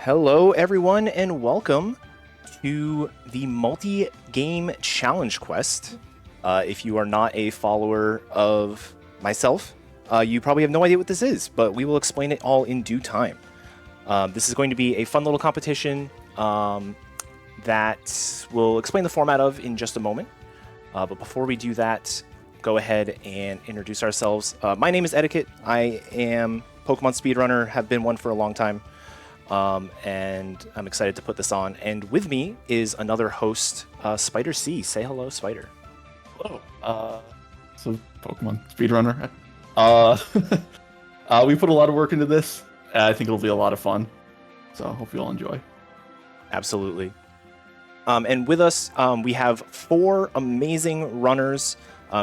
Hello, everyone, and welcome to the multi-game challenge quest. If you are not a follower of myself, you probably have no idea what this is, but we will explain it all in due time. This is going to be a fun little competition that we'll explain the format of in just a moment. But before we do that, go ahead and introduce ourselves. My name is Etiquette. I am Pokemon Speedrunner, have been one for a long time. And I'm excited to put this on. And with me is another host, Spider C. Say hello, Spider. Hello. So Pokemon Speedrunner. We put a lot of work into this. I think it'll be a lot of fun. So I hope you all enjoy. Absolutely. And with us, we have 4 amazing runners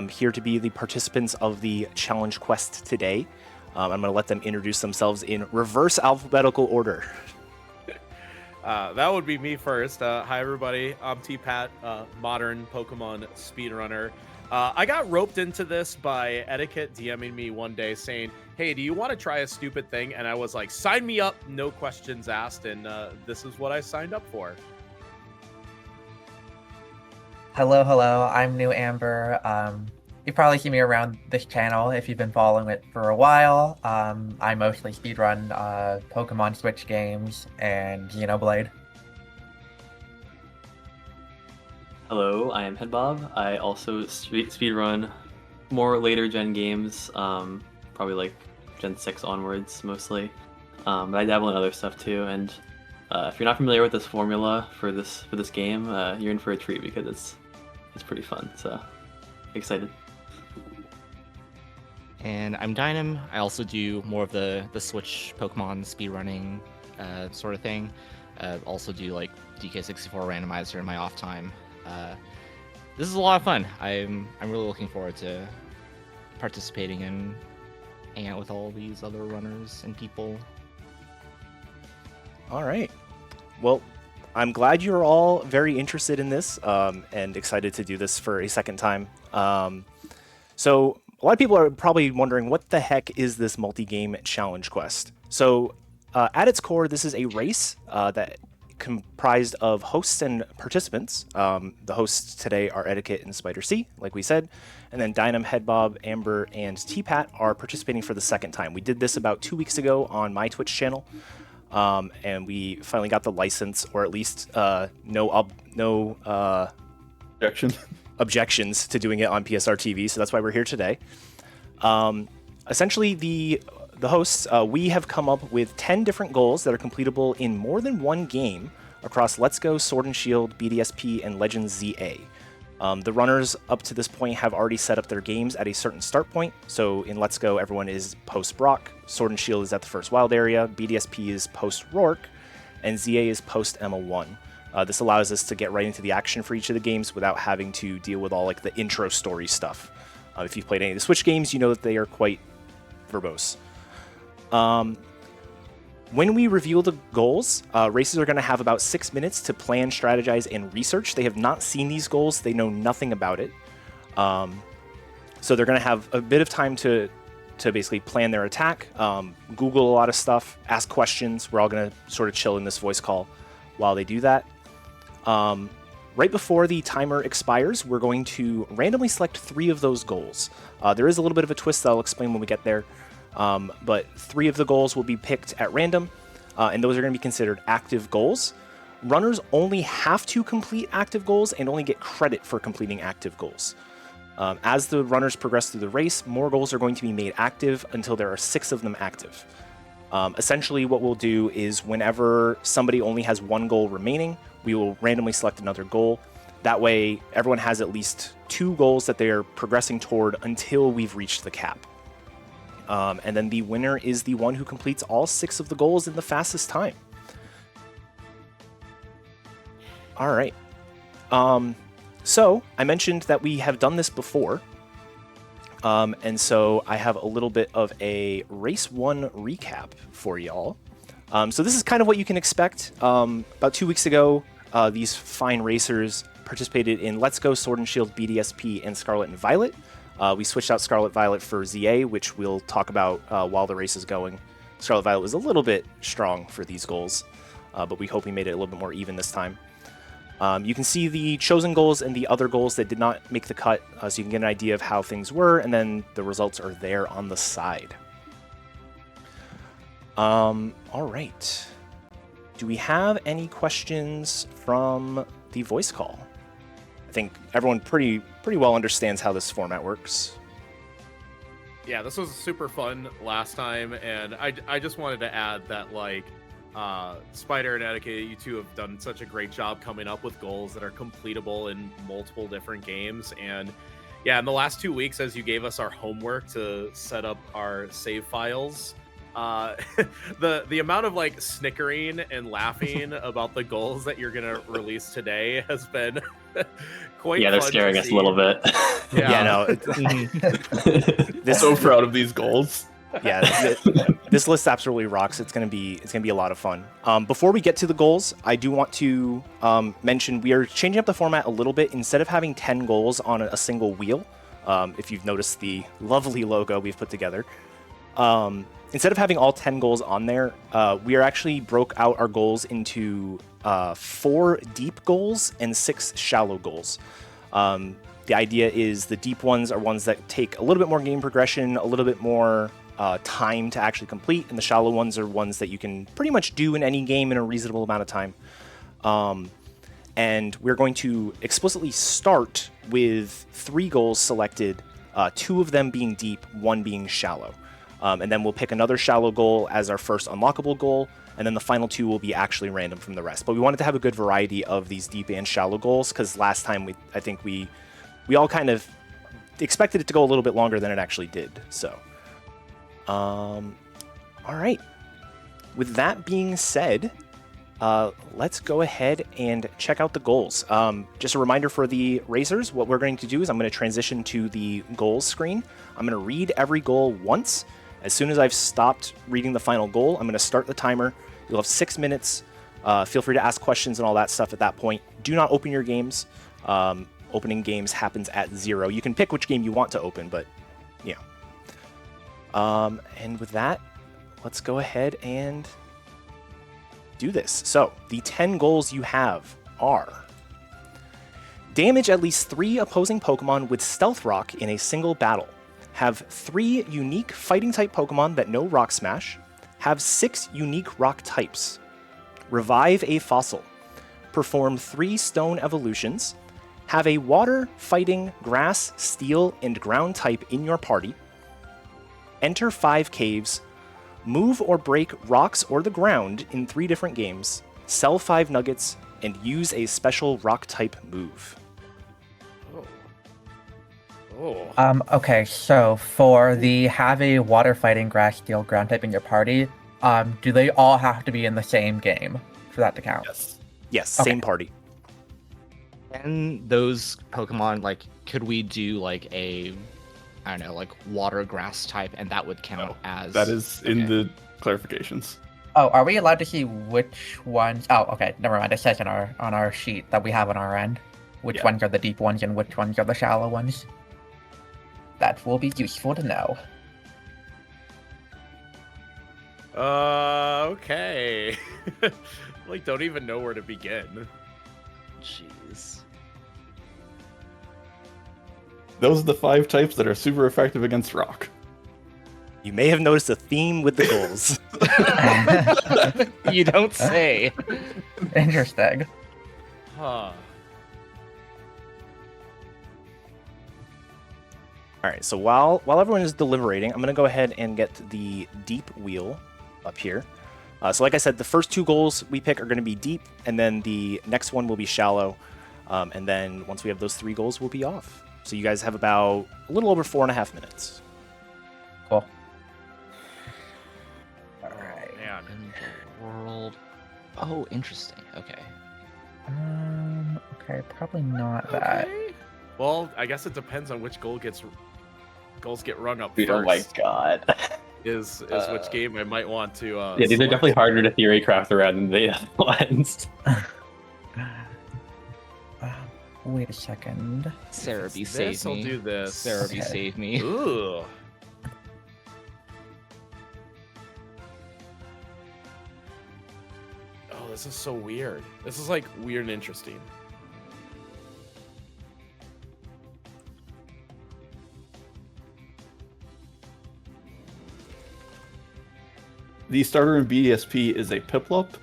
here to be the participants of the challenge quest today. I'm going to let them introduce themselves in reverse alphabetical order. That would be me first. Hi, everybody. I'm tpat, modern Pokemon speedrunner. I got roped into this by Etiquette DMing me one day saying, hey, do you want to try a stupid thing? And I was like, sign me up, no questions asked. And this is what I signed up for. Hello, I'm NewAmber. You probably see me around this channel if you've been following it for a while. I mostly speedrun Pokemon Switch games and Xenoblade. Hello, I am Headbob. I also speedrun more later gen games, probably like Gen 6 onwards mostly. But I dabble in other stuff too, and if you're not familiar with this formula for this game, you're in for a treat because it's pretty fun, so excited. And I'm Dynam. I also do more of the Switch Pokemon speedrunning sort of thing. Also do like DK64 randomizer in my off time. This is a lot of fun. I'm really looking forward to participating and hanging out with all these other runners and people. All right. Well, I'm glad you're all very interested in this and excited to do this for a second time. So a lot of people are probably wondering, what the heck is this multi-game challenge quest? So at its core, this is a race that comprised of hosts and participants. The hosts today are Etiquette and Spider C, like we said, and then Dynam, Headbob, Amber, and tpat are participating for the second time. We did this about 2 weeks ago on my Twitch channel, and we finally got the license, or at least no objections to doing it on PSR TV, so that's why we're here today. Essentially, the hosts, we have come up with 10 different goals that are completable in more than one game across Let's Go, Sword and Shield, BDSP, and Legends ZA. The runners up to this point have already set up their games at a certain start point. So in Let's Go, everyone is post-Brock, Sword and Shield is at the first wild area, BDSP is post-Rourke, and ZA is post-MO1. This allows us to get right into the action for each of the games without having to deal with all like the intro story stuff. If you've played any of the Switch games, you know that they are quite verbose. When we reveal the goals, races are going to have about 6 minutes to plan, strategize, and research. They have not seen these goals. They know nothing about it. So they're going to have a bit of time to basically plan their attack, Google a lot of stuff, ask questions. We're all going to sort of chill in this voice call while they do that. Right before the timer expires, we're going to randomly select 3 of those goals. There is a little bit of a twist that I'll explain when we get there. But 3 of the goals will be picked at random, and those are going to be considered active goals. Runners only have to complete active goals and only get credit for completing active goals. As the runners progress through the race, more goals are going to be made active until there are 6 of them active. Essentially, what we'll do is whenever somebody only has 1 goal remaining, we will randomly select another goal. That way, everyone has at least 2 goals that they are progressing toward until we've reached the cap. And then the winner is the one who completes all 6 of the goals in the fastest time. All right. So I mentioned that we have done this before. And so I have a little bit of a race 1 recap for y'all. So this is kind of what you can expect. About 2 weeks ago, these fine racers participated in Let's Go, Sword and Shield, BDSP, and Scarlet and Violet. We switched out Scarlet Violet for ZA, which we'll talk about while the race is going. Scarlet Violet was a little bit strong for these goals. but we hope we made it a little bit more even this time. You can see the chosen goals and the other goals that did not make the cut, so you can get an idea of how things were, and then the results are there on the side. All right. Do we have any questions from the voice call? I think everyone pretty well understands how this format works. Yeah, this was super fun last time, and I just wanted to add that, like, Spider and Etiquette, you two have done such a great job coming up with goals that are completable in multiple different games. And yeah, in the last 2 weeks, as you gave us our homework to set up our save files, the amount of like snickering and laughing about the goals that you're gonna release today has been quite Yeah, they're fun scaring to us a see. little bit. Yeah, no. This so proud of these goals. Yeah, this list absolutely rocks. It's gonna be a lot of fun. Before we get to the goals, I do want to mention we are changing up the format a little bit. Instead of having 10 goals on a single wheel, if you've noticed the lovely logo we've put together, instead of having all 10 goals on there, we are actually broke out our goals into 4 deep goals and 6 shallow goals. The idea is the deep ones are ones that take a little bit more game progression, a little bit more time to actually complete, and the shallow ones are ones that you can pretty much do in any game in a reasonable amount of time. And we're going to explicitly start with 3 goals selected, 2 of them being deep, 1 being shallow. And then we'll pick another shallow goal as our first unlockable goal, and then the final 2 will be actually random from the rest. But we wanted to have a good variety of these deep and shallow goals, because last time I think we all kind of expected it to go a little bit longer than it actually did. So, all right. With that being said, let's go ahead and check out the goals. Just a reminder for the racers, what we're going to do is I'm going to transition to the goals screen. I'm going to read every goal once. As soon as I've stopped reading the final goal, I'm going to start the timer. You'll have 6 minutes. Feel free to ask questions and all that stuff at that point. Do not open your games. Opening games happens at 0. You can pick which game you want to open, but yeah. And with that, let's go ahead and do this. So the 10 goals you have are: damage at least 3 opposing Pokemon with Stealth Rock in a single battle. Have 3 unique fighting type Pokemon that know Rock Smash. Have 6 unique rock types. Revive a fossil. Perform 3 stone evolutions. Have a water, fighting, grass, steel, and ground type in your party. Enter 5 caves. Move or break rocks or the ground in 3 different games. Sell 5 nuggets, and use a special rock type move. Okay, so for the have a water, fighting, grass, steel, ground type in your party, do they all have to be in the same game for that to count? Yes, Okay. same party. And those Pokemon, like, could we do like a, I don't know, like water grass type, and that would count as? That is in okay. the clarifications. Oh, are we allowed to see which ones? Oh, okay, never mind. It says on our sheet that we have on our end which ones are the deep ones and which ones are the shallow ones. That will be useful to know. Okay. Like, don't even know where to begin. Jeez. Those are the 5 types that are super effective against rock. You may have noticed a theme with the goals. You don't say. Interesting. Huh. All right, so while everyone is deliberating, I'm going to go ahead and get the deep wheel up here. So like I said, the first 2 goals we pick are going to be deep, and then the next one will be shallow. And then once we have those 3 goals, we'll be off. So you guys have about a little over 4.5 minutes. Cool. All right. Man. In the world. Oh, interesting. Okay. Okay, probably not that. Okay. Well, I guess it depends on which goals get rung up first. Oh my god. Is which game I might want to. Yeah, these are select. definitely harder to theory craft around than the other ones. Wait a second. Sarah, be This, save I'll me. do this. Sarah, be Okay. save me. Ooh. Oh, this is so weird. This is like weird and interesting. The starter in BDSP is a Piplup,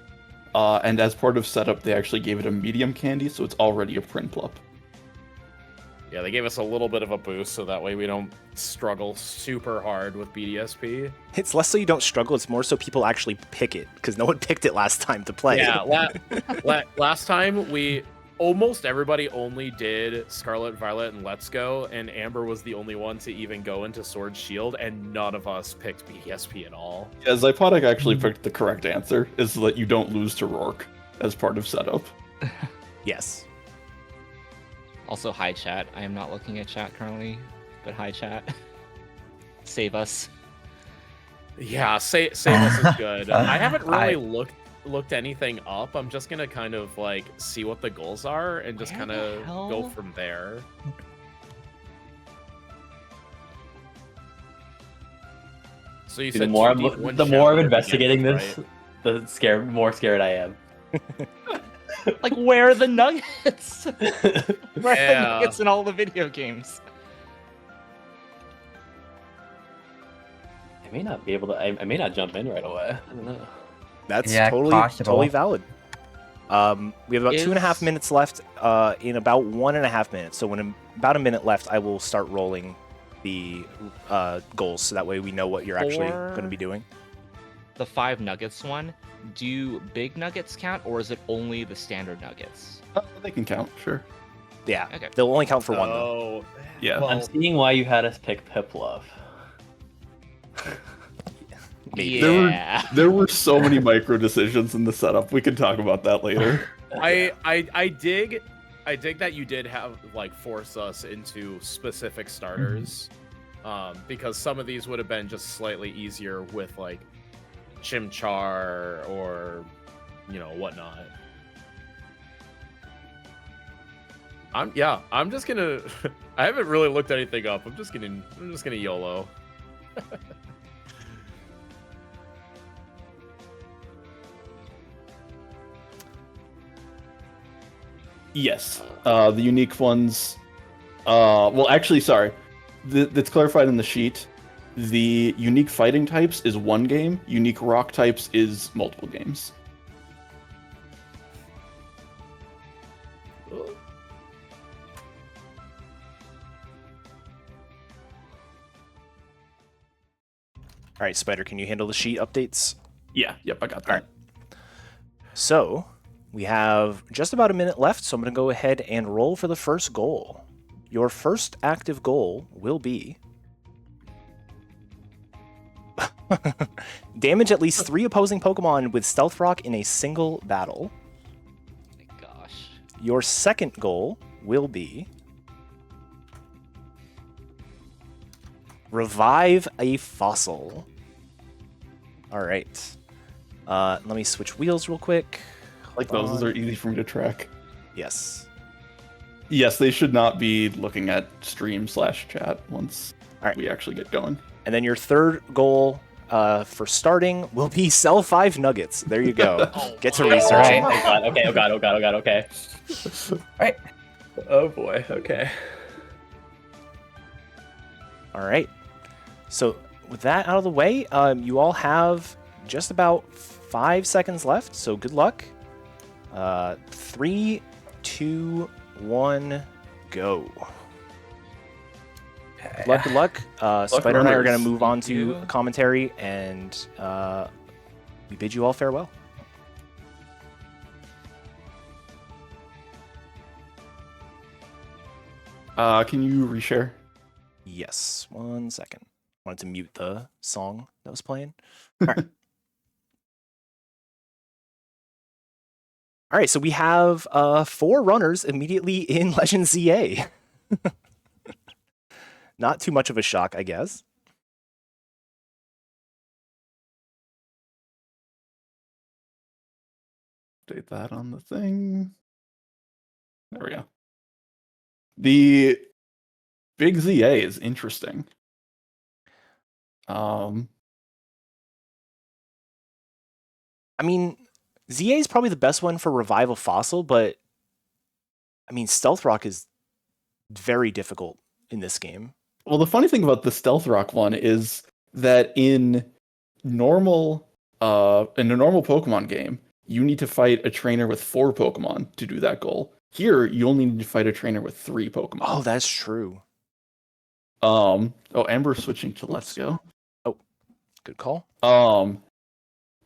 and as part of setup, they actually gave it a medium candy, so it's already a Prinplup. Yeah, they gave us a little bit of a boost so that way we don't struggle super hard with BDSP. It's less so you don't struggle, it's more so people actually pick it, because no one picked it last time to play. Yeah, last time almost everybody only did Scarlet, Violet, and Let's Go, and Amber was the only one to even go into Sword Shield, and none of us picked BDSP at all. Yeah, Zypodic actually picked the correct answer, is that you don't lose to Rourke as part of setup. Yes. Also, hi chat. I am not looking at chat currently, but hi chat. Save us. Yeah, save us is good. I haven't really looked anything up. I'm just gonna kind of like see what the goals are and just kind of go from there. So you said The more I'm investigating again, this, right? the more scared I am. Like, where are the nuggets? Where are the Yeah. nuggets in all the video games? I may not be able to. I may not jump in right away. I don't know. That's Yeah, possible. totally valid. We have about 2.5 minutes left in about 1.5 minutes. So when about a minute left, I will start rolling the goals, so that way we know what you're actually going to be doing. The 5 nuggets one, do big nuggets count, or is it only the standard nuggets? They can count, sure. Yeah, Okay. they'll only count for one, though. Yeah. Well, I'm seeing why you had us pick Piplup. Maybe. Yeah. There were so many micro decisions in the setup. We can talk about that later. I dig that you did have like force us into specific starters, because some of these would have been just slightly easier with like Chimchar or whatnot. I'm just gonna I haven't really looked anything up. I'm just gonna YOLO. Yes. The unique ones. Well, actually, sorry. That's clarified in the sheet. The unique fighting types is one game. Unique rock types is multiple games. All right, Spider, can you handle the sheet updates? Yeah. Yep. I got that. All right. So we have just about a minute left, so I'm going to go ahead and roll for the first goal. Your first active goal will be damage at least 3 opposing Pokemon with Stealth Rock in a single battle. Oh my gosh. Your second goal will be revive a fossil. All right. Let me switch wheels real quick. Like those are easy for me to track. Yes. Yes, they should not be looking at stream/chat once All right. we actually get going. And then your third goal for starting will be sell 5 nuggets. There you go. Get to researching. Oh god. Okay. Oh god. Oh god. Oh god. Okay. Right. Oh boy. Okay. All right. So with that out of the way, you all have just about 5 seconds left. So good luck. 3, 2, 1, go. Good luck, good luck. Spider and I are going to move on to commentary, and we bid you all farewell. Can you reshare? Yes, 1 second. I wanted to mute the song that was playing. All right. All right, so we have 4 runners immediately in Legend ZA. Not too much of a shock, I guess. Update that on the thing. There we go. The big ZA is interesting. I mean, ZA is probably the best one for Revive a Fossil, but I mean, Stealth Rock is very difficult in this game. Well, the funny thing about the Stealth Rock one is that in a normal Pokemon game, you need to fight a trainer with 4 Pokemon to do that goal. Here, you only need to fight a trainer with 3 Pokemon. Oh, that's true. Amber's switching to Let's Go. Oh, good call.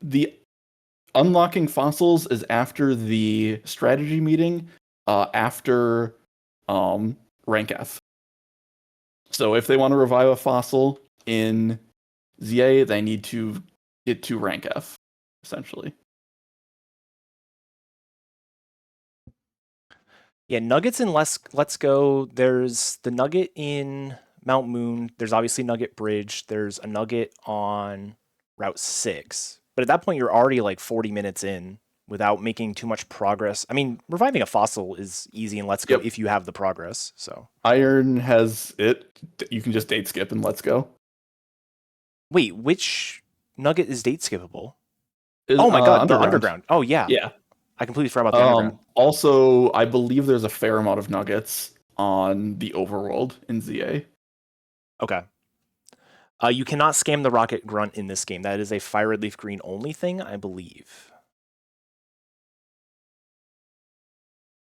The unlocking fossils is after the strategy meeting, after rank F. So if they want to revive a fossil in ZA, they need to get to rank F, essentially. Yeah, Nuggets in Let's Go. There's the Nugget in Mount Moon. There's obviously Nugget Bridge. There's a Nugget on Route 6. But at that point, you're already like 40 minutes in without making too much progress. I mean, reviving a fossil is easy in Let's Go if you have the progress. So Iron has it. You can just date skip and Let's Go. Wait, which Nugget is date skippable? Oh my god, the Underground. Oh yeah. Yeah. I completely forgot about the Underground. Also, I believe there's a fair amount of Nuggets on the Overworld in ZA. Okay. You cannot scam the Rocket Grunt in this game. That is a Fire Red Leaf Green only thing, I believe.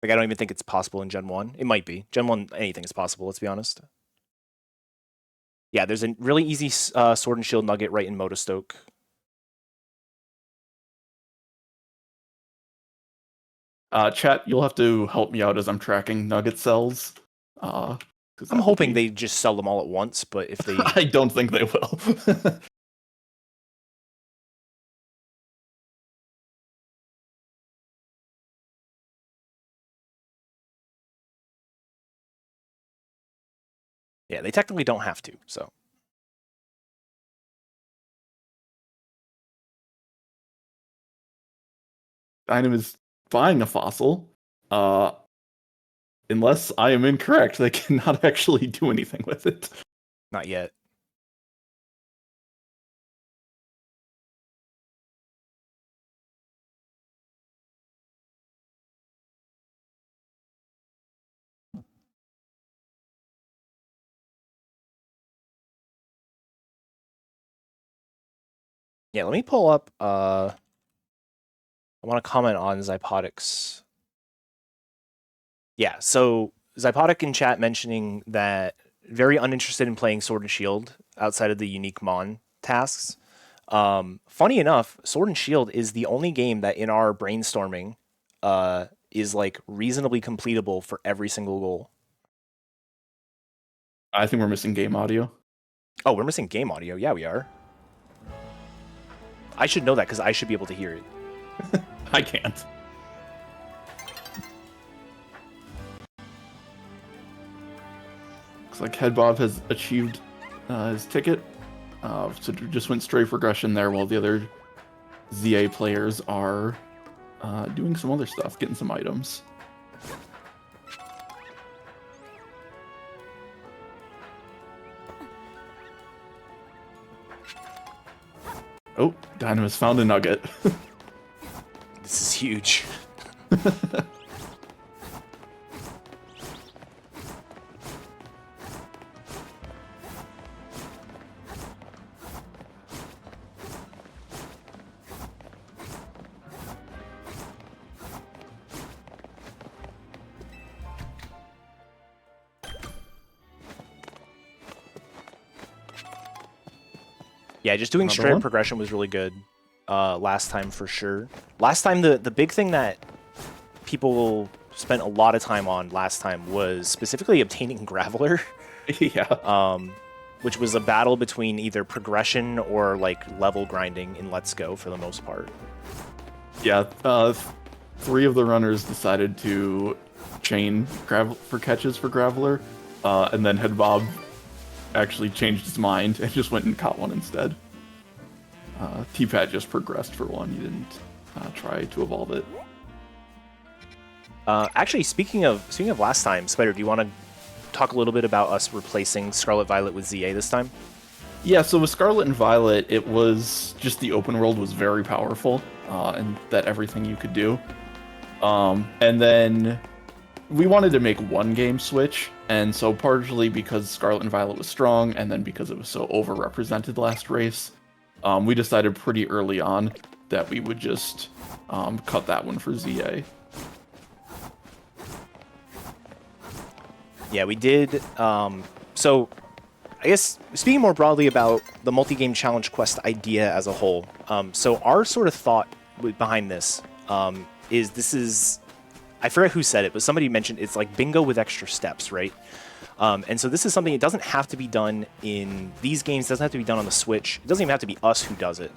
Like, I don't even think it's possible in Gen 1. It might be. Gen 1, anything is possible, let's be honest. Yeah, there's a really easy Sword and Shield Nugget right in Motostoke. Chat, you'll have to help me out as I'm tracking Nugget cells. I'm hoping they just sell them all at once, but if they... I don't think they will. Yeah, they technically don't have to, so... Dynam is buying a fossil. Unless I am incorrect, they cannot actually do anything with it. Not yet. Yeah, let me pull up, I want to comment on Zypotic's. Yeah, so Zypotic in chat mentioning that very uninterested in playing Sword and Shield outside of the unique Mon tasks. Funny enough, Sword and Shield is the only game that in our brainstorming is like reasonably completable for every single goal. I think we're missing game audio. Oh, we're missing game audio. Yeah, we are. I should know that because I should be able to hear it. I can't. Looks like Headbob has achieved his ticket. So just went straight progression there while the other ZA players are doing some other stuff, getting some items. Oh, Dynam has found a nugget. This is huge. Yeah, just doing straight progression was really good last time for sure. Last time, the big thing that people spent a lot of time on last time was specifically obtaining Graveler. Yeah. Which was a battle between either progression or like level grinding in Let's Go for the most part. Yeah, 3 of the runners decided to chain for catches for Graveler, and then Headbob actually changed his mind and just went and caught one instead. tpat just progressed for one. He didn't try to evolve it. Actually, speaking of last time, Spider, do you want to talk a little bit about us replacing Scarlet Violet with ZA this time? Yeah, so with Scarlet and Violet, it was just the open world was very powerful, and that everything you could do. And then we wanted to make one game switch, and so partially because Scarlet and Violet was strong, and then because it was so overrepresented last race, we decided pretty early on that we would just cut that one for ZA. Yeah, we did. So, I guess speaking more broadly about the multi-game challenge quest idea as a whole. So our sort of thought behind this is I forget who said it, but somebody mentioned it's like bingo with extra steps, right? And so this is something, it doesn't have to be done in these games, it doesn't have to be done on the Switch, it doesn't even have to be us who does it.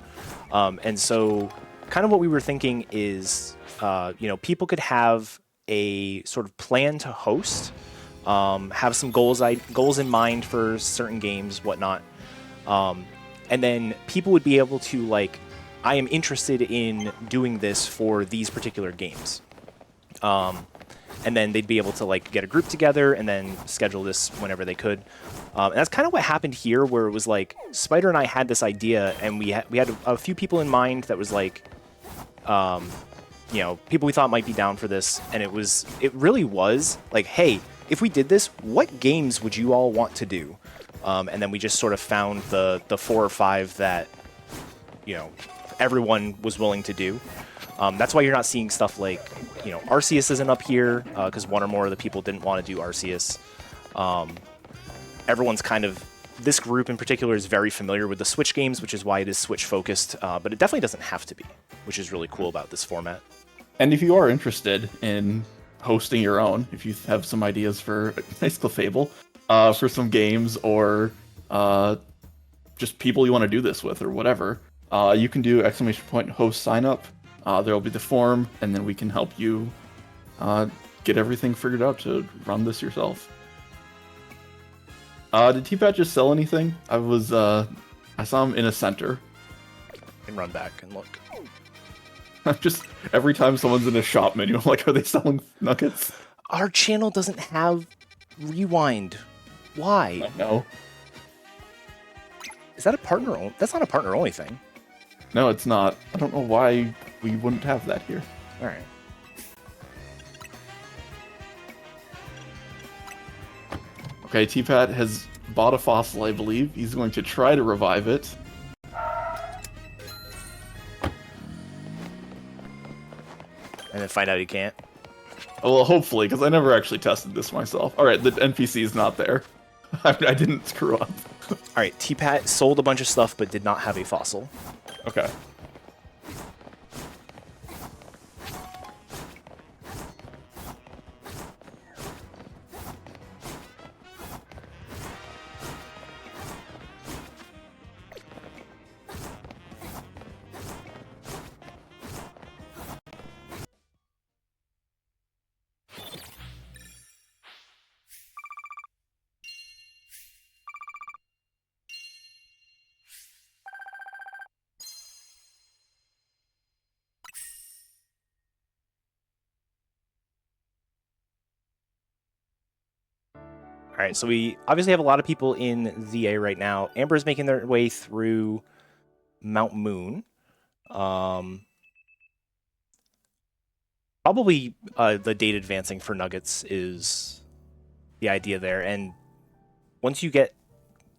And so kind of what we were thinking is, people could have a sort of plan to host, have some goals in mind for certain games, whatnot. And then people would be able to, like, I am interested in doing this for these particular games. And then they'd be able to, like, get a group together and then schedule this whenever they could. And that's kind of what happened here, where it was like Spider and I had this idea, and we had a few people in mind that was like, people we thought might be down for this, and it really was like, hey, if we did this, what games would you all want to do? And then we just sort of found the 4 or 5 that, everyone was willing to do. That's why you're not seeing stuff like, Arceus isn't up here, because one or more of the people didn't want to do Arceus. Everyone's kind of, this group in particular is very familiar with the Switch games, which is why it is Switch focused, but it definitely doesn't have to be, which is really cool about this format. And if you are interested in hosting your own, if you have some ideas for a nice Clefable, for some games, or just people you want to do this with, or whatever, you can do !host sign up. There will be the form, and then we can help you get everything figured out to run this yourself. Did tpat just sell anything? I saw him in a center. I can run back and look. Just every time someone's in a shop menu, I'm like, are they selling nuggets? Our channel doesn't have rewind. Why? No. Is that a partner only? That's not a partner only thing. No, it's not. I don't know why we wouldn't have that here. All right. Okay, tpat has bought a fossil, I believe. He's going to try to revive it. And then find out he can't. Well, hopefully, because I never actually tested this myself. Alright, the NPC is not there. I didn't screw up. Alright, tpat sold a bunch of stuff but did not have a fossil. Okay. All right, so we obviously have a lot of people in ZA right now. Amber's making their way through Mount Moon. Probably the date advancing for Nuggets is the idea there. And once you get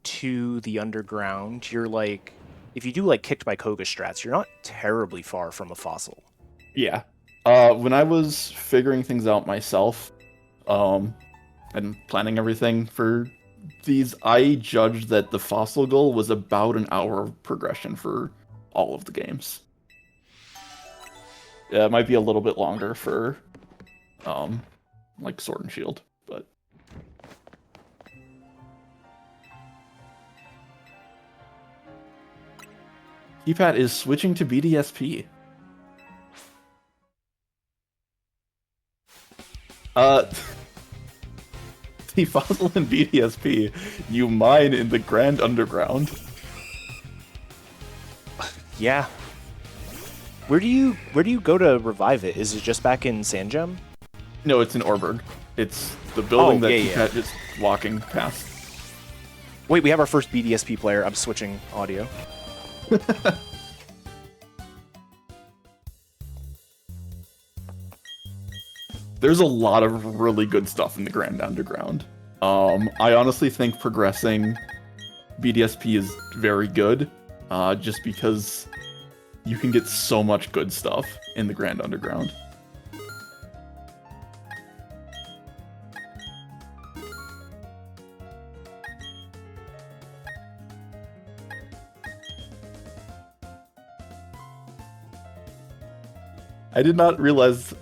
to the underground, you're like, if you do like Kicked by Koga strats, you're not terribly far from a fossil. Yeah. When I was figuring things out myself, and planning everything for these, I judged that the fossil goal was about an hour of progression for all of the games. Yeah, it might be a little bit longer for, like Sword and Shield, but... tpat is switching to BDSP. The fossil in BDSP, you mine in the Grand Underground. Yeah. Where do you go to revive it? Is it just back in Sandgem? No, it's in Orberg. It's the building that yeah. tpat is walking past. Wait, we have our first BDSP player. I'm switching audio. There's a lot of really good stuff in the Grand Underground. I honestly think progressing BDSP is very good, just because you can get so much good stuff in the Grand Underground. I did not realize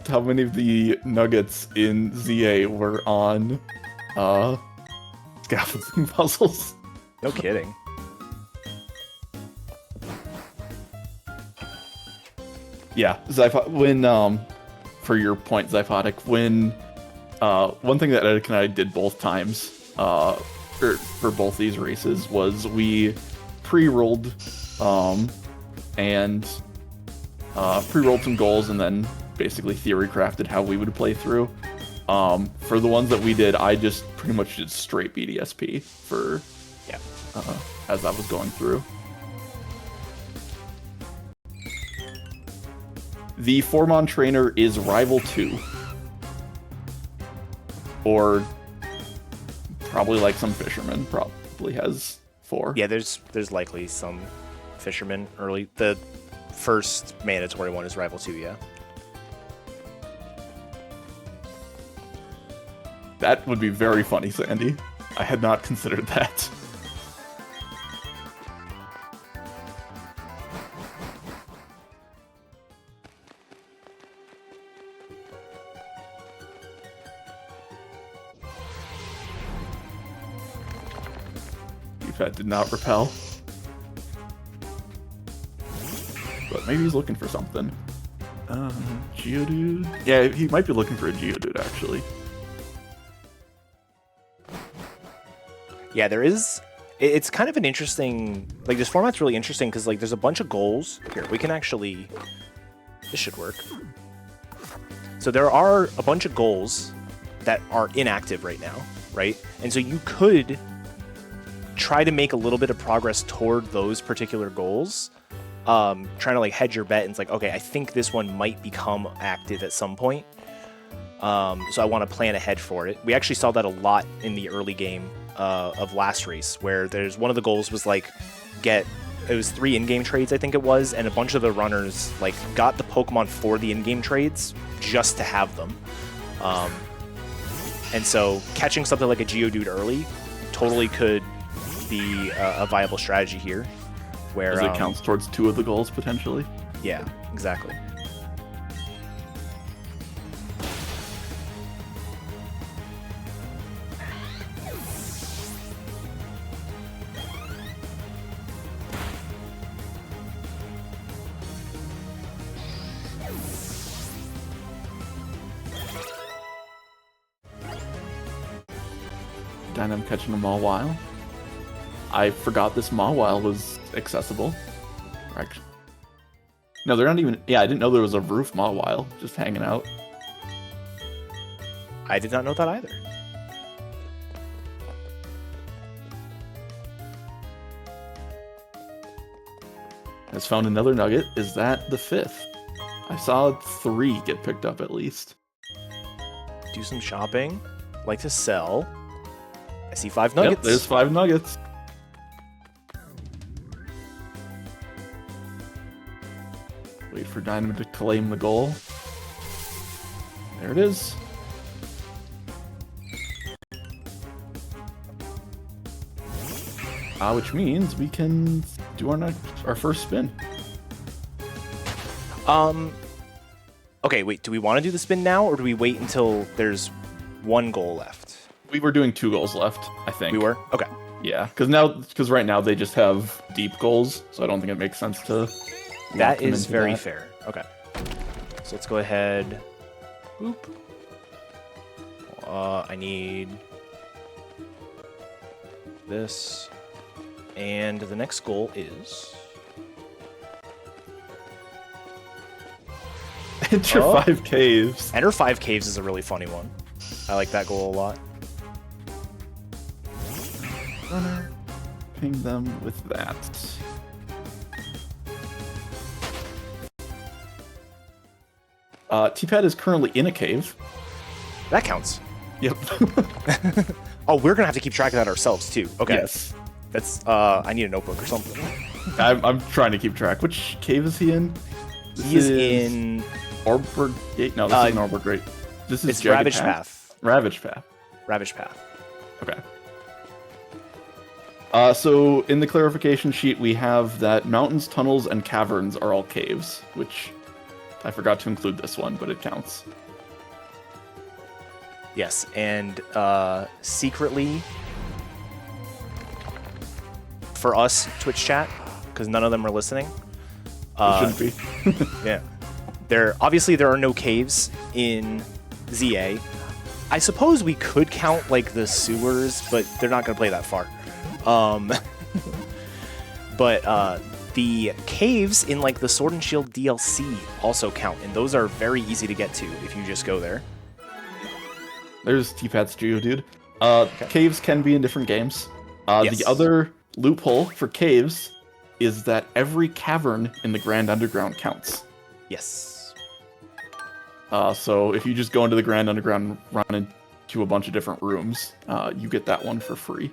how many of the nuggets in ZA were on scaffolding puzzles. No kidding. Yeah, when for your point, Zyphotic, when one thing that Edic and I did both times for both these races was we pre-rolled and pre-rolled some goals and then basically theory crafted how we would play through. For the ones that we did, I just pretty much did straight BDSP for as I was going through. The Formon trainer is Rival 2. Or probably like some fisherman probably has 4. Yeah, there's likely some fishermen early. The first mandatory one is Rival 2, yeah. That would be very funny, Sandy. I had not considered that. That did not repel. But maybe he's looking for something. Geodude? Yeah, he might be looking for a Geodude, actually. Yeah, there is... It's kind of an interesting... Like, this format's really interesting because, like, there's a bunch of goals. Here, we can actually... This should work. So there are a bunch of goals that are inactive right now, right? And so you could try to make a little bit of progress toward those particular goals. Trying to, like, hedge your bet. And it's like, okay, I think this one might become active at some point. So I want to plan ahead for it. We actually saw that a lot in the early game of last race, where there's one of the goals was like it was 3 in-game trades, I think it was, and a bunch of the runners like got the Pokemon for the in-game trades just to have them. And so catching something like a Geodude early totally could be a viable strategy here. Where as it counts towards 2 of the goals potentially. Yeah, exactly. Dynam catching a Mawile. I forgot this Mawile was accessible. Actually, no, they're not even... Yeah, I didn't know there was a roof Mawile just hanging out. I did not know that either. Has found another nugget. Is that the 5th? I saw 3 get picked up at least. Do some shopping. Like to sell. I see 5 nuggets. Yep, there's 5 nuggets. Wait for Dynam to claim the goal. There it is. Which means we can do our first spin. Okay, wait, do we want to do the spin now, or do we wait until there's 1 goal left? We were doing 2 goals left, I think. We were? Okay. Yeah, because right now they just have deep goals, so I don't think it makes sense to... That is very fair. Okay. So let's go ahead. Boop. I need this. And the next goal is... Enter 5 caves. Enter 5 caves is a really funny one. I like that goal a lot. Speedrunner. Ping them with that. Tpat is currently in a cave. That counts. Yep. Oh, we're gonna have to keep track of that ourselves too. Okay. Yes. That's I need a notebook or something. I'm trying to keep track. Which cave is he in? He is in Orberg Gate. No, this isn't Orberg Gate. This is it's Jagged Ravaged Path. Ravaged Path. Ravaged Path. Okay. So in the clarification sheet, we have that mountains, tunnels, and caverns are all caves, which I forgot to include this one, but it counts. Yes, and secretly for us Twitch chat, because none of them are listening. It shouldn't be. Yeah, there are no caves in ZA. I suppose we could count like the sewers, but they're not going to play that far. But the caves in like the Sword and Shield DLC also count, and those are very easy to get to if you just go there. There's Tpat's Geodude. Okay. Caves can be in different games. Yes. The other loophole for caves is that every cavern in the Grand Underground counts. Yes. So if you just go into the Grand Underground, run into a bunch of different rooms, you get that one for free.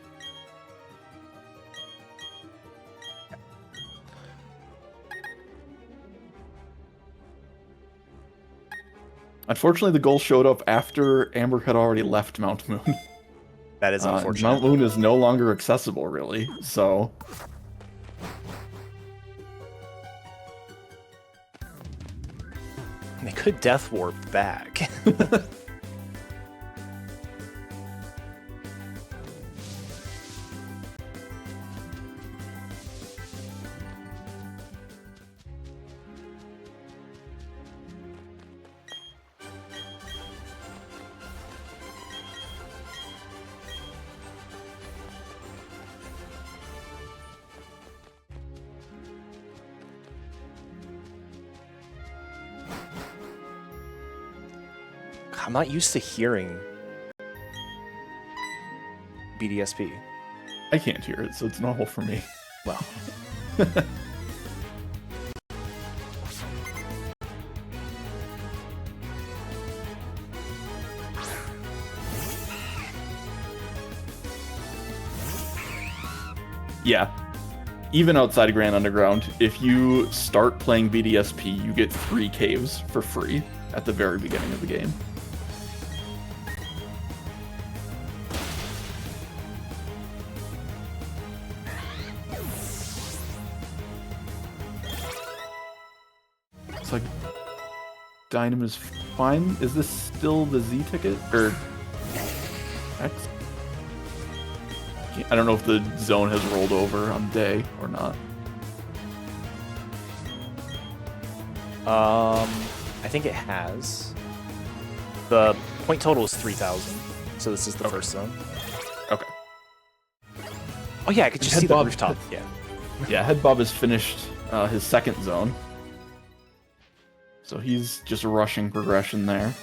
Unfortunately, the goal showed up after Amber had already left Mount Moon. That is unfortunate. Mount Moon is no longer accessible, really, so... They could Death Warp back. I'm not used to hearing BDSP. I can't hear it, so it's normal for me. Well, Yeah. Even outside of Grand Underground, if you start playing BDSP, you get 3 caves for free at the very beginning of the game. It's like Dynam is fine. Is this still the Z ticket or X? I don't know if the zone has rolled over on day or not. I think it has. The point total is 3,000, so this is the first zone. Okay. Oh yeah, I could just see the Headbob- rooftop. Yeah. Yeah, Headbob has finished his second zone. So he's just rushing progression there.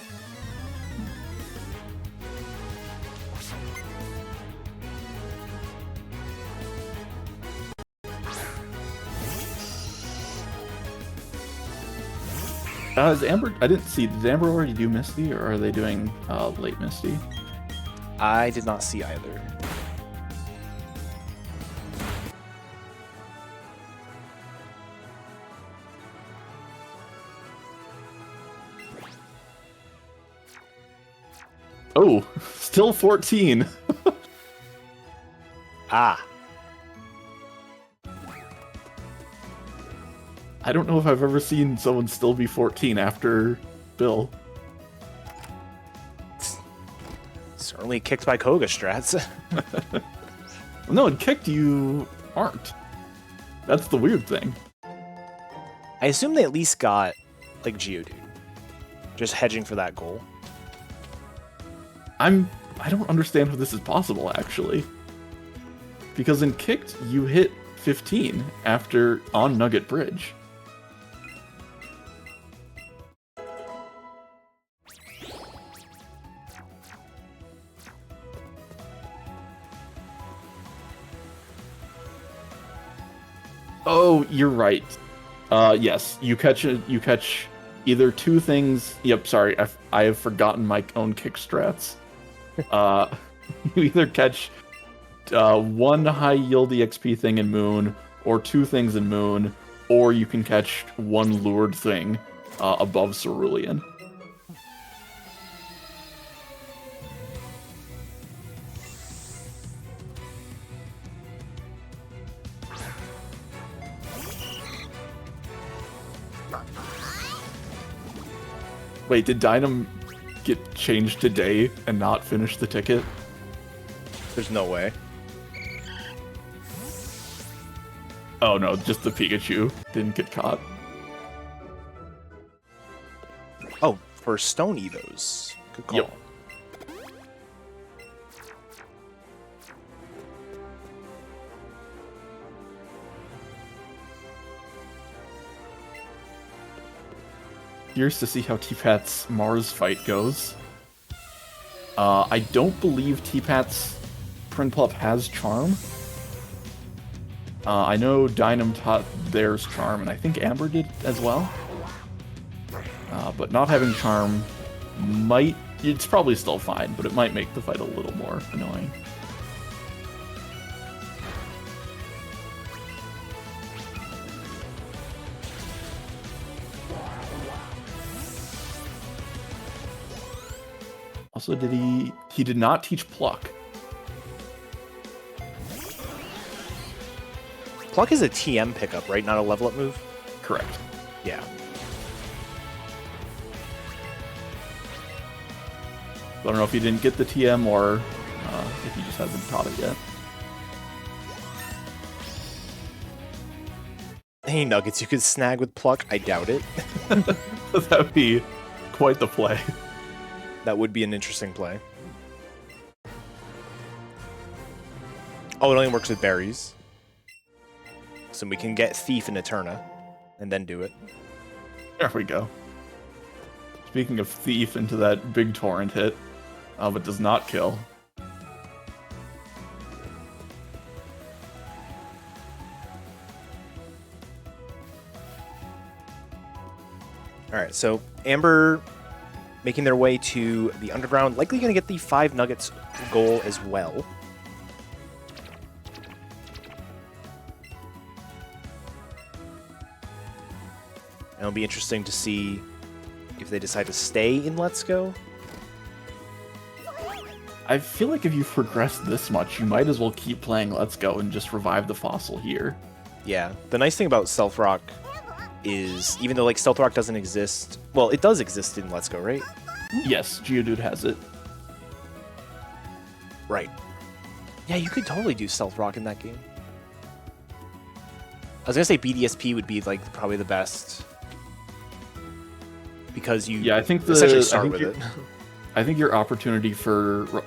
Is Amber... I didn't see... Did Amber already do Misty, or are they doing late Misty? I did not see either. Oh, still 14. Ah. I don't know if I've ever seen someone still be 14 after Bill. Certainly kicked by Koga strats. No, in Kicked you aren't. That's the weird thing. I assume they at least got, like, Geodude. Just hedging for that goal. I don't understand how this is possible, actually. Because in Kicked, you hit 15 after on Nugget Bridge. Oh, you're right. Yes, you catch either two things. Yep, sorry, I have forgotten my own kick strats. You either catch one high yield EXP thing in Moon, or two things in Moon, or you can catch one lured thing above Cerulean. Wait, did Dynam get changed today and not finish the ticket? There's no way. Oh no, just the Pikachu didn't get caught. Oh, for Stone Evos. Good call. Yep. Curious to see how tpat's Mars fight goes. I don't believe tpat's Prinplup has Charm. I know Dynam taught theirs Charm, and I think Amber did as well. But not having Charm might... It's probably still fine, but it might make the fight a little more annoying. Also, he did not teach Pluck. Pluck is a TM pickup, right? Not a level up move? Correct. Yeah. I don't know if he didn't get the TM or if he just hasn't taught it yet. Hey, Nuggets, you could snag with Pluck? I doubt it. That would be quite the play. That would be an interesting play. Oh, it only works with berries. So we can get Thief in Eterna, and then do it. There we go. Speaking of Thief into that big torrent hit, but does not kill. Alright, so Amber making their way to the underground, likely going to get the 5 Nuggets goal as well. And it'll be interesting to see if they decide to stay in Let's Go. I feel like if you've progressed this much, you might as well keep playing Let's Go and just revive the fossil here. Yeah, the nice thing about Stealth Rock is, even though like Stealth Rock doesn't exist, well, it does exist in Let's Go, right? Yes, Geodude has it. Right. Yeah, you could totally do Stealth Rock in that game. I was gonna say BDSP would be like probably the best, because you I think essentially start with it. I think your opportunity for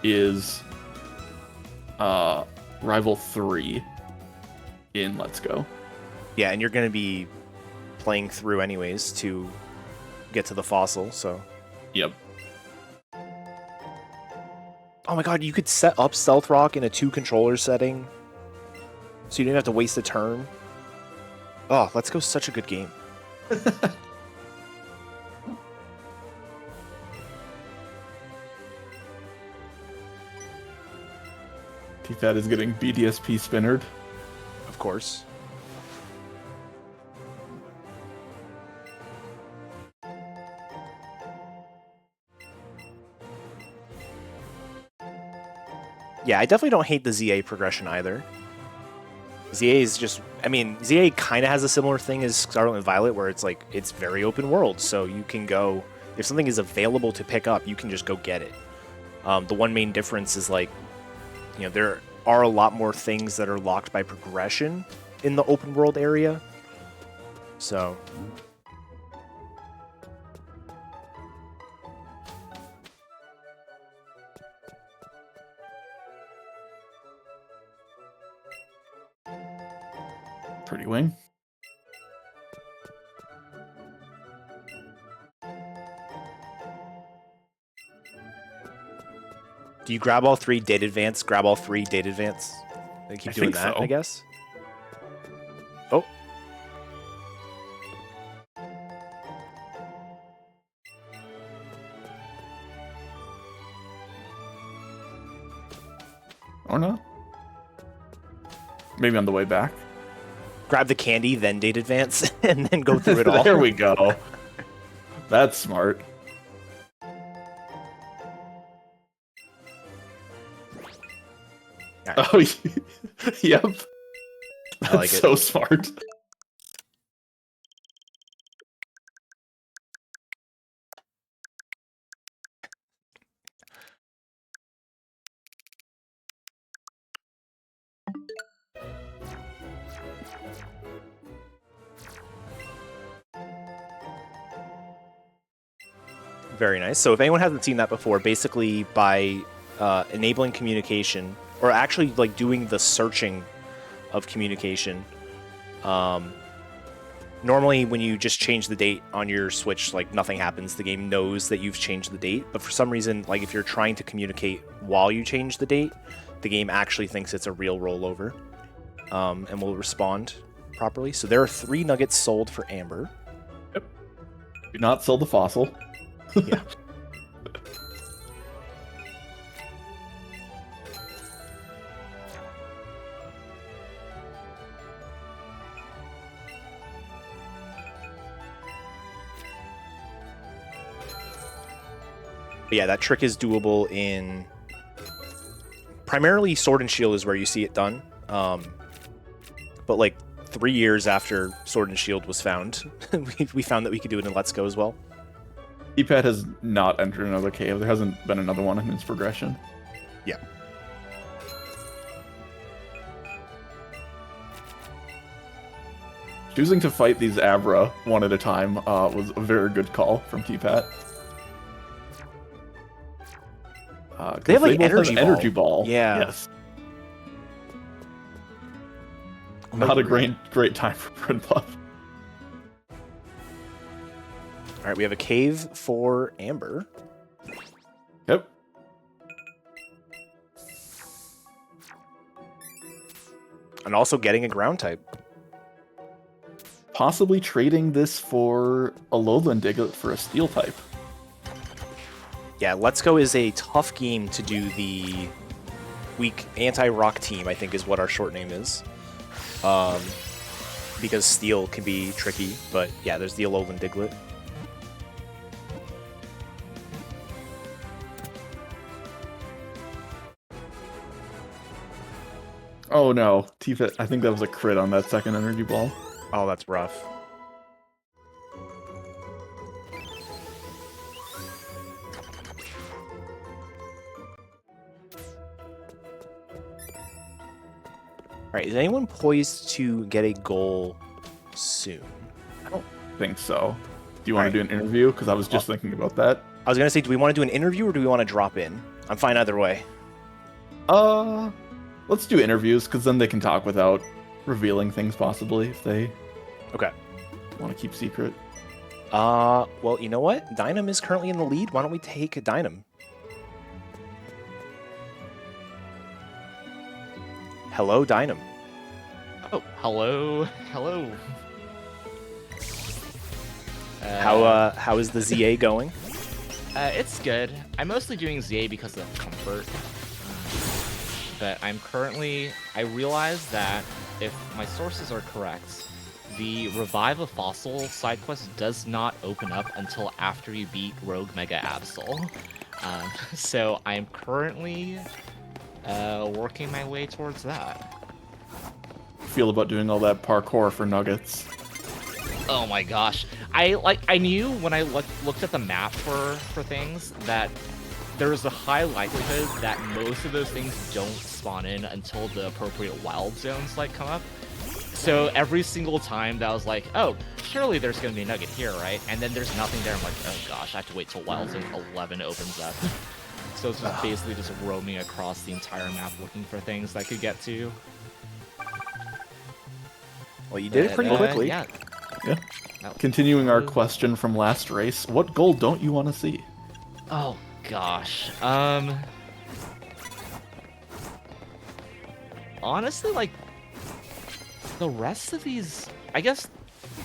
is Rival 3 in Let's Go. Yeah, and you're going to be playing through anyways to get to the fossil, so... Yep. Oh my god, you could set up Stealth Rock in a 2-controller setting, so you didn't have to waste a turn. Oh, Let's Go, such a good game. tpat is getting BDSP spinnered. Of course. Yeah, I definitely don't hate the ZA progression either. ZA is just, I mean, ZA kind of has a similar thing as Scarlet and Violet, where it's like, it's very open world, so you can go, if something is available to pick up, you can just go get it. The one main difference is like, you know, there are a lot more things that are locked by progression in the open world area. So... Pretty wing. Do you grab all 3, date advance, grab all 3, date advance? And keep doing that, so. I guess? Or not? Maybe on the way back. Grab the candy, then date advance, and then go through it all. There we go. That's smart. Alright. Oh, yep. I like That's it. so smart. Very nice. So if anyone hasn't seen that before, basically by enabling communication, or actually like doing the searching of communication, normally when you just change the date on your Switch, like nothing happens. The game knows that you've changed the date, but for some reason, like if you're trying to communicate while you change the date, the game actually thinks it's a real rollover, and will respond properly. So there are 3 nuggets sold for Amber. Yep. Do not sell the fossil. Yeah. But yeah, that trick is doable in primarily Sword and Shield is where you see it done. But like 3 years after Sword and Shield was found, we found that we could do it in Let's Go as well. tpat has not entered another cave. There hasn't been another one in its progression. Yeah. Choosing to fight these Abra one at a time was a very good call from tpat. They have, like, both energy ball. ball. Yeah. Yes. Not a great time for Headbob. All right, we have a cave for Amber. Yep. And also getting a ground type. Possibly trading this for a Lowland Diglett for a steel type. Yeah, Let's Go is a tough game to do the weak anti-rock team, I think is what our short name is. Because steel can be tricky, but yeah, there's the Alolan Diglett. Oh no, tpat, I think that was a crit on that second energy ball. Oh, that's rough. Alright, is anyone poised to get a goal soon? I don't think so. Do you want Alright. to do an interview? Because I was just thinking about that. I was going to say, do we want to do an interview or do we want to drop in? I'm fine either way. Let's do interviews, because then they can talk without revealing things, possibly, if they Okay. want to keep secret. Well, you know what? Dynam is currently in the lead. Why don't we take Dynam? Hello, Dynam. Oh, hello, hello. How is the ZA going? It's good. I'm mostly doing ZA because of comfort. But I realized that if my sources are correct, the Revive a Fossil side quest does not open up until after you beat Rogue Mega Absol. So I'm currently working my way towards that. Feel about doing all that parkour for nuggets. Oh my gosh. I knew when I looked at the map for things that there's a high likelihood that most of those things don't spawn in until the appropriate wild zones like come up. So every single time that I was like, oh, surely there's gonna be a nugget here, right? And then there's nothing there. I'm like, oh gosh, I have to wait till wild zone 11 opens up. So it's just basically just roaming across the entire map looking for things that I could get to. Well, you did it pretty But, quickly. Yeah. Yeah. That- Continuing our question from last race, what goal don't you want to see? Oh gosh. Honestly, like the rest of these, I guess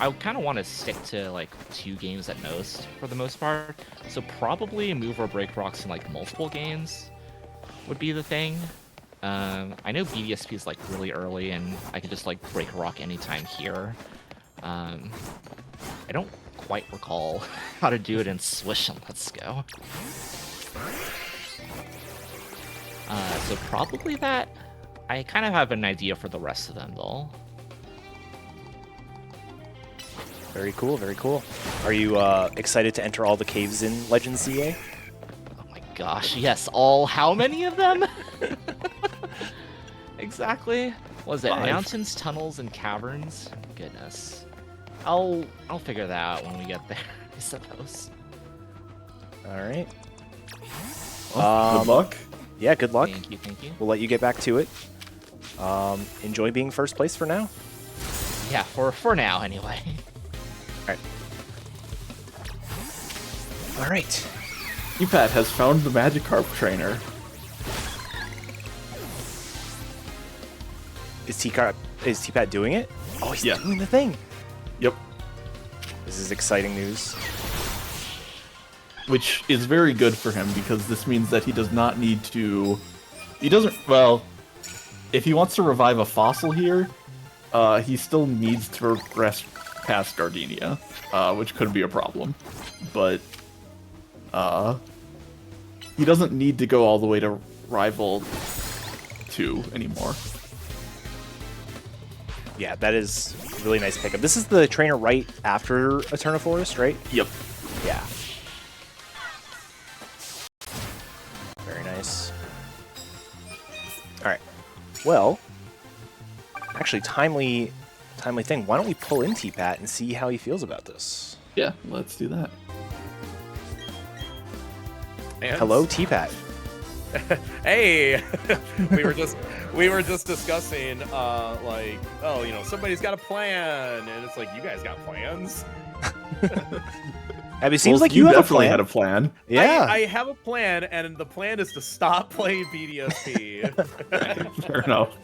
I kind of want to stick to like 2 games at most for the most part. So probably move or break rocks in like multiple games would be the thing. I know BDSP is like really early, and I could just like break rock anytime here. I don't quite recall how to do it in Swish and Let's Go. So probably that. I kind of have an idea for the rest of them, though. Very cool, very cool. Are you excited to enter all the caves in Legends ZA? Oh my gosh, yes, all how many of them? Exactly. What was it? 5. Mountains, tunnels, and caverns? Goodness. I'll figure that out when we get there, I suppose. All right. Well, good luck. Yeah, good luck. Thank you, thank you. We'll let you get back to it. Enjoy being first place for now. Yeah, for now, anyway. All right. tpat has found the Magikarp trainer. Is tpat doing it? Oh, he's Yeah. doing the thing. Yep. This is exciting news. Which is very good for him, because this means that he does not need to... He doesn't... Well, if he wants to revive a fossil here, he still needs to progress past Gardenia, which could be a problem. But, he doesn't need to go all the way to Rival 2 anymore. Yeah, that is a really nice pickup. This is the trainer right after Eterna Forest, right? Yep. Yeah. Very nice. All right. Well, actually, timely thing. Why don't we pull in tpat and see how he feels about this? Yeah, let's do that. And Hello, tpat. Hey, we were just discussing like, oh, you know, somebody's got a plan, and it's like, you guys got plans? Abby, seems Well, like you have a definitely plan. had a plan. Yeah. I have a plan, and the plan is to stop playing BDSP. Fair enough.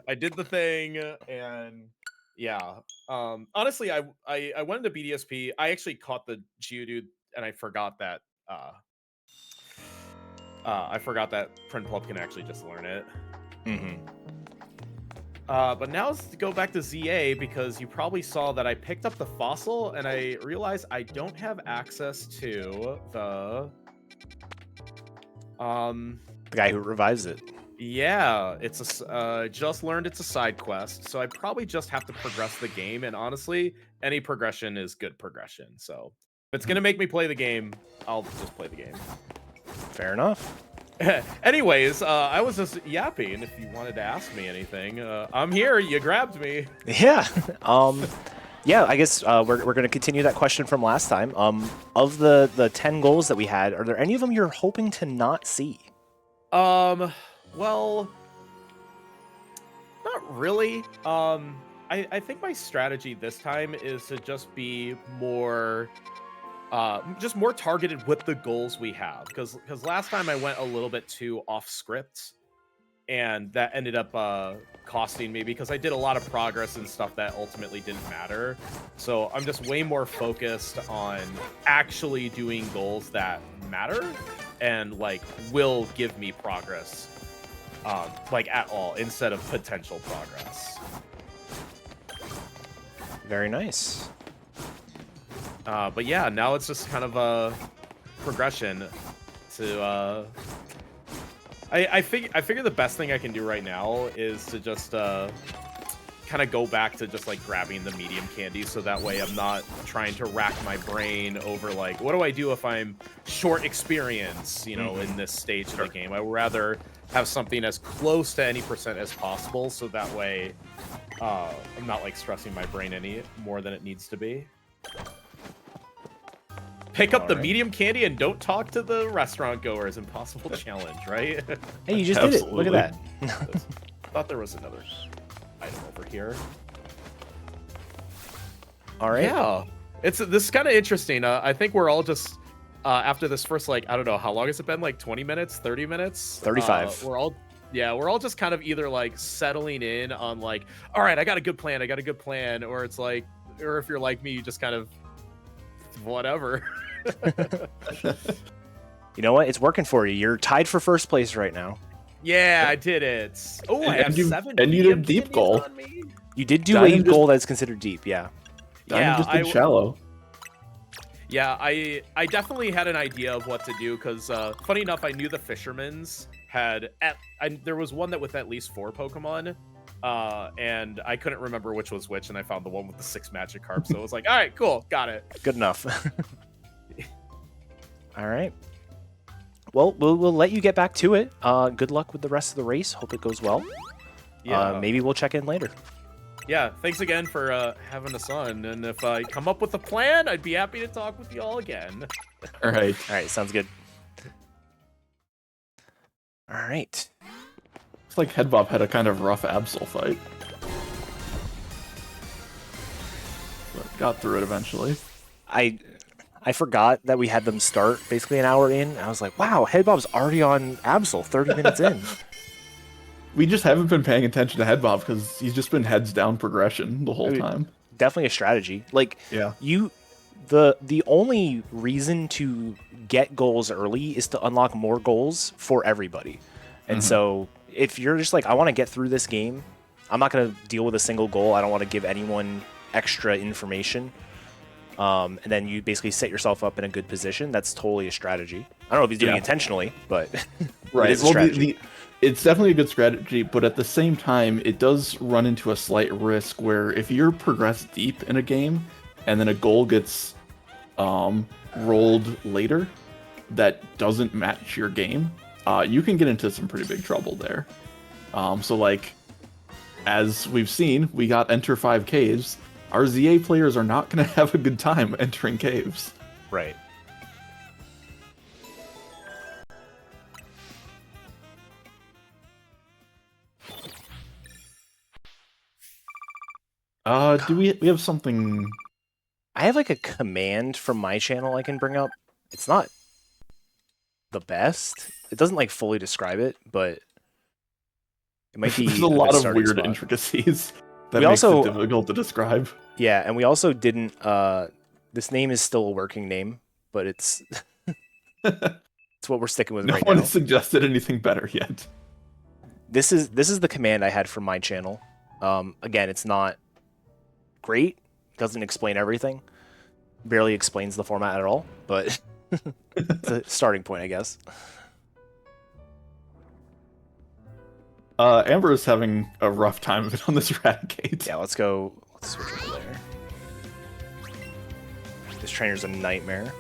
I did the thing, and yeah. Honestly, I went into BDSP. I actually caught the Geodude, and I forgot that Prinplup can actually just learn it. Mm-hmm. But now let's go back to ZA, because you probably saw that I picked up the fossil, and I realized I don't have access to the guy who revives it. Yeah, it's a just learned it's a side quest, so I probably just have to progress the game. And honestly, any progression is good progression. So if it's gonna make me play the game, I'll just play the game. Fair enough. Anyways, I was just yapping. If you wanted to ask me anything, I'm here. You grabbed me. Yeah. Yeah, I guess we're going to continue that question from last time. Of the 10 goals that we had, are there any of them you're hoping to not see? Well, not really. I think my strategy this time is to just be more targeted with the goals we have, because last time I went a little bit too off script, and that ended up costing me, because I did a lot of progress and stuff that ultimately didn't matter. So I'm just way more focused on actually doing goals that matter and like will give me progress, like at all, instead of potential progress. Very nice. But yeah, now it's just kind of a progression to I figure the best thing I can do right now is to just kind of go back to just like grabbing the medium candy, so that way I'm not trying to rack my brain over like, what do I do if I'm short experience, you know, in this stage of the game. I would rather have something as close to any percent as possible, so that way I'm not like stressing my brain any more than it needs to be. Pick up the medium candy and don't talk to the restaurant goers. Impossible challenge, right? Hey, you just did it. Look at that. I thought there was another item over here. All right. Yeah, this is kind of interesting. I think we're all just after this first, like, I don't know, how long has it been? Like 20 minutes, 30 minutes? 35. We're all just kind of either like settling in on like, all right, I got a good plan, or it's like, or if you're like me, you just kind of whatever. You know what? It's working for you. You're tied for first place right now. Yeah, I did it. Oh, I have 7 and you did medium deep kidneys goal. on me. You did do Dynam a just- goal that's considered deep, yeah. Dynam just did I- shallow. Yeah, I definitely had an idea of what to do because, funny enough, I knew the fishermen's had there was one that with at least 4 Pokemon, and I couldn't remember which was which, and I found the one with the 6 Magikarp. So I was like, all right, cool, got it. Good enough. All right. Well, we'll let you get back to it. Good luck with the rest of the race. Hope it goes well. Yeah, Maybe we'll check in later. yeah. Thanks again for having us on, and if I come up with a plan, I'd be happy to talk with you all again. All right. All right, sounds good. All right. It's like Headbob had a kind of rough Absol fight. But got through it eventually. I forgot that we had them start basically an hour in. I was like, wow, Headbob's already on Absol 30 minutes in. We just haven't been paying attention to Headbob because he's just been heads down progression the whole time. Definitely a strategy. Like, Yeah. the only reason to get goals early is to unlock more goals for everybody. And so if you're just like, I want to get through this game, I'm not going to deal with a single goal. I don't want to give anyone extra information. And then you basically set yourself up in a good position. That's totally a strategy. I don't know if he's doing it intentionally, but Right. it is a strategy. It's definitely a good strategy, but at the same time, it does run into a slight risk where if you're progressed deep in a game and then a goal gets rolled later that doesn't match your game, you can get into some pretty big trouble there. So like, as we've seen, we got Enter 5 Caves. Our ZA players are not going to have a good time entering caves. Right. Do we have something? I have like a command from my channel I can bring up. It's not the best. It doesn't like fully describe it, but it might be There's a lot good of starting weird spot. intricacies that We makes also- it difficult to describe. Yeah, and we also didn't. This name is still a working name, but it's it's what we're sticking with No right one now. has suggested anything better yet. This is the command I had from my channel. Again, it's not great. Doesn't explain everything. Barely explains the format at all, but it's a starting point, I guess. Amber is having a rough time of it on this Eradicate. Yeah, let's go. Let's switch over there. This trainer's a nightmare.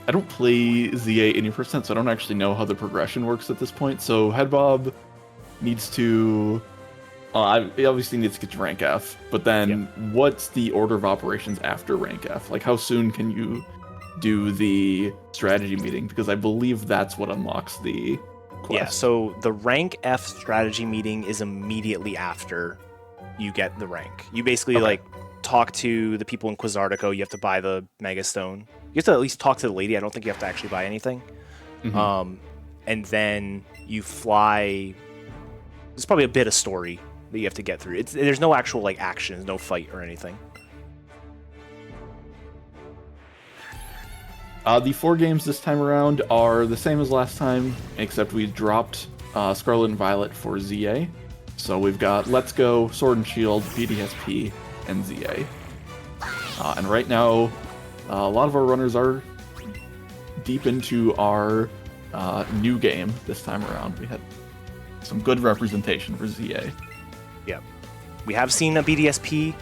I don't play ZA 80%, so I don't actually know how the progression works at this point. So Headbob needs to... he obviously needs to get to rank F, but then what's the order of operations after rank F? Like, how soon can you do the strategy meeting? Because I believe that's what unlocks the quest. Yeah, so the rank F strategy meeting is immediately after you get the rank. You basically like talk to the people in Quizartico. You have to buy the Mega Stone. You have to at least talk to the lady. I don't think you have to actually buy anything. And then you fly. There's probably a bit of story that you have to get through. There's no actual like actions, no fight or anything. The 4 games this time around are the same as last time, except we dropped Scarlet and Violet for ZA. So we've got Let's Go, Sword and Shield, BDSP, and ZA. And right now, a lot of our runners are deep into our new game this time around. We had some good representation for ZA. Yeah. We have seen a BDSP,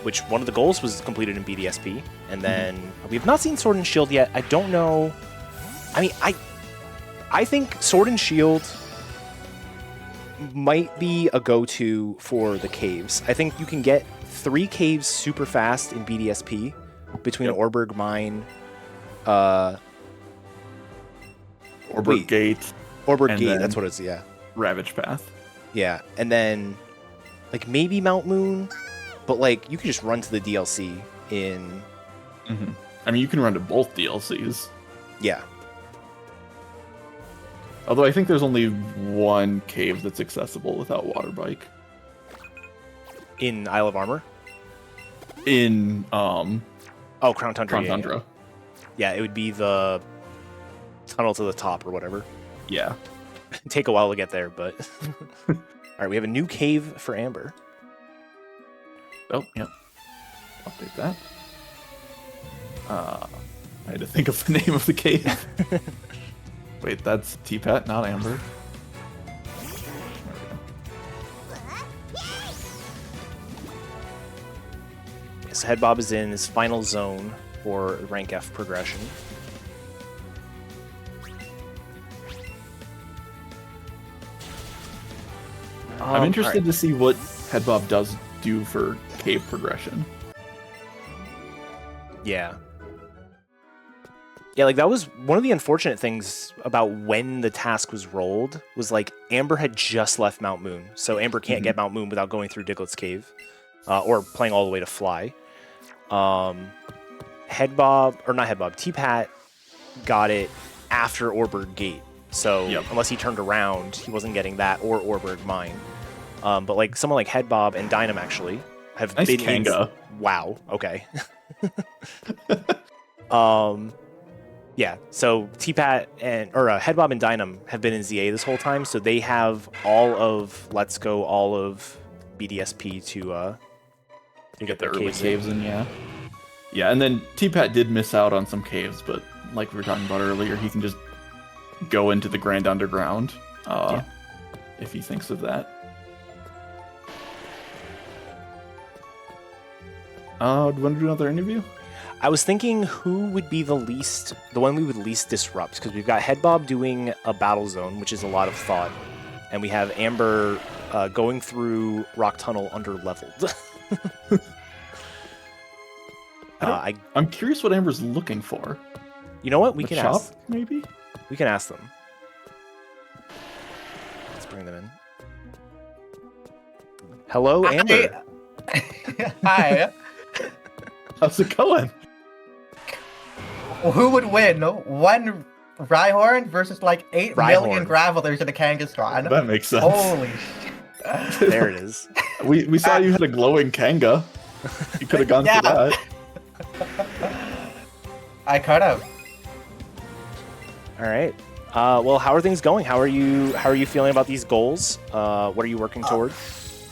which one of the goals was completed in BDSP. And then we have not seen Sword and Shield yet. I don't know. I mean, I think Sword and Shield might be a go-to for the caves. I think you can get 3 caves super fast in BDSP between Orberg Mine, Orberg Gate, Orberg and Gate, then- that's what it's, yeah. Ravage Path. Yeah, and then like maybe Mount Moon, but like you could just run to the DLC in I mean, you can run to both DLCs. yeah. Although I think there's only one cave that's accessible without water bike. In Isle of Armor? In Oh, Crown Tundra. Crown yeah, Tundra. Yeah, it would be the tunnel to the top or whatever. Yeah. It'd take a while to get there, but... All right, we have a new cave for Amber. Oh, yeah. Update that. I had to think of the name of the cave. Wait, that's tpat, not Amber. So Headbob is in his final zone for rank F progression. I'm interested alright. to see what Headbob does do for cave progression. Yeah. Yeah, like that was one of the unfortunate things about when the task was rolled was like Amber had just left Mount Moon. So Amber can't get Mount Moon without going through Diglett's Cave or playing all the way to Fly. Headbob, or not Headbob, tpat got it after Orberg Gate. So unless he turned around, he wasn't getting that or Orberg Mine. But like someone like Headbob and Dynam actually have Nice been Kanga. Wow, okay. Yeah, so tpat and Headbob and Dynam have been in ZA this whole time, so they have all of Let's Go, all of BDSP to get the early caves in, yeah. Yeah, and then tpat did miss out on some caves, but like we were talking about earlier, he can just go into the Grand Underground if he thinks of that. Do you want to do another interview? I was thinking who would be the one we would least disrupt, because we've got Headbob doing a battle zone, which is a lot of thought, and we have Amber going through Rock Tunnel under leveled. I'm curious what Amber's looking for. You know what? We The can shop, ask. maybe? We can ask them. Let's bring them in. Hello, Amber. Hi. How's it going? Who would win? One Rhyhorn versus like 8 million Rhyhorn. Gravelers in a Kangaskhan? That makes sense. Holy shit. There it is. We saw you had a glowing Kanga. You could have gone for that. I could have. All right. Well, how are things going? How are you feeling about these goals? What are you working toward?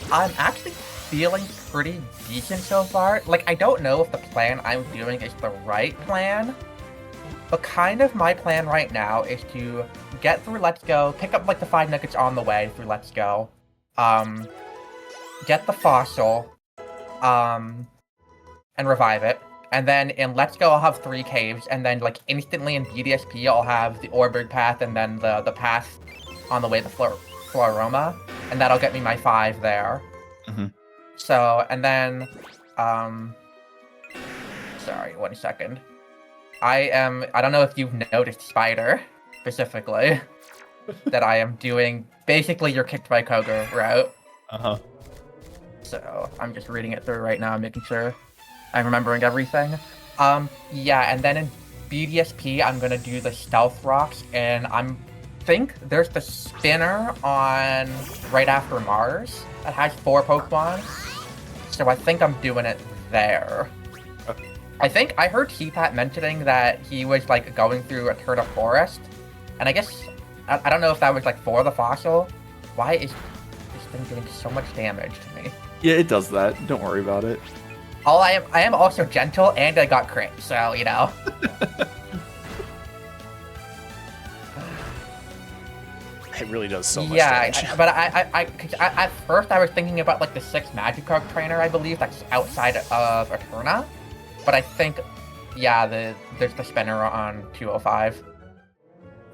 I'm actually feeling pretty decent so far. Like, I don't know if the plan I'm doing is the right plan, but kind of my plan right now is to get through Let's Go, pick up like the 5 nuggets on the way through Let's Go, get the fossil, and revive it. And then in Let's Go, I'll have 3 caves, and then like instantly in BDSP, I'll have the Orberg path and then the path on the way to Floroma, and that'll get me my 5 there. So, and then, sorry, 1 second. I don't know if you've noticed, Spider, specifically, that I am doing basically your Kicked by Koga route. So, I'm just reading it through right now, making sure I'm remembering everything. Yeah, and then in BDSP, I'm gonna do the Stealth Rocks, and think there's the spinner on right after Mars that has 4 Pokemon. So I think I'm doing it there. I think I heard tpat mentioning that he was like going through Eterna Forest, and I guess I don't know if that was like for the fossil. Why is this thing doing so much damage to me? Yeah, it does that. Don't worry about it. I am also gentle, and I got crit, so you know. It really does so much Yeah, damage. but at first I was thinking about like the 6 Magikarp trainer, I believe, that's outside of Eterna. But I think, yeah, there's the spinner on 205.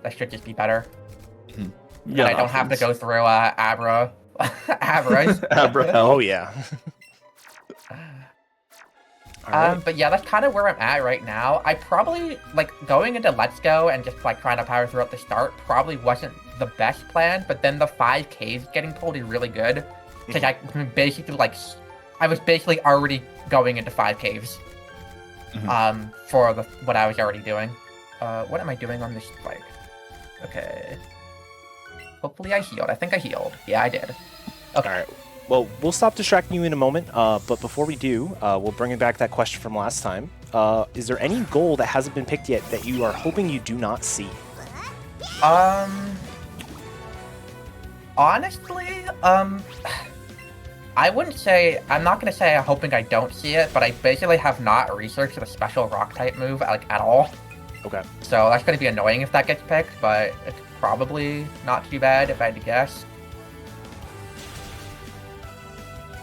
That should just be better. Yeah, and I don't have to go through Abra. Abra's. Abra Hell. Oh yeah. All right. But yeah, that's kind of where I'm at right now. I probably, like, going into Let's Go and just, like, trying to power through at the start probably wasn't the best plan, but then the 5 caves getting pulled is really good. Because I basically, like, I was basically already going into 5 caves. For what I was already doing. What am I doing on this bike? Okay. Hopefully I healed. I think I healed. Yeah, I did. Okay. All right. Well, we'll stop distracting you in a moment, but before we do, we'll bring back that question from last time. Is there any goal that hasn't been picked yet that you are hoping you do not see? Honestly, I wouldn't say, I'm not going to say I'm hoping I don't see it, but I basically have not researched the special rock type move like at all. Okay. So that's going to be annoying if that gets picked, but it's probably not too bad if I had to guess.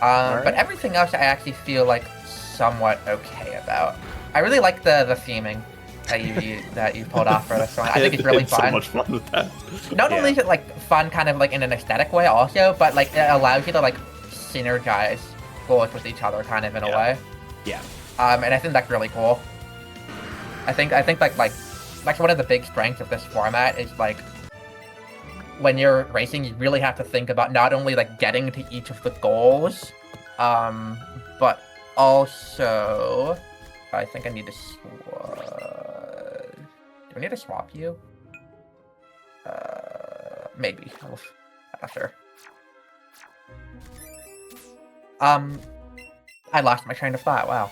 But everything else I actually feel like somewhat okay about. I really like the theming that you pulled off for this one. I think it's really fun. So much fun with that. Not only is it like fun kind of like in an aesthetic way also, but like it allows you to like synergize goals with each other kind of in a way. Yeah. And I think that's really cool. I think like one of the big strengths of this format is like when you're racing, you really have to think about not only like getting to each of the goals, but also I think I need to do I need to swap you? Maybe. I'm not sure. I lost my train of thought. Wow.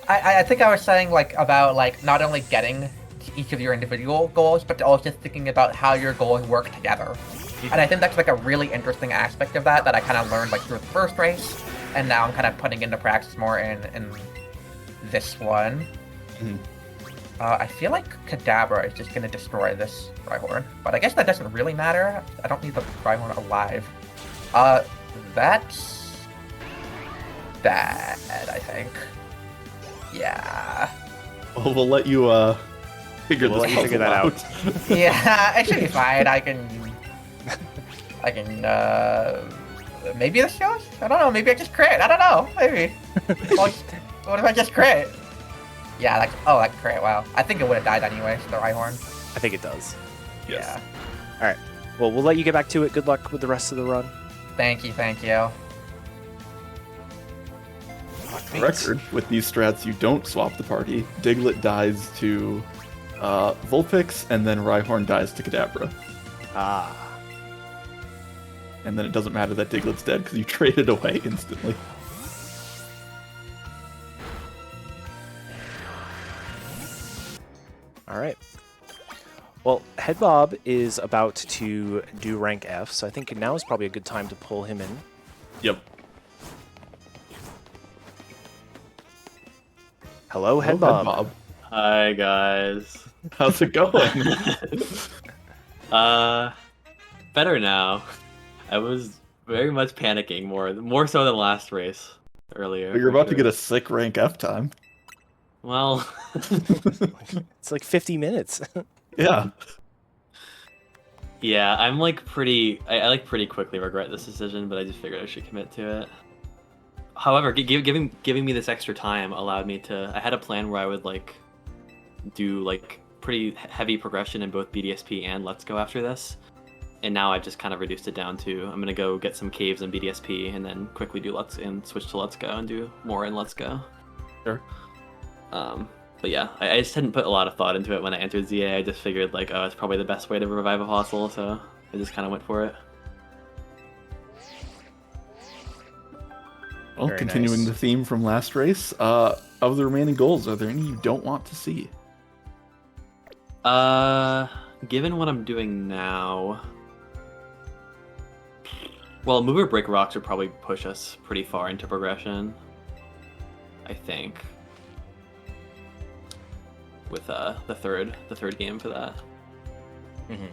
I think I was saying like about like not only getting to each of your individual goals, but also thinking about how your goals work together. And I think that's like a really interesting aspect of that I kind of learned like through the first race, and now I'm kind of putting into practice more in this one. I feel like Kadabra is just going to destroy this Rhyhorn, but I guess that doesn't really matter. I don't need the Rhyhorn alive. That's bad, I think. Yeah. Well, we'll let you figure that out. Yeah, it should be fine. I can maybe this goes? I don't know, maybe I just crit. I don't know, maybe. What if I just crit? Yeah, that crit, wow. I think it would have died anyway, the Rhyhorn. I think it does. Yes. Yeah. All right. Well, we'll let you get back to it. Good luck with the rest of the run. Thank you. For record, with these strats, you don't swap the party. Diglett dies to Vulpix, and then Rhyhorn dies to Kadabra. Ah. And then it doesn't matter that Diglett's dead because you traded away instantly. All right. Well, Headbob is about to do rank F, so I think now is probably a good time to pull him in. Yep. Hello, Headbob. Hi guys. How's it going? Better now. I was very much panicking more so than last race earlier. But you're about to get a sick rank F time. Well, It's like 50 minutes. Yeah. yeah, I'm like I like pretty quickly regret this decision, but I just figured I should commit to it. However, giving me this extra time allowed me to. I had a plan where I would like do like pretty heavy progression in both BDSP and Let's Go after this, and now I've just kind of reduced it down to I'm gonna go get some caves in BDSP and then quickly do switch to Let's Go and do more in Let's Go. Sure. But yeah, I just hadn't put a lot of thought into it when I entered ZA. I just figured like, oh, it's probably the best way to revive a fossil, so I just kind of went for it. Well, Very continuing nice. the theme from last race, of the remaining goals, are there any you don't want to see? Given what I'm doing now, well, move or break rocks would probably push us pretty far into progression, I think. With the third game for that,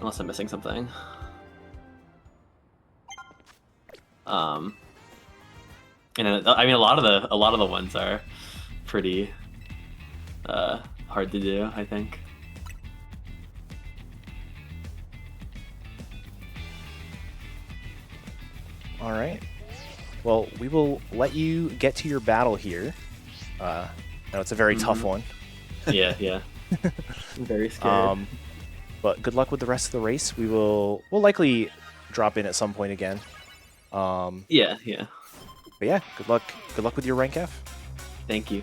unless I'm missing something. And I mean a lot of the ones are pretty hard to do, I think. All right. Well, we will let you get to your battle here. No, it's a very tough one. Yeah. I'm very scared. But good luck with the rest of the race. We'll likely drop in at some point again. Yeah. But yeah, good luck with your rank F. Thank you.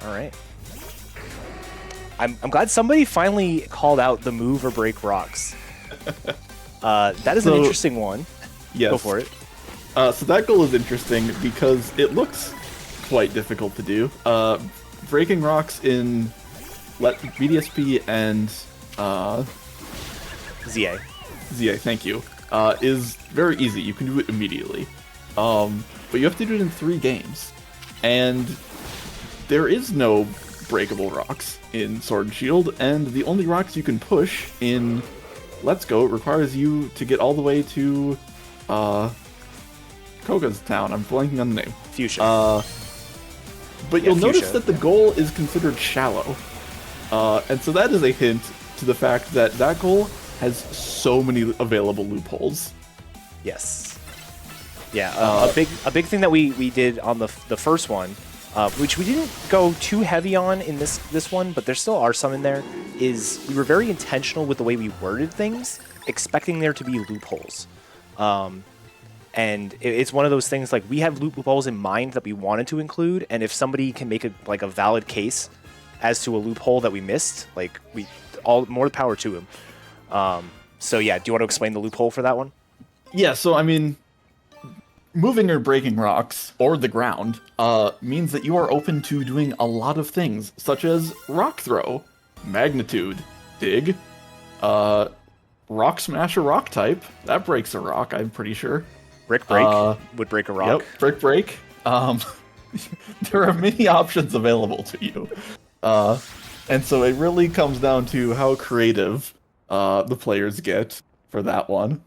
All right. I'm glad somebody finally called out the move or break rocks. That is an interesting one. Yes. Go for it. So that goal is interesting because it looks quite difficult to do. Breaking rocks in BDSP and ZA. ZA, thank you, is very easy. You can do it immediately. But you have to do it in 3 games. And there is no breakable rocks in Sword and Shield, and the only rocks you can push in Let's Go requires you to get all the way to Koga's town. I'm blanking on the name. Fuchsia. But you'll notice that the goal is considered shallow. And so that is a hint to the fact that that goal has so many available loopholes. Yes. Yeah, a big thing that we did on the first one, which we didn't go too heavy on in this one, but there still are some in there, is we were very intentional with the way we worded things, expecting there to be loopholes. And it's one of those things, like, we have loopholes in mind that we wanted to include, and if somebody can make a valid case as to a loophole that we missed, like, more power to him. So yeah, do you want to explain the loophole for that one? Yeah, so I mean, moving or breaking rocks, or the ground, means that you are open to doing a lot of things, such as rock throw, magnitude, dig, rock smash a rock type. That breaks a rock, I'm pretty sure. Brick break would break a rock. Yep, brick break. There are many options available to you. And so it really comes down to how creative the players get for that one.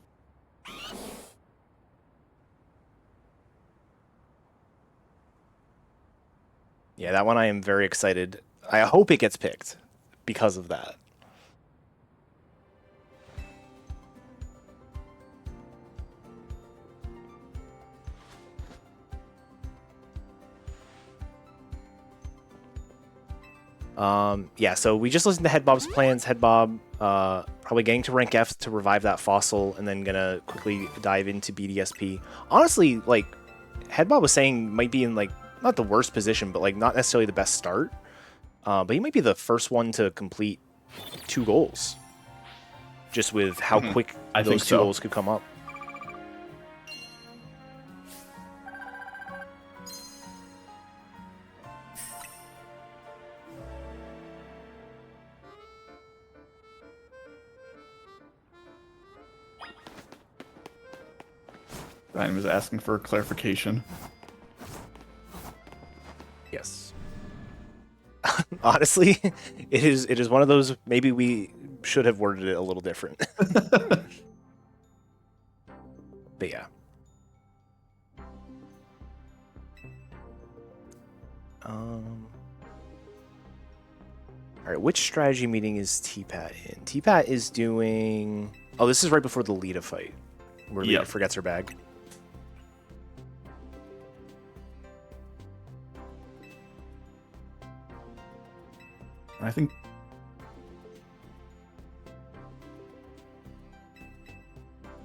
Yeah, that one I am very excited. I hope it gets picked because of that. Yeah, so we just listened to Headbob's plans. Headbob probably getting to rank F to revive that fossil, and then gonna quickly dive into BDSP. Honestly, like, Headbob was saying might be in, like, not the worst position, but, like, not necessarily the best start. But he might be the first one to complete 2 goals. Just with how quick those 2 goals could come up. Dynam was asking for clarification. Yes. Honestly, it is one of those, maybe we should have worded it a little different. But yeah. Alright, which strategy meeting is tpat in? Tpat is doing... Oh, this is right before the Lita fight, where Lita forgets her bag. I think...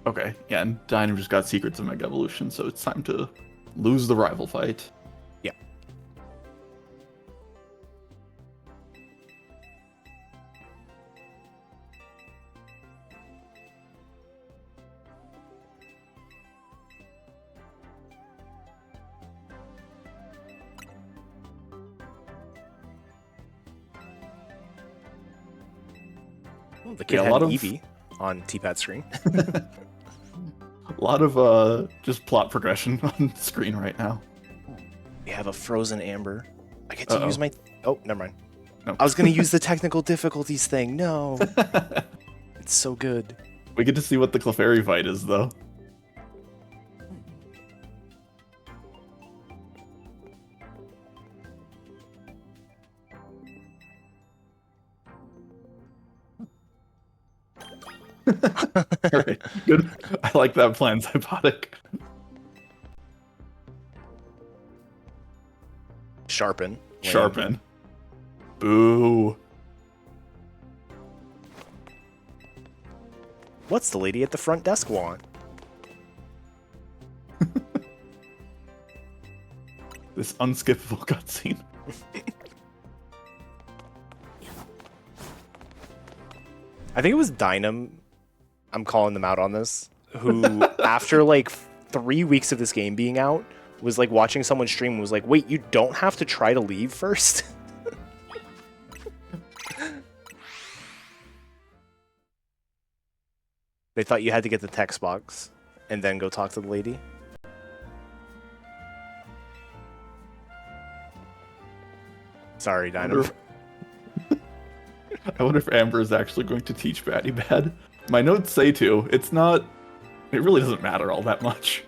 Okay, yeah, and Dynam just got Secrets of Mega Evolution, so it's time to lose the rival fight. Yeah. Well, the kid had Eevee on tpat screen. A lot of just plot progression on screen right now. We have a frozen Amber. I get to use my... Oh, never mind. No. I was going to use the technical difficulties thing. No. It's so good. We get to see what the Clefairy fight is, though. Alright, good. I like that plan, Zypotic. Sharpen. Sharpen. Boo. What's the lady at the front desk want? This unskippable cutscene. I think it was Dynam. I'm calling them out on this. Who, after like 3 weeks of this game being out, was like watching someone stream and was like, "Wait, you don't have to try to leave first?" They thought you had to get the text box and then go talk to the lady. Sorry, Dynam. I wonder if Amber is actually going to teach Batty Bad. My notes say to. It's not... It really doesn't matter all that much.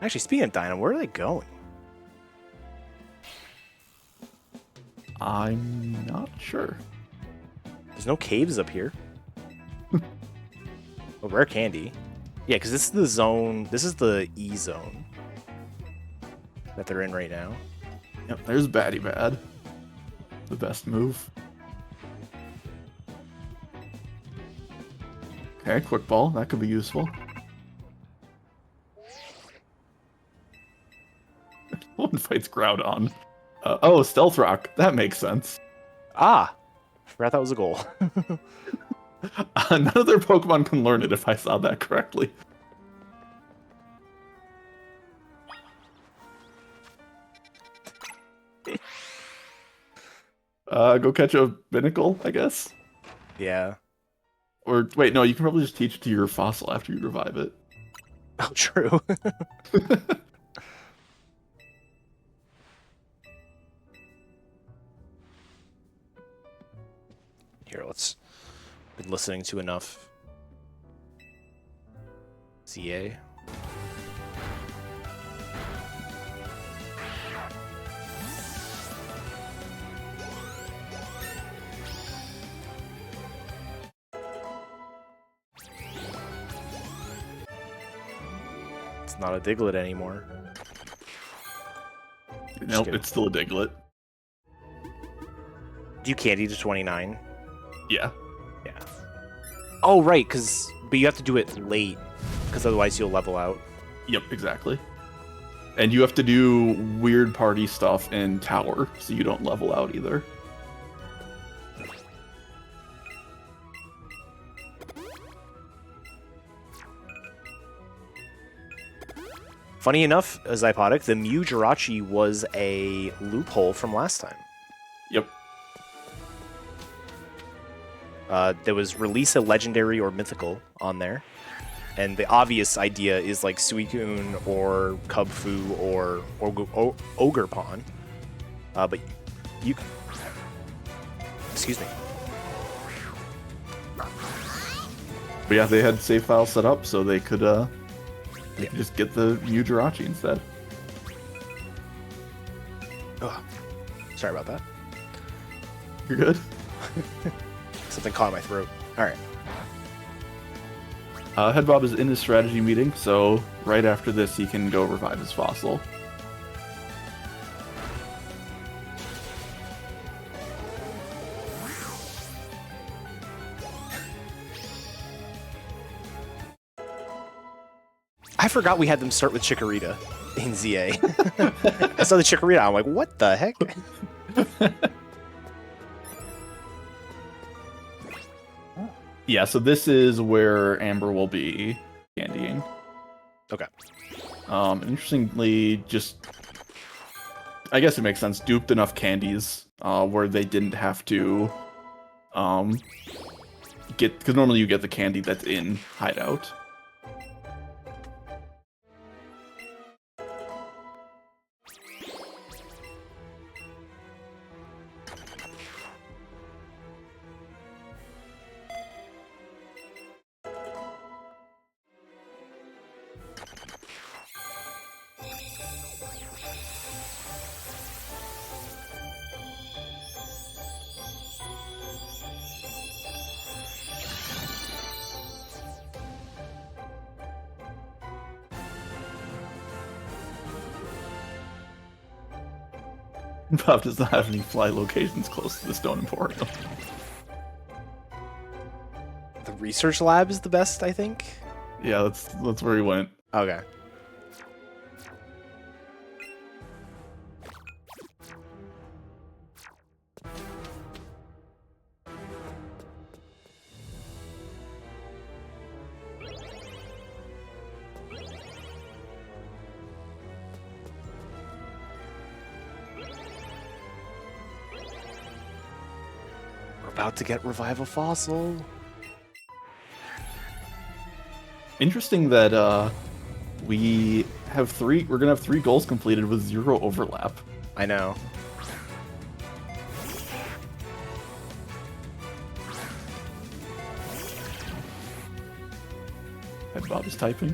Actually, speaking of Dynam, where are they going? I'm not sure. There's no caves up here. Oh, rare candy. Yeah, because this is the zone. This is the E zone that they're in right now. Yep, there's Batty Bad. The best move. Okay, quick ball. That could be useful. One fights Groudon. Oh, Stealth Rock. That makes sense. Ah! Forgot that was a goal. None of their Pokemon can learn it if I saw that correctly. Go catch a Binnacle, I guess? Yeah. Or, wait, no, you can probably just teach it to your fossil after you revive it. Oh, true. Here, let's... Been listening to enough. ZA. It's not a Diglett anymore. Nope, it's still a Diglett. Do you candy to 29? Yeah. Yeah. Oh, right, but you have to do it late, because otherwise you'll level out. Yep, exactly. And you have to do weird party stuff in Tower, so you don't level out either. Funny enough, Zypotic, the Mew Jirachi was a loophole from last time. Yep. There was release a legendary or mythical on there. And the obvious idea is like Suicune or Cubfu or Ogerpon. But you... Excuse me. But yeah, they had save files set up so they could just get the Mew Jirachi instead. Ugh. Sorry about that. You're good? Something caught my throat. Alright. Headbob is in his strategy meeting, so right after this he can go revive his fossil. I forgot we had them start with Chikorita in ZA. I saw the Chikorita, I'm like, what the heck? Yeah, so this is where Amber will be candying. Okay. Interestingly, just... I guess it makes sense, duped enough candies where they didn't have to get... Because normally you get the candy that's in Hideout. Bob does not have any fly locations close to the Stone Emporium. The research lab is the best, I think. Yeah, that's where he went. Okay. We're about to get Revive a Fossil. Interesting that we're gonna have 3 goals completed with 0 overlap. I know. Headbob is typing.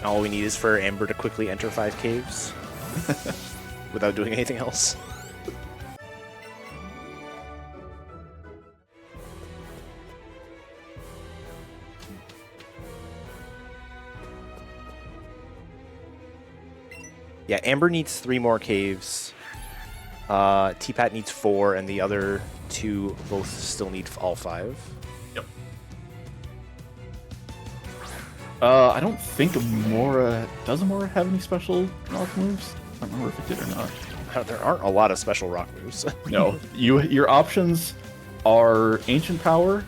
All we need is for Amber to quickly enter 5 caves without doing anything else. Yeah, Amber needs 3 more caves. Tpat needs 4, and the other 2 both still need all 5. I don't think Amora... Does Amora have any special rock moves? I don't remember if it did or not. There aren't a lot of special rock moves. No. Your options are Ancient Power,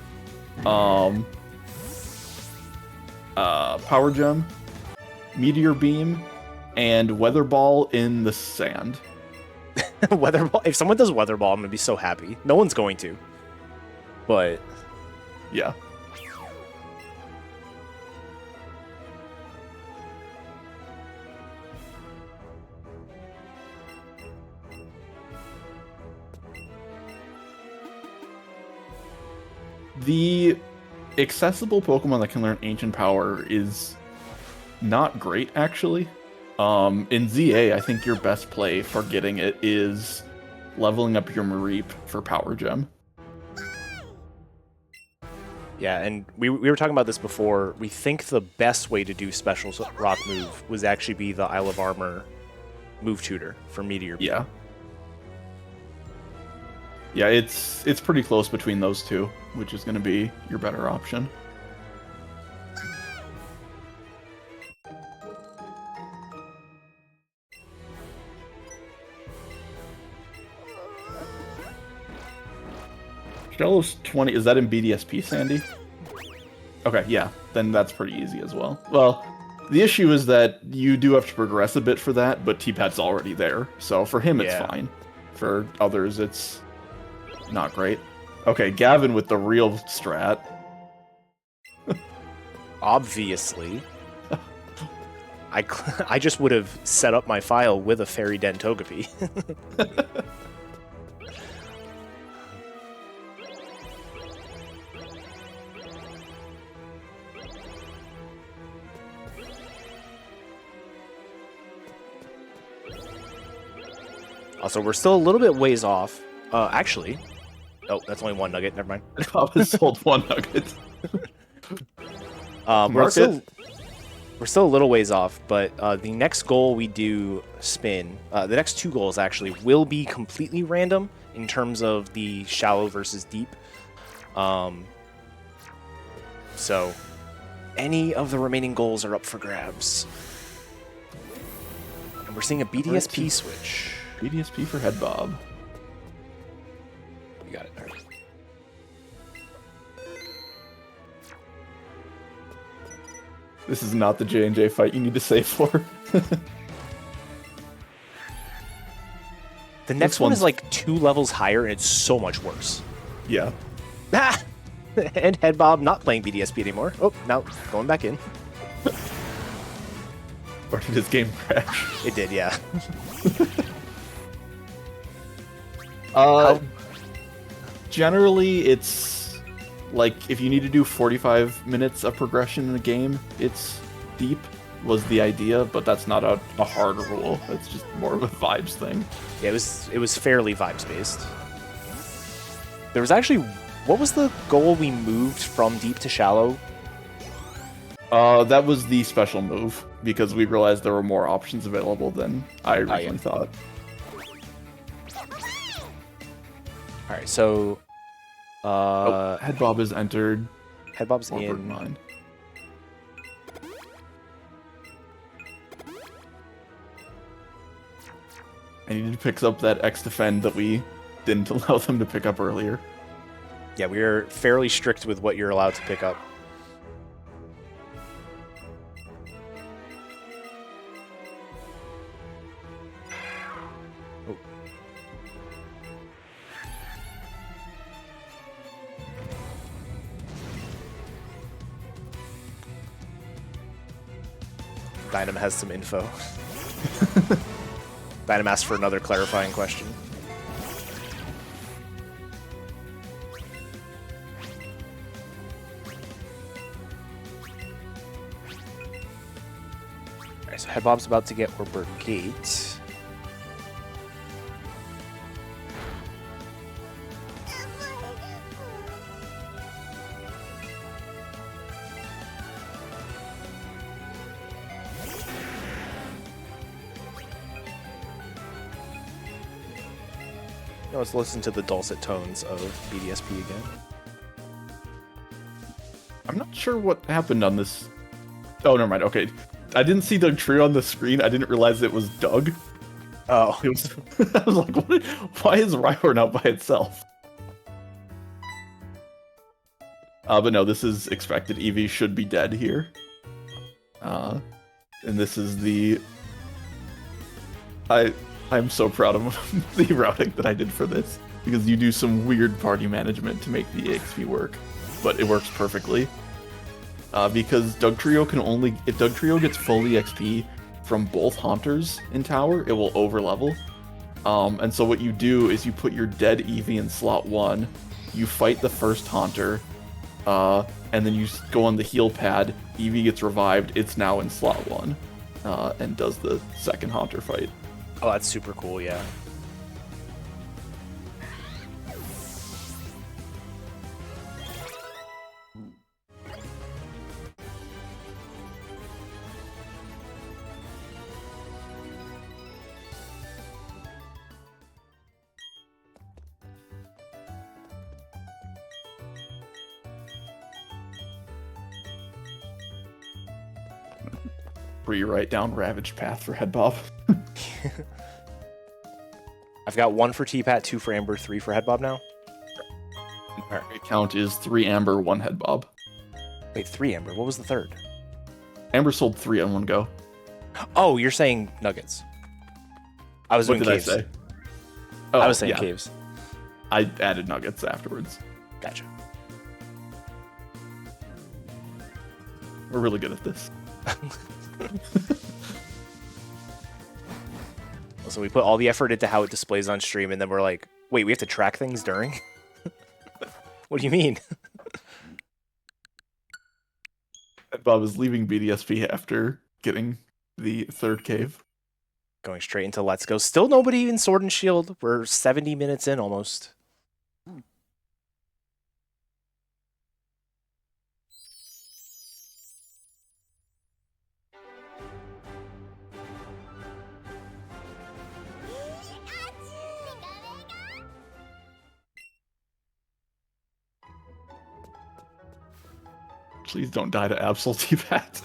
Power Gem, Meteor Beam, and Weather Ball in the sand. Weather Ball. If someone does Weather Ball, I'm going to be so happy. No one's going to. But... Yeah. The accessible Pokemon that can learn Ancient Power is not great, actually. In ZA, I think your best play for getting it is leveling up your Mareep for Power Gem. Yeah, and we were talking about this before. We think the best way to do special rock move was actually be the Isle of Armor move tutor for Meteor Beam. Yeah. Yeah, it's pretty close between those two, which is going to be your better option. Shellos 20, is that in BDSP, Sandy? Okay, yeah, then that's pretty easy as well. Well, the issue is that you do have to progress a bit for that, but T-Pat's already there, so for him it's fine. For others, it's not great. Okay, Gavin with the real strat. Obviously. I just would have set up my file with a Fairy Den Togepi. Also, we're still a little bit ways off. Actually, oh, that's only 1 nugget. Never mind. Papa sold 1 nugget. We're still a little ways off, but the next goal we do spin, the next 2 goals actually will be completely random in terms of the shallow versus deep. So any of the remaining goals are up for grabs. And we're seeing a BDSP switch. BDSP for Headbob. You got it. All right. This is not the J&J fight you need to save for. The next one is like 2 levels higher, and it's so much worse. Yeah. Ah! And Headbob not playing BDSP anymore. Oh, now going back in. Or did his game crash? It did, yeah. Generally, it's like if you need to do 45 minutes of progression in a game, it's deep was the idea, but that's not a hard rule. It's just more of a vibes thing. Yeah, it was fairly vibes based. There was actually, what was the goal we moved from deep to shallow? That was the special move because we realized there were more options available than I originally thought. All right, so Headbob is entered. Headbob's in. Mine. I needed to pick up that X defend that we didn't allow them to pick up earlier. Yeah, we are fairly strict with what you're allowed to pick up. Oh. Dynam has some info. Dynam asked for another clarifying question. Alright, so Headbob's about to get Orber Gate. Now let's listen to the dulcet tones of BDSP again. I'm not sure what happened on this. Oh, never mind. Okay. I didn't see Doug Trio on the screen. I didn't realize it was Doug. Oh. It was, I was like, what? Why is Rhyhorn out by itself? But no, this is expected. Eevee should be dead here. And this is the... I'm so proud of the routing that I did for this, because you do some weird party management to make the EXP work, but it works perfectly. Because Doug Trio can only... If Doug Trio gets full EXP from both Haunters in tower, it will overlevel. And so what you do is you put your dead Eevee in slot 1, you fight the first Haunter, and then you go on the heal pad, Eevee gets revived, it's now in slot 1, and does the second Haunter fight. Oh, that's super cool, yeah. Rewrite down Ravaged Path for Headbob. I've got 1 for tpat, 2 for Amber, 3 for Headbob now. Alright, count is 3 Amber, 1 Headbob. Wait, 3 Amber. What was the third? Amber sold 3 on one go. Oh, you're saying Nuggets. I was What doing did caves. I say? Oh, I was saying yeah. caves. I added Nuggets afterwards. Gotcha. We're really good at this. So we put all the effort into how it displays on stream, and then we're like, wait, we have to track things during? What do you mean? Headbob is leaving BDSP after getting the third cave. Going straight into Let's Go. Still nobody in Sword and Shield. We're 70 minutes in almost. Please don't die to Absol tpat.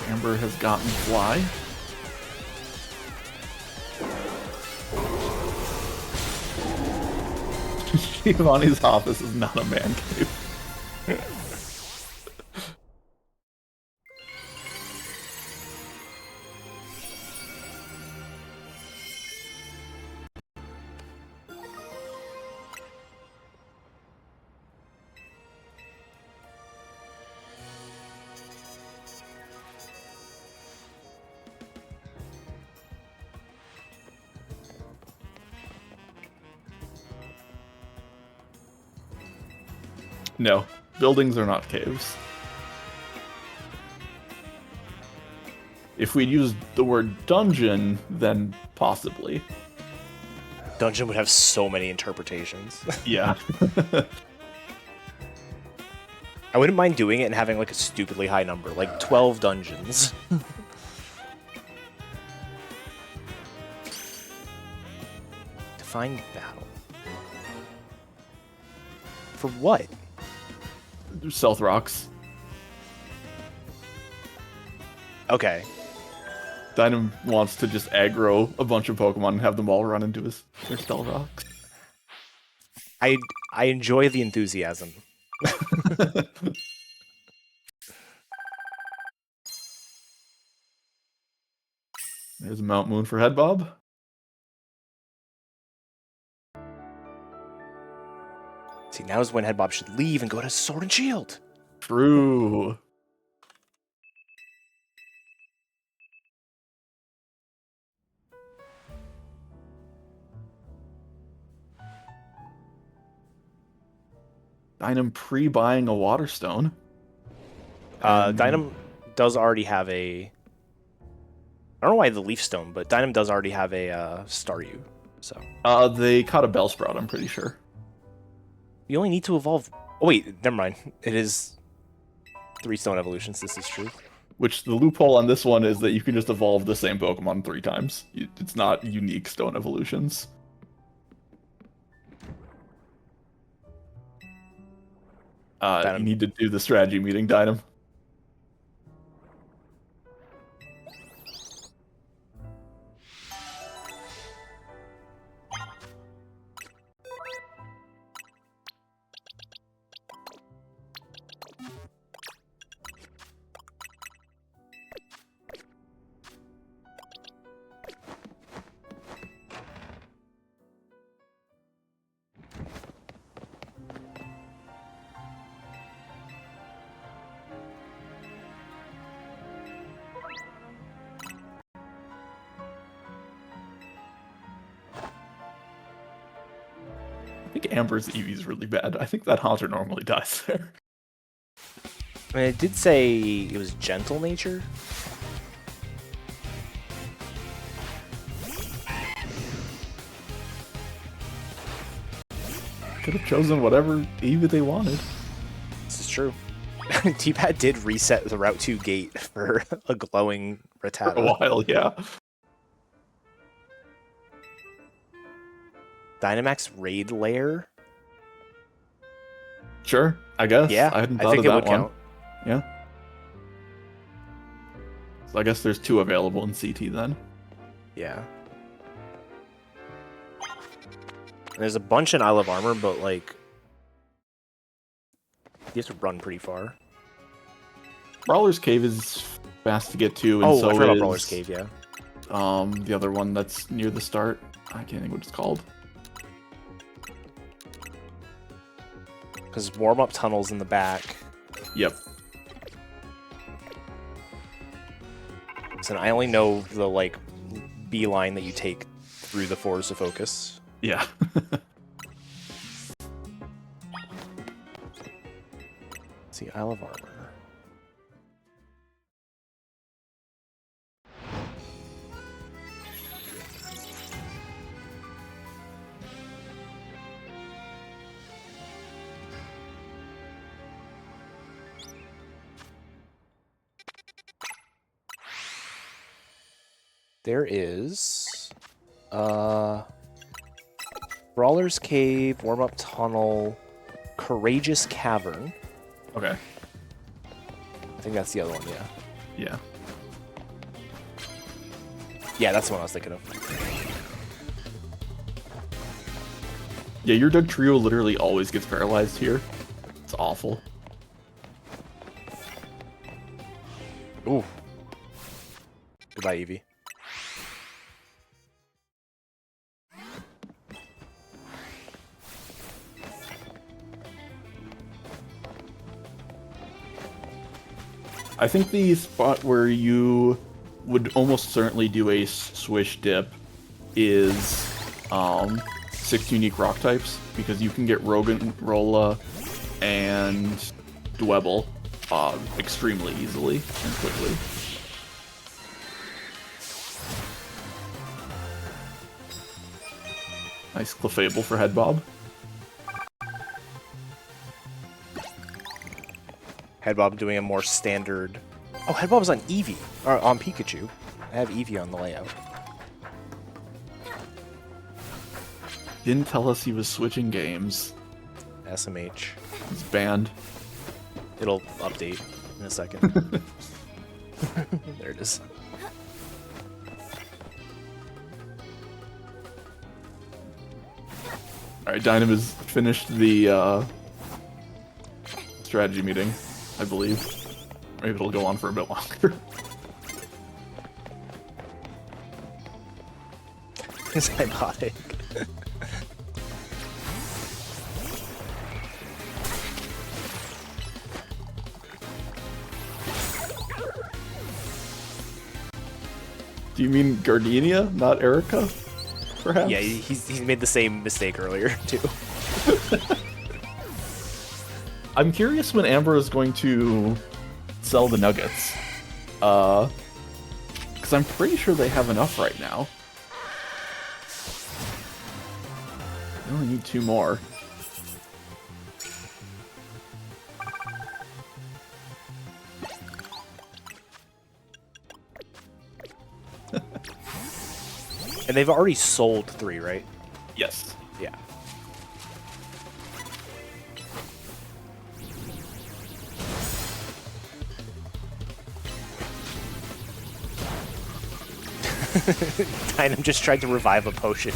Amber has gotten Fly. Giovanni's office is not a man cave. No, buildings are not caves. If we'd used the word dungeon, then possibly. Dungeon would have so many interpretations. Yeah. I wouldn't mind doing it and having like a stupidly high number, like 12 dungeons. Define battle. For what? Stealth rocks. Okay. Dynam wants to just aggro a bunch of Pokemon and have them all run into their Stealth rocks. I enjoy the enthusiasm. There's Mount Moon for Headbob. See, now is when Headbob should leave and go to Sword and Shield. True. Dynam pre-buying a Water Stone. Dynam does already have a... I don't know why the Leaf Stone, but Dynam does already have a Staryu, so... They caught a Bellsprout, I'm pretty sure. You only need to evolve... Oh wait, never mind. It is 3 Stone evolutions, this is true. Which, the loophole on this one is that you can just evolve the same Pokemon 3 times. It's not unique Stone evolutions. You need to do the strategy meeting, Dynam. I think Amber's Eevee is really bad. I think that Haunter normally dies there. I mean, it did say it was gentle nature. Could have chosen whatever Eevee they wanted. This is true. tpat did reset the Route 2 gate for a glowing Rattata. For a while, yeah. Dynamax Raid Lair? Sure, I guess. Yeah, I hadn't I thought think of it that would one. count. Yeah. So I guess there's 2 available in CT then. Yeah. And there's a bunch in Isle of Armor, but like... You have to run pretty far. Brawler's Cave is fast to get to, and Oh, so I forgot about is, Brawler's Cave, yeah. the other one that's near the start. I can't think what it's called. Because warm-up tunnel's in the back. Yep. So I only know the, like, beeline that you take through the Forest of Focus. Yeah. Let's see, Isle of Armor. There is Brawler's Cave, Warm-Up Tunnel, Courageous Cavern. Okay. I think that's the other one, yeah. Yeah. Yeah, that's the one I was thinking of. Yeah, your Doug Trio literally always gets paralyzed here. It's awful. Ooh. Goodbye, Eevee. I think the spot where you would almost certainly do a swish dip is 6 unique rock types, because you can get Rogan, Rolla, and Dwebble extremely easily and quickly. Nice Clefable for Headbob. Headbob doing a more standard... Oh, Headbob's on Eevee. Or on Pikachu. I have Eevee on the layout. Didn't tell us he was switching games. SMH. He's banned. It'll update in a second. There it is. All right, Dynam has finished the strategy meeting, I believe. Maybe it'll go on for a bit longer. It's hypotic. Do you mean Gardenia, not Erica? Perhaps? Yeah, he's made the same mistake earlier too. I'm curious when Amber is going to sell the nuggets. Because I'm pretty sure they have enough right now. I only need 2 more. And they've already sold 3, right? Yes. Yeah. Dynam just tried to revive a potion.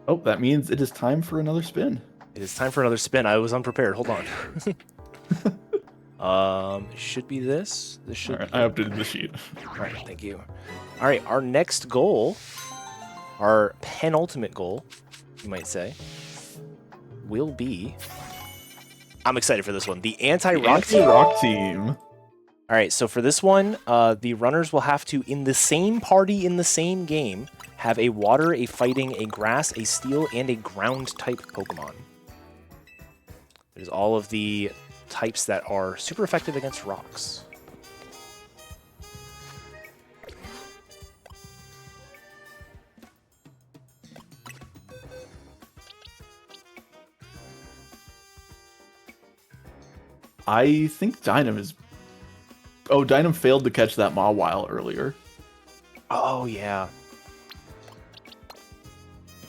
Oh, that means it is time for another spin. It is time for another spin. I was unprepared. Hold on. It should be this. This should. All right, I updated the sheet. All right, thank you. All right, our next goal, our penultimate goal, you might say, will be. I'm excited for this one. The anti-rock team. Anti-rock team. All right, so for this one, the runners will have to, in the same party, in the same game, have a water, a fighting, a grass, a steel, and a ground type Pokemon. There's all of the types that are super effective against rocks. I think Dynam is... Oh, Dynam failed to catch that Mawile earlier. Oh, yeah.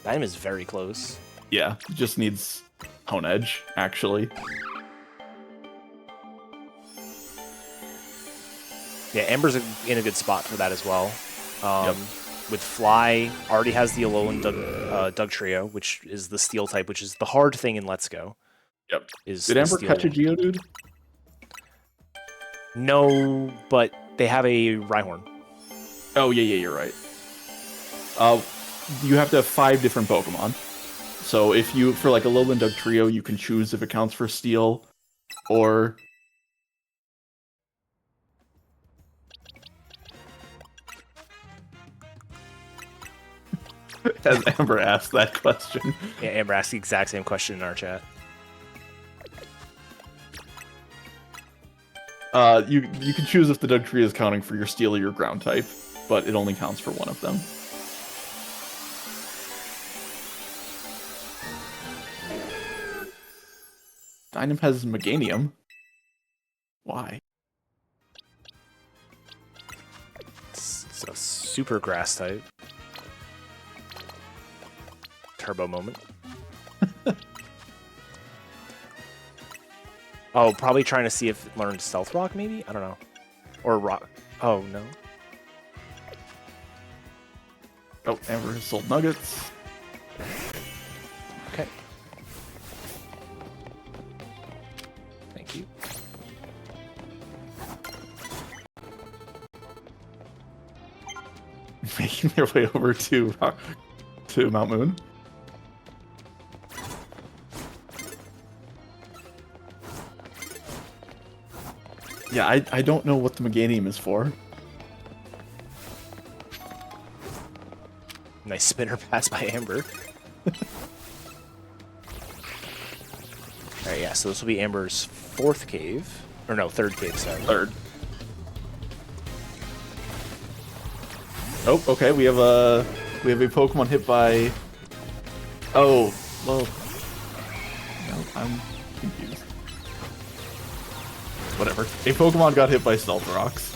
Dynam is very close. Yeah, it just needs Hone Edge, actually. Yeah, Amber's in a good spot for that as well. Yep. With Fly, already has the Alolan Doug Trio, which is the Steel type, which is the hard thing in Let's Go. Yep. Is Did the Amber Steel catch a one. Geodude? No, but they have a Rhyhorn. Oh, yeah, you're right. You have to have 5 different Pokemon. So if you, for like a Alolan Doug Trio, you can choose if it counts for Steel, or... Has Amber asked that question? Yeah, Amber asked the exact same question in our chat. You can choose if the Doug Trio is counting for your Steel or your Ground type, but it only counts for one of them. Dynam has Meganium. Why? It's a super grass type. Turbo moment. Oh, probably trying to see if it learned Stealth Rock, maybe? I don't know. Or Rock. Oh, no. Oh, Amber has sold Nuggets. Okay. Thank you. Making their way over to Mount Moon. Yeah, I don't know what the Meganium is for. Nice spinner pass by Amber. Alright, yeah, so this will be Amber's 4th cave. Or no, 3rd cave, sorry. 3rd. Oh, okay, we have a Pokemon hit by... Oh, well... No, I'm confused. Whatever. A Pokemon got hit by Stealth Rocks.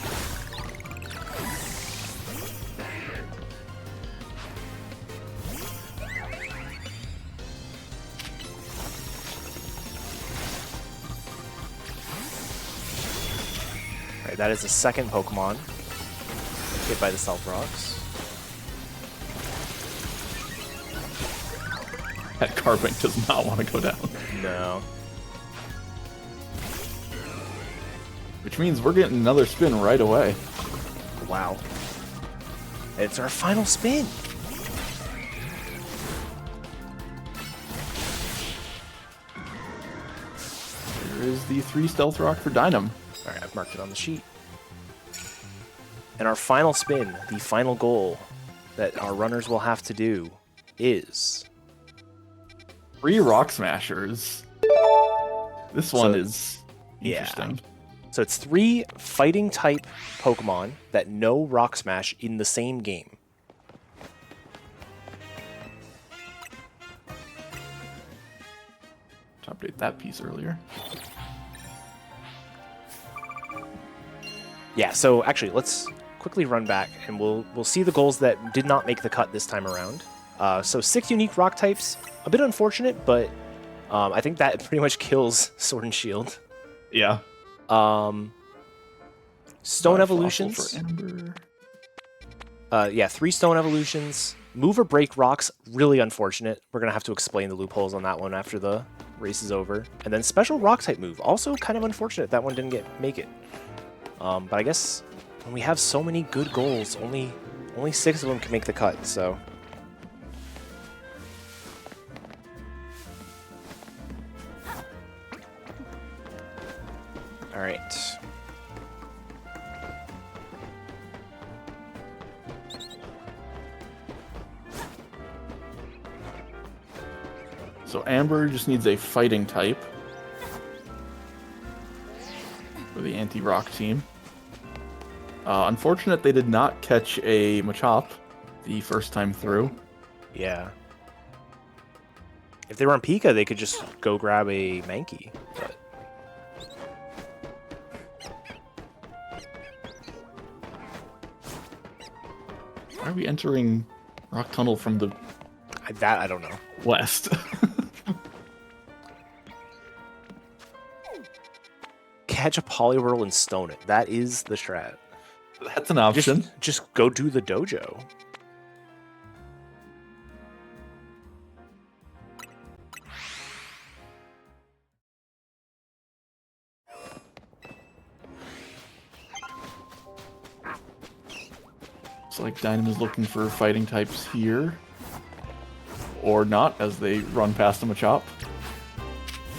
right, that is the second Pokemon hit by the Stealth Rocks. That Carbink does not want to go down. No. Which means we're getting another spin right away. Wow. It's our final spin. Here is the 3 Stealth Rock for Dynam. All right, I've marked it on the sheet. And our final spin, the final goal that our runners will have to do is... 3 Rock Smashers. This one is interesting. So it's 3 fighting type Pokemon that know Rock Smash in the same game. To update that piece earlier. Yeah, so actually, let's quickly run back and we'll see the goals that did not make the cut this time around. So 6 unique rock types, a bit unfortunate, but I think that pretty much kills Sword and Shield. Yeah. Stone 5 evolutions. fossil for Ember. Yeah, 3 stone evolutions. Move or break rocks, really unfortunate. We're gonna have to explain the loopholes on that one after the race is over. And then special rock type move, also kind of unfortunate that one didn't make it. But I guess when we have so many good goals, only 6 of them can make the cut. So. All right. So Amber just needs a fighting type for the anti-rock team. Unfortunate they did not catch a Machop the first time through. Yeah. If they were on Pika, they could just go grab a Mankey. But... Why are we entering Rock Tunnel from the that I don't know. west? Catch a Poliwhirl and stone it. That is the strat. That's an option. Just go do the dojo. Looks like Dynam is looking for fighting types here. Or not, as they run past a Machop.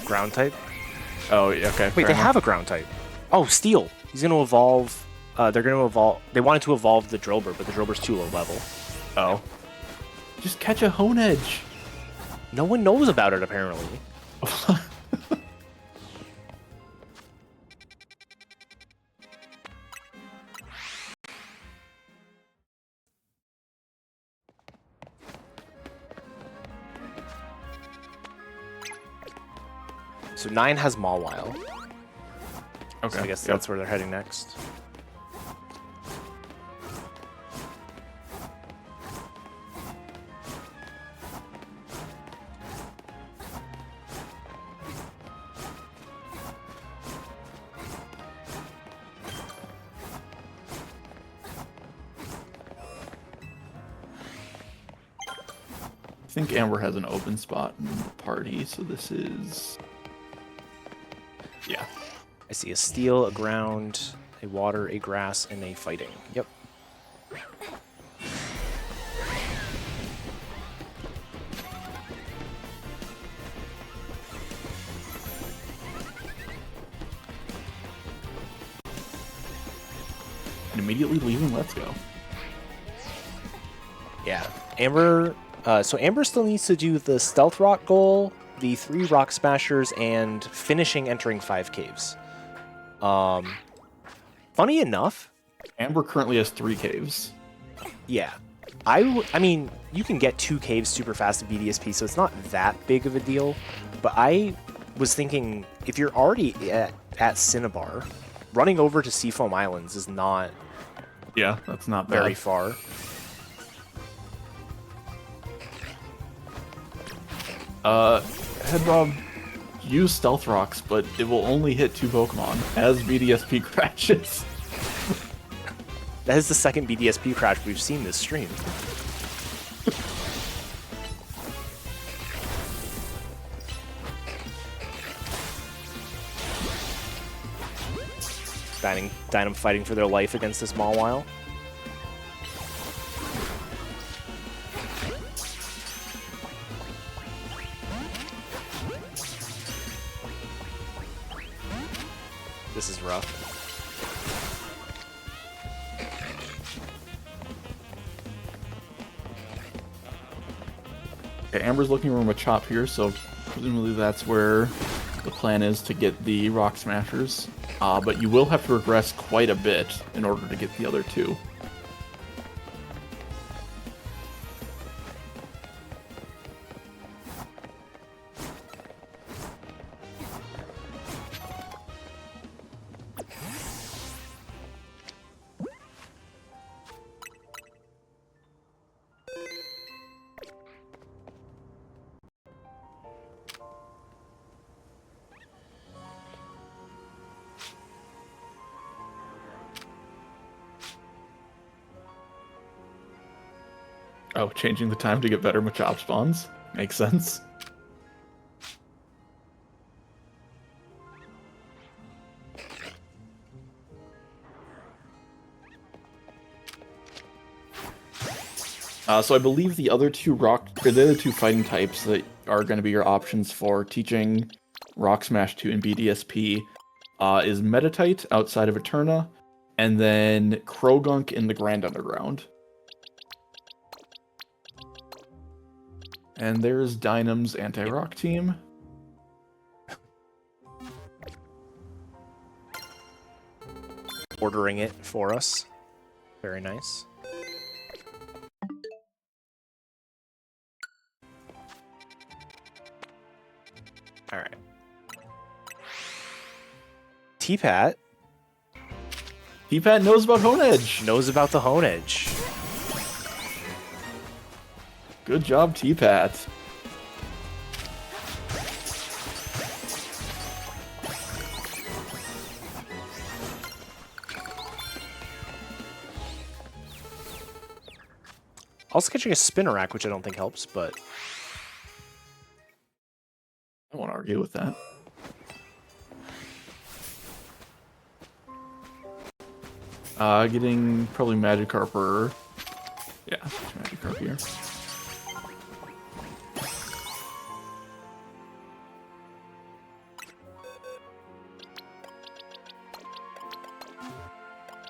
Ground type? Oh, yeah, okay. Wait, they have a ground type. Oh, Steel. He's going to evolve. They're going to evolve. They wanted to evolve the Drillbur, but the Drillbur's too low level. Oh. Just catch a Honedge. No one knows about it, apparently. So 9 has Mawile. Okay. So I guess that's where they're heading next. I think Amber has an open spot in the party, so this is... Yeah. I see a Steel, a Ground, a Water, a Grass, and a Fighting. Yep. And immediately leaving Let's Go. Yeah. Amber... so Amber still needs to do the Stealth Rock goal, the 3 Rock Smashers, and finishing entering 5 caves. Funny enough... Amber currently has 3 caves. Yeah. I mean, you can get 2 caves super fast at BDSP, so it's not that big of a deal. But I was thinking, if you're already at Cinnabar, running over to Seafoam Islands is not... Yeah, that's not very bad. far. Headbob, use Stealth Rocks, but it will only hit 2 Pokemon as BDSP crashes. That is the second BDSP crash we've seen this stream. Dynam fighting for their life against this Mawile. This is rough. Okay, Amber's looking for a Machop here, so presumably that's where the plan is to get the Rock Smashers. But you will have to regress quite a bit in order to get the other two. Oh, changing the time to get better Machop spawns? Makes sense. So I believe the other two fighting types that are going to be your options for teaching Rock Smash 2 and BDSP is Metatite outside of Eterna, and then Krogunk in the Grand Underground. And there's Dynam's anti-rock team. Ordering it for us. Very nice. All right. tpat tpat knows about Hone Edge. knows about the Hone Edge. Good job, tpat. Also catching a Spinnerack, which I don't think helps, but I won't argue with that. Getting probably Magikarp or... Yeah, Magikarp here.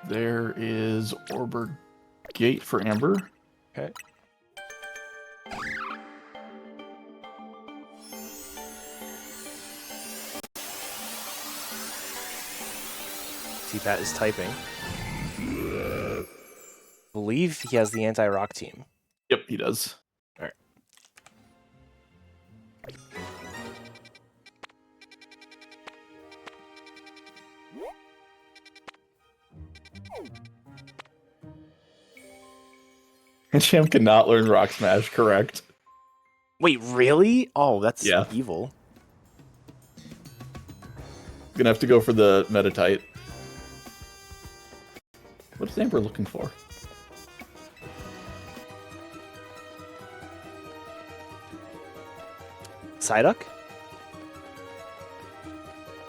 There is Orbor Gate for Amber. okay. tpat is typing. I believe he has the anti-rock team. Yep, he does. All right. And Sham cannot learn Rock Smash, correct? Wait, really? Oh, that's Yeah. evil. Gonna have to go for the Metatite. What is Amber looking for? Psyduck?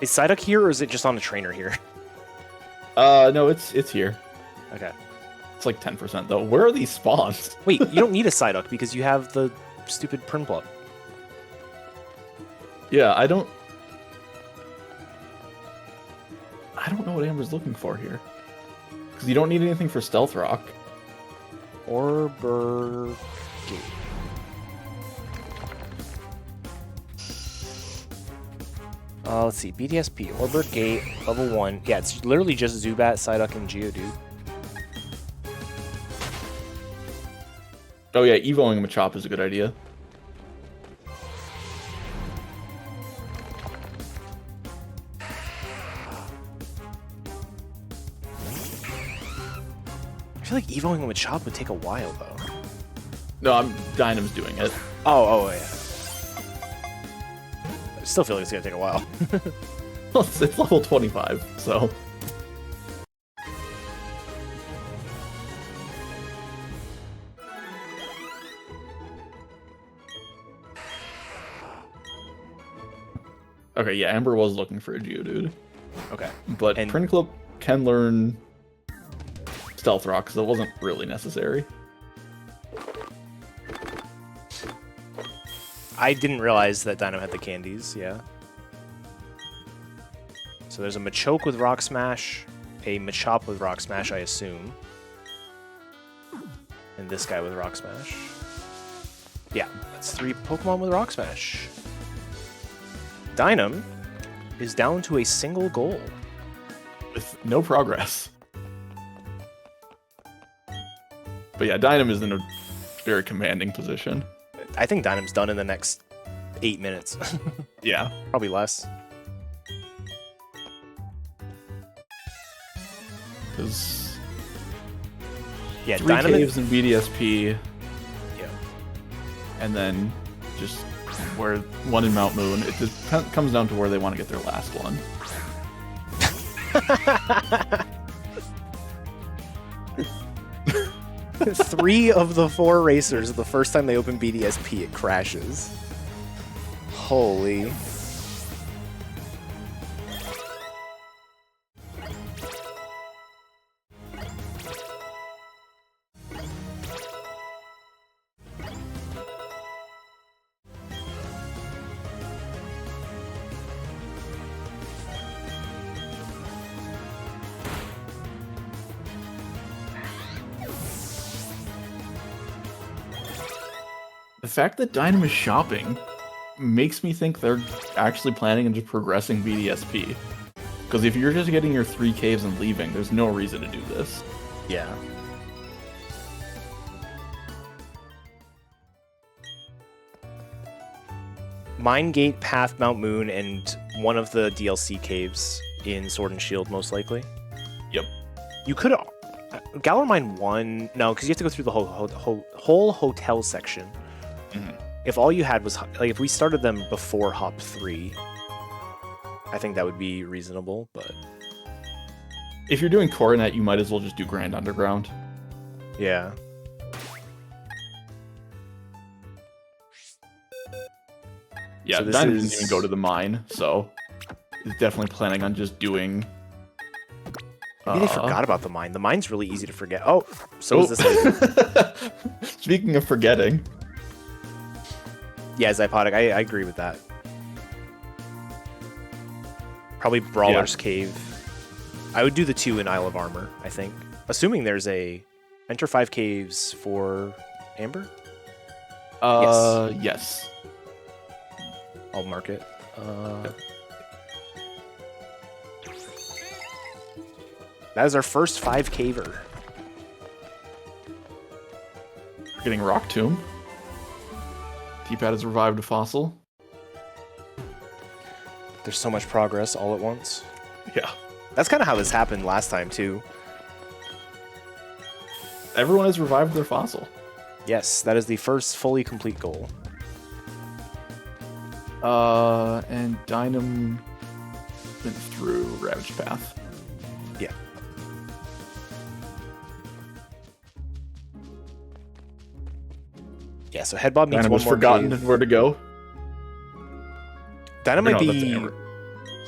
Is Psyduck here, or is it just on the trainer here? No, it's here. Okay. It's like 10% though. Where are these spawns? Wait, you don't need a Psyduck because you have the stupid Prinplup. Yeah, I don't know what Amber's looking for here. Because you don't need anything for Stealth Rock. Orbor Gate. Let's see. BDSP. Orbor Gate. Level 1. Yeah, it's literally just Zubat, Psyduck, and Geodude. Oh yeah, evoing Machop is a good idea. I feel like evoing a Machop would take a while, though. No, Dynam's doing it. Oh, yeah. I still feel like it's gonna take a while. It's level 25, so... Okay, yeah, Amber was looking for a Geodude. Okay. But And- Prinplup can learn Stealth Rock, because it wasn't really necessary. I didn't realize that Dynam had the candies, yeah. So there's a Machoke with Rock Smash, a Machop with Rock Smash, I assume. And this guy with Rock Smash. Yeah, that's 3 Pokemon with Rock Smash. Dynam is down to a single goal. With no progress. But yeah, Dynam is in a very commanding position. I think Dynam's done in the next 8 minutes. Yeah. Probably less. Because Yeah, 3 Dynam. caves in BDSP, Yeah. and then just where one in Mount Moon. It just comes down to where they want to get their last one. Three of the 4 racers, the first time they open BDSP, it crashes. Holy. The fact that Dynam is shopping makes me think they're actually planning on just progressing BDSP. Because if you're just getting your 3 caves and leaving, there's no reason to do this. Yeah. Mine Gate, Path, Mount Moon, and one of the DLC caves in Sword and Shield, most likely. Yep. You could... Galar Mine 1... No, because you have to go through the whole hotel section. Mhm. If all you had was... Like, if we started them before Hop 3, I think that would be reasonable, but... If you're doing Coronet, you might as well just do Grand Underground. Yeah. Yeah, So this Dynam is- didn't even go to the mine, so he's definitely planning on just doing... Maybe they forgot about the mine. The mine's really easy to forget. Oh, so is this... Speaking of forgetting, Yeah, Zypodic, I agree with that. Probably Brawler's Cave. I would do the 2 in Isle of Armor, I think. Assuming there's a... Enter 5 caves for Amber? yes. I'll mark it. That is our first 5 caver. We're getting Rock Tomb. Tpat has revived a fossil. There's so much progress all at once. Yeah. That's kind of how this happened last time, too. Everyone has revived their fossil. Yes, that is the first fully complete goal. And Dynam went through Ravage Path. Yeah. Yeah, so Headbob needs Dynam one has more forgotten cave. where to go. Dynam Or might no, that's be... Amber.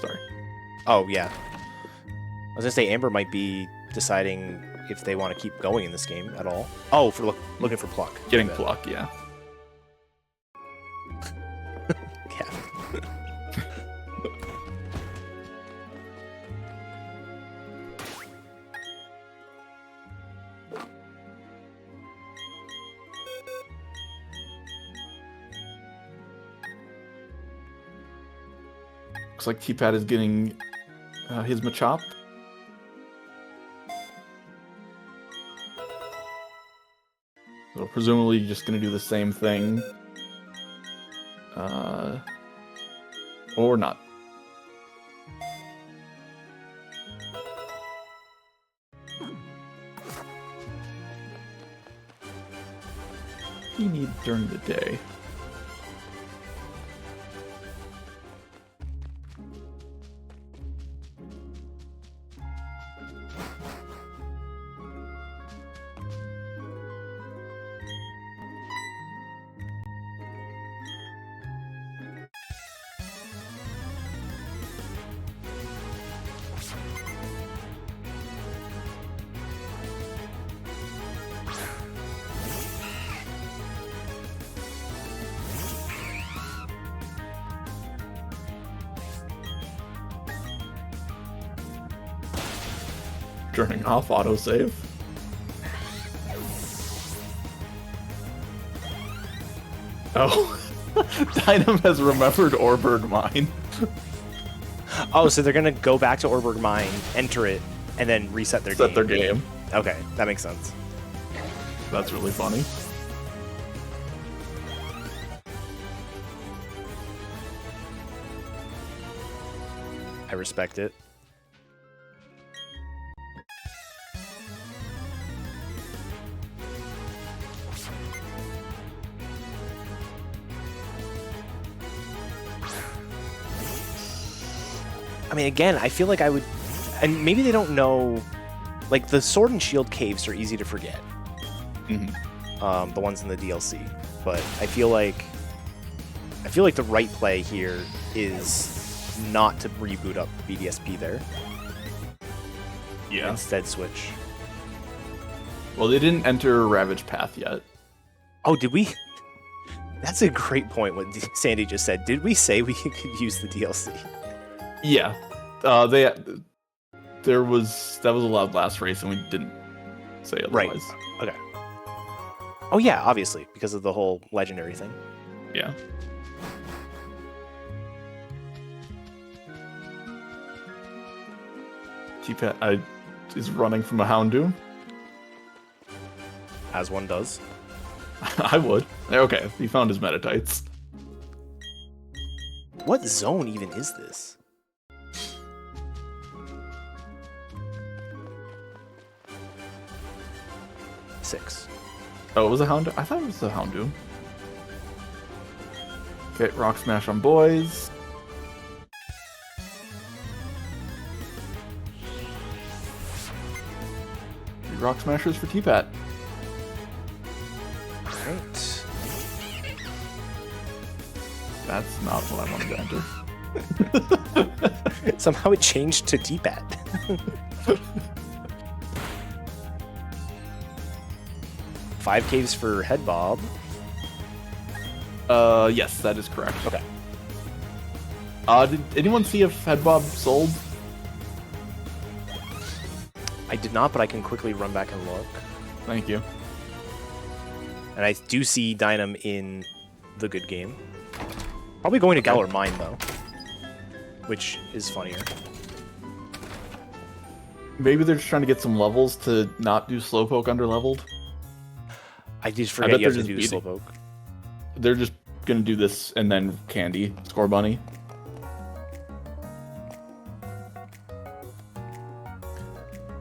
Sorry. Oh, yeah. I was gonna say Amber might be deciding if they want to keep going in this game at all. Oh, for looking for Pluck. Getting I bet. Pluck, yeah. Yeah. Looks like Tpat is getting his Machop. So presumably just going to do the same thing. Or not. You need during the day. Turning off autosave. Oh, Dynam has remembered Orbird Mine. Oh, so they're gonna go back to Orberg Mine, enter it, and then reset their Set their game. Okay, that makes sense. That's really funny. I respect it. I mean, again, I feel like I would, and maybe they don't know, like the Sword and Shield caves are easy to forget. Mm-hmm. The ones in the DLC, but I feel like the right play here is not to reboot up BDSP there. Yeah. Instead, switch. Well, they didn't enter Ravage Path yet. Oh, did we? That's a great point. What Sandy just said. Did we say we could use the DLC? Yeah, that was allowed last race, and we didn't say otherwise. Right. Okay. Oh yeah, obviously because of the whole legendary thing. Yeah. tpat is running from a Houndoom. As one does. I would. Okay, he found his Metatites. What zone even is this? Six. Oh, it was a Houndoom? I thought it was a Houndoom. Okay, Rock Smash on boys. Three Rock Smashers for tpat. Alright. That's not what I wanted to enter. Somehow it changed to tpat. Five caves for Headbob. Yes, that is correct. Okay. Did anyone see if Headbob sold? I did not, but I can quickly run back and look. Thank you. And I do see Dynam in the good game. Probably going to Galar Mine, though. Which is funnier. Maybe they're just trying to get some levels to not do Slowpoke underleveled. I did forget you have to do beating. Slowpoke. They're just gonna do this and then Candy, Score Bunny.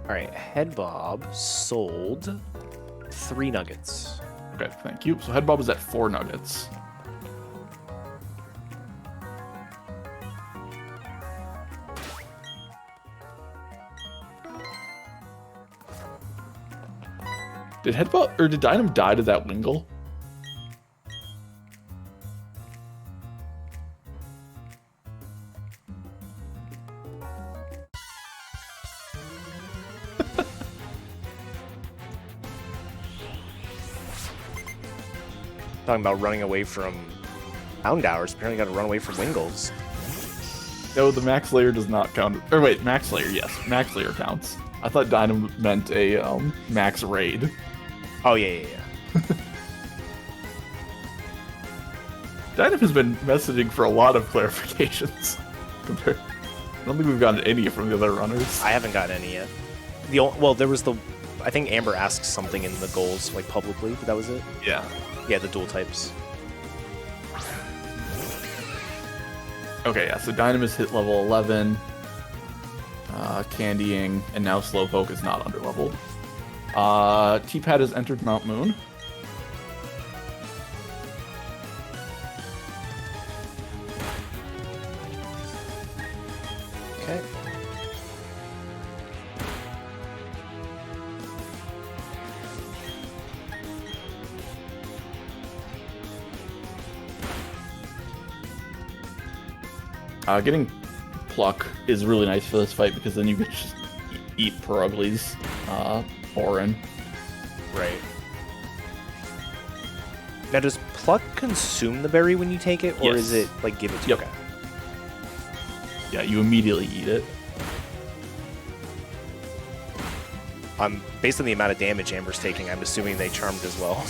Alright, Headbob sold 3 nuggets. Okay, thank you. So Headbob is at 4 nuggets. Did Headbob or did Dynam die to that Wingull? Talking about running away from Houndours, apparently got to run away from Wingulls. No, the Max Layer does not count. Or wait, Max Layer, yes. Max Layer counts. I thought Dynam meant a Max Raid. Oh, yeah. Dynam has been messaging for a lot of clarifications. I don't think we've gotten any from the other runners. I haven't gotten any yet. Well, there was I think Amber asked something in the goals, like publicly, but that was it. Yeah. Yeah, the dual types. Okay, yeah, so Dynam is hit level 11. Candying, and now Slowpoke is not underleveled. tpat has entered Mount Moon. Okay. Getting Pluck is really nice for this fight because then you can just eat Perugli's Orin. Right. Now, does Pluck consume the berry when you take it, or Yes. is it, like, give it to Yep. you? Okay. Yeah, you immediately eat it. Based on the amount of damage Amber's taking, I'm assuming they charmed as well.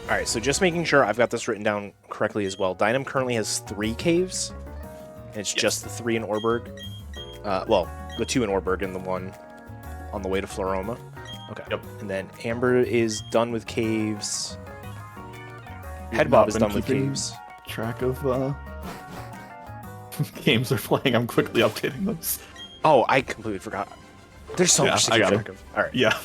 All right, so just making sure I've got this written down correctly as well. Dynam currently has 3 caves, and it's just the 3 in Orberg. Well, the 2 in Orberg and the 1 on the way to Floroma. Okay. Yep. And then Amber is done with caves. We've Headbob not is been done with keeping caves. Track of games they're playing. I'm quickly updating those. Oh, I completely forgot. There's so much to I keep got track it. of. All right. Yeah.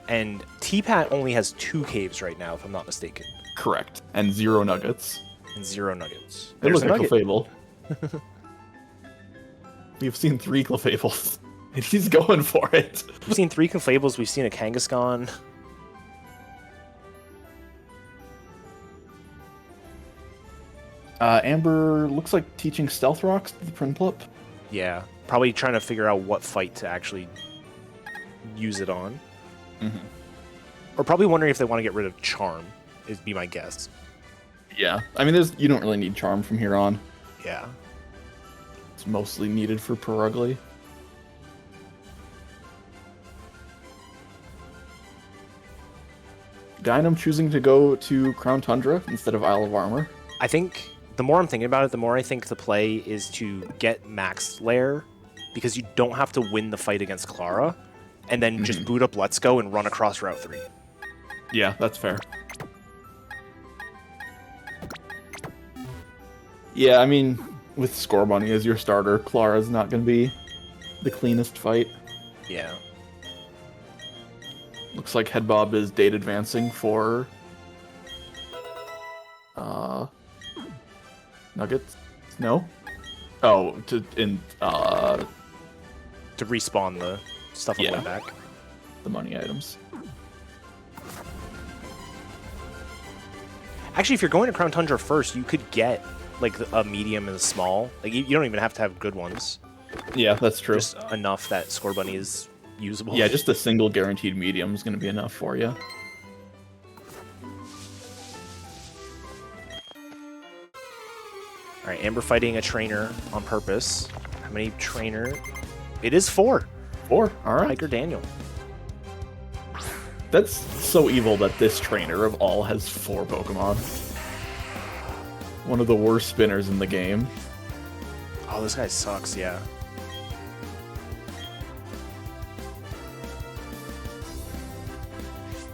And tpat only has 2 caves right now, if I'm not mistaken, Correct. And 0 nuggets. and 0 nuggets. It There's looks a like nugget. Clefable. We've seen 3 Clefables, and he's going for it. We've seen 3 Conflables. We've seen a Kangaskhan. Amber looks like teaching Stealth Rocks to the Prinplup. Yeah, probably trying to figure out what fight to actually use it on. Mhm. Or probably wondering if they want to get rid of Charm, is be my guess. Yeah. I mean, you don't really need Charm from here on. Yeah. It's mostly needed for Perugly. Dynam choosing to go to Crown Tundra instead of Isle of Armor. I think the more I'm thinking about it, the more I think the play is to get Max Lair, because you don't have to win the fight against Clara, and then just boot up Let's Go and run across Route 3. Yeah, that's fair. Yeah, I mean, with Scorbunny as your starter, Clara's not going to be the cleanest fight. Yeah. Looks like Headbob is date advancing for Nuggets? No? Oh, to respawn the stuff on the Yeah. way back. the money items. Actually, if you're going to Crown Tundra first, you could get like a medium and a small. Like you don't even have to have good ones. Yeah, that's true. Just enough that Scorbunny is usable. Yeah, just a single guaranteed medium is going to be enough for you. All right, Amber fighting a trainer on purpose. How many trainer? It is 4. 4. All right. Hiker Daniel. That's so evil that this trainer of all has 4 Pokemon. One of the worst spinners in the game. Oh, this guy sucks. Yeah.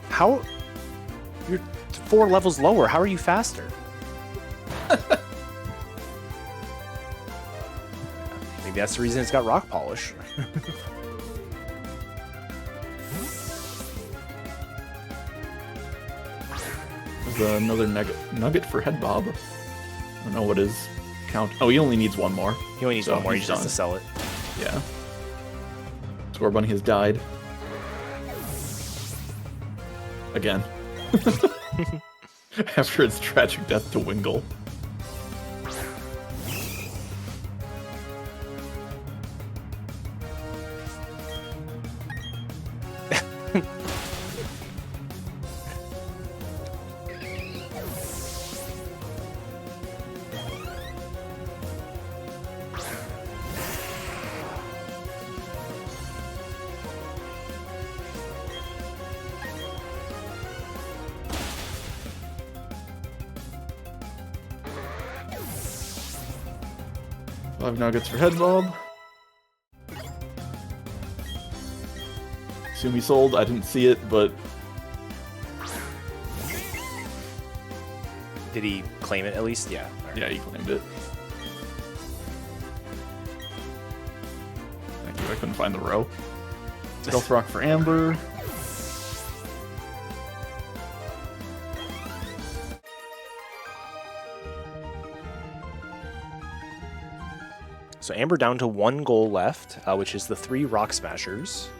How? You're 4 levels lower. How are you faster? Maybe that's the reason it's got rock polish. There's another nugget for Headbob. I don't know what his count. Oh, he only needs 1 more. He only needs So 1 more. He he's just has to done. sell it. Yeah. Scorbunny has died. Again. After its tragic death to Wingull. Five nuggets for Headbob. Assume he sold. I didn't see it, but Did he claim it at least? Yeah. All right. yeah, he claimed it. Thank you. I couldn't find the row. Stealth Rock for Amber. So Amber down to 1 goal left, which is the 3 Rock Smashers.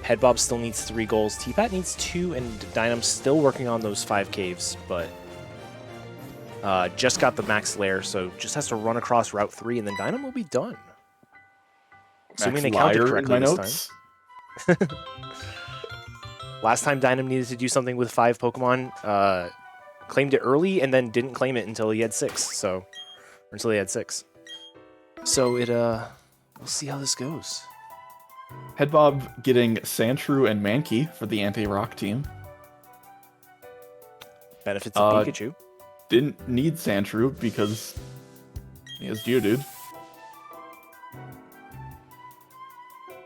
Headbob still needs 3 goals. tpat needs 2, and Dynam's still working on those 5 caves, but Just got the max lair, so just has to run across Route 3, and then Dynam will be done. Assuming they counted Liar in correctly my this notes. time. Last time Dynam needed to do something with 5 Pokemon, claimed it early and then didn't claim it until he had 6. Or until he had 6. So we'll see how this goes. Headbob getting Sandshrew and Mankey for the anti-rock team. Benefits of Pikachu. Didn't need Sandshrew because he has Geodude.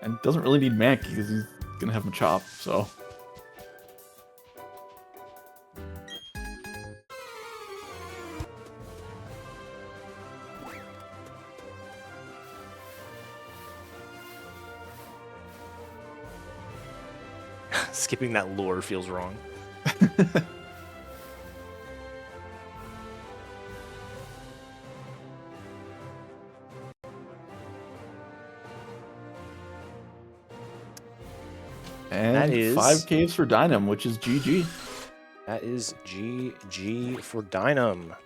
And doesn't really need Mankey because he's gonna have Machop, so. Skipping that lure feels wrong. And that is 5 caves for Dynam, which is GG. That is GG for Dynam.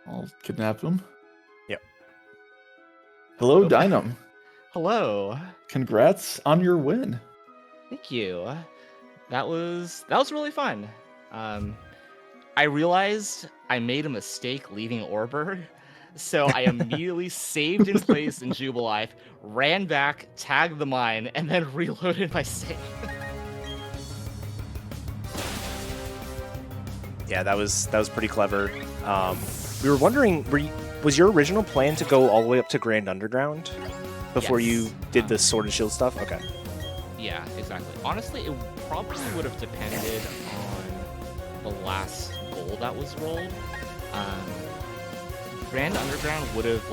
I'll kidnap him. Yep. Hello, Dynam. Hello. Congrats on your win. Thank you. That was really fun. I realized I made a mistake leaving Orberg, so I immediately saved in place in Jubilife, ran back, tagged the mine, and then reloaded my save. Yeah, that was pretty clever. We were wondering, was your original plan to go all the way up to Grand Underground before Yes. you did the Sword and Shield stuff? Okay. Yeah, exactly. Honestly, it probably would have depended on the last goal that was rolled. Grand Underground would have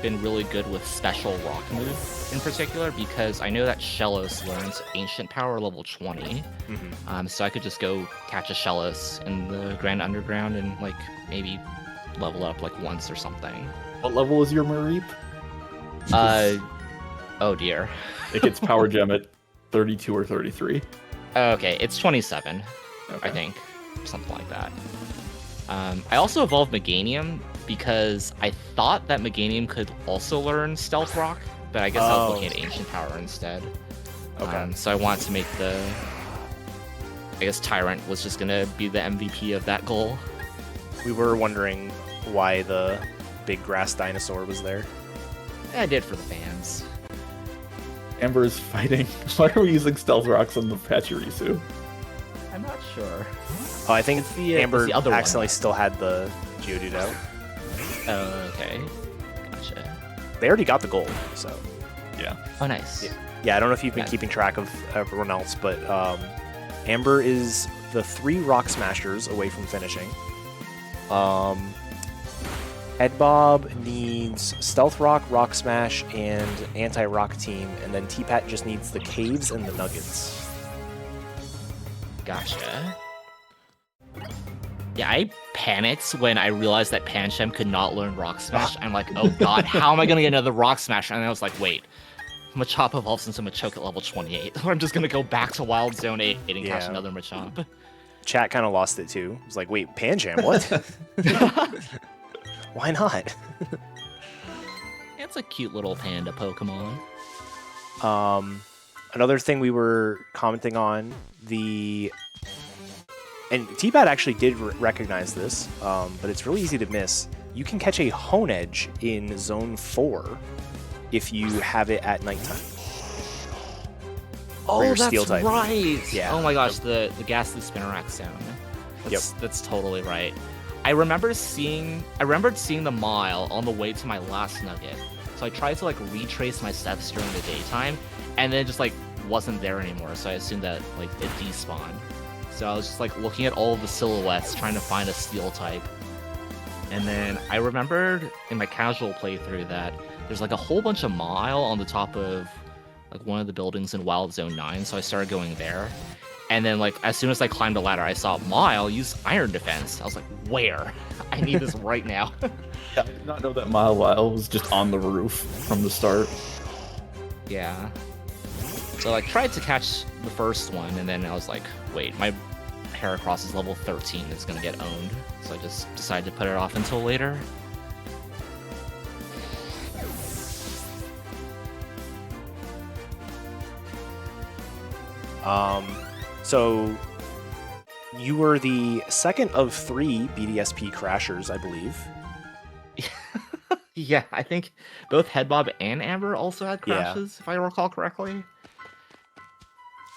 been really good with special rock move in particular, because I know that Shellos learns Ancient Power level 20. So I could just go catch a Shellos in the Grand Underground and maybe level up once or something. What level is your Mareep? Oh dear. It gets Power Gem at 32 or 33. Okay, it's 27, Okay. I think. Something like that. I also evolved Meganium because I thought that Meganium could also learn Stealth Rock, but I guess I was looking at Ancient Power instead. Okay. So I wanted to make I guess Tyrant was just gonna be the MVP of that goal. We were wondering why the big grass dinosaur was there. I did for the fans. Amber is fighting. Why are we using Stealth Rocks on the Pachirisu? I'm not sure. Oh, I think Amber the other one, accidentally though. still had the Geodude out. Oh, okay. Gotcha. They already got the gold, so. Yeah. Oh, nice. Yeah, I don't know if you've been Yeah. keeping track of everyone else, but Amber is the 3 Rock Smashers away from finishing. Headbob needs Stealth Rock, Rock Smash, and Anti-Rock Team, and then tpat just needs the Caves and the Nuggets. Gotcha. Yeah, I panicked when I realized that Pancham could not learn Rock Smash. I'm like, oh god, how am I gonna get another Rock Smash? And I was like, wait, Machop evolves into Machoke at level 28. I'm just gonna go back to Wild Zone 8 and catch Yeah. another Machop. Chat kind of lost it too. It was like, wait, Pancham, what? Why not? It's a cute little panda Pokemon. Another thing we were commenting on, and tpat actually did recognize this, but it's really easy to miss. You can catch a Honedge in Zone 4 if you have it at nighttime. Oh, your that's Steel type. right. Yeah. Oh my gosh, the Ghastly Spinarak zone. That's totally right. I remembered seeing the mile on the way to my last nugget. So I tried to retrace my steps during the daytime, and then it just wasn't there anymore. So I assumed that it despawned. So I was just looking at all of the silhouettes, trying to find a Steel type. And then I remembered in my casual playthrough that there's a whole bunch of mile on the top of one of the buildings in Wild Zone 9, so I started going there. And then as soon as I climbed the ladder, I saw Mile use Iron Defense. I was like, where? I need this right now. I did not know that Mile was just on the roof from the start. Yeah. So I tried to catch the first one, and then I was like, wait, my Heracross is level 13, it's gonna get owned. So I just decided to put it off until later. So you were the second of 3 BDSP crashers, I believe. Yeah, I think both Headbob and Amber also had Yeah. crashes, if I recall correctly.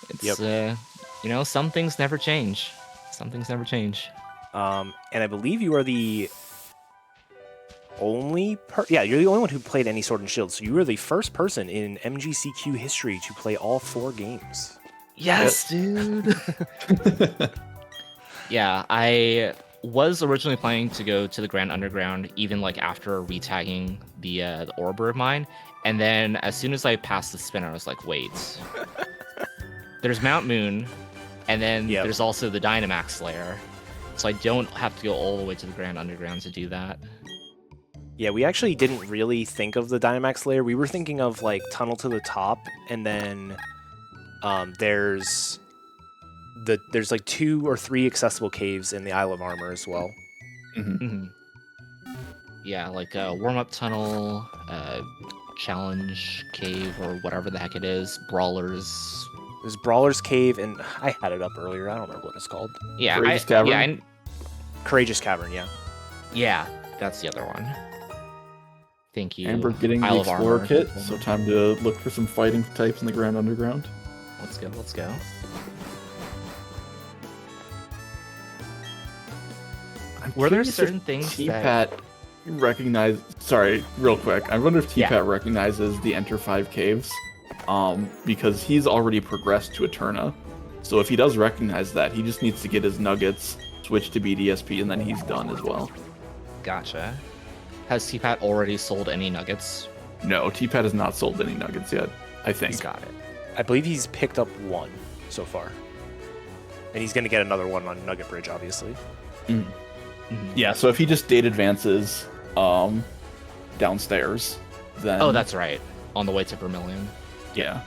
It's, you know, some things never change. Some things never change. And I believe you are the only you're the only one who played any Sword and Shield. So you were the first person in MGCQ history to play all 4 games. Yes, dude! Yeah, I was originally planning to go to the Grand Underground, even like after retagging the Orber of mine, and then as soon as I passed the spin, I was like, wait. There's Mount Moon, and then there's also the Dynamax layer, so I don't have to go all the way to the Grand Underground to do that. Yeah, we actually didn't really think of the Dynamax layer. We were thinking of like Tunnel to the Top, and then there's like 2 or 3 accessible caves in the Isle of Armor as well. Yeah, like warm-up tunnel, challenge cave, or whatever the heck it is, brawlers. There's Brawler's Cave, and I had it up earlier. I don't remember what it's called. Yeah, Courageous Cavern? Yeah, Courageous Cavern, yeah. yeah, that's the other one. Thank you. Amber getting Isle the of Explorer Armor. kit, so time to look for some fighting types in the Grand Underground. Let's go, let's go. Were there certain things that... tpat recognize? Sorry, real quick. I wonder if tpat recognizes the Enter 5 caves, because he's already progressed to Eterna. So if he does recognize that, he just needs to get his nuggets, switch to BDSP, and then he's done as well. Gotcha. Has tpat already sold any nuggets? No, tpat has not sold any nuggets yet, I think. Got it. I believe he's picked up 1 so far. And he's going to get another one on Nugget Bridge, obviously. Yeah, so if he just date advances downstairs, then... Oh, that's right. On the way to Vermilion. Yeah.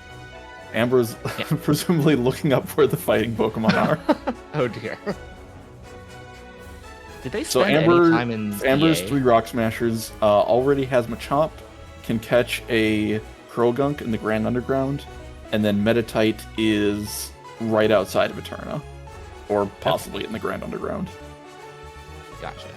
Amber's presumably looking up where the fighting Pokemon are. Oh dear. Did they So spend Amber, any time in Amber's EA? 3 Rock Smashers already has Machamp, can catch a Krogunk in the Grand Underground, and then Meditite is right outside of Eterna. Or possibly in the Grand Underground. Gotcha.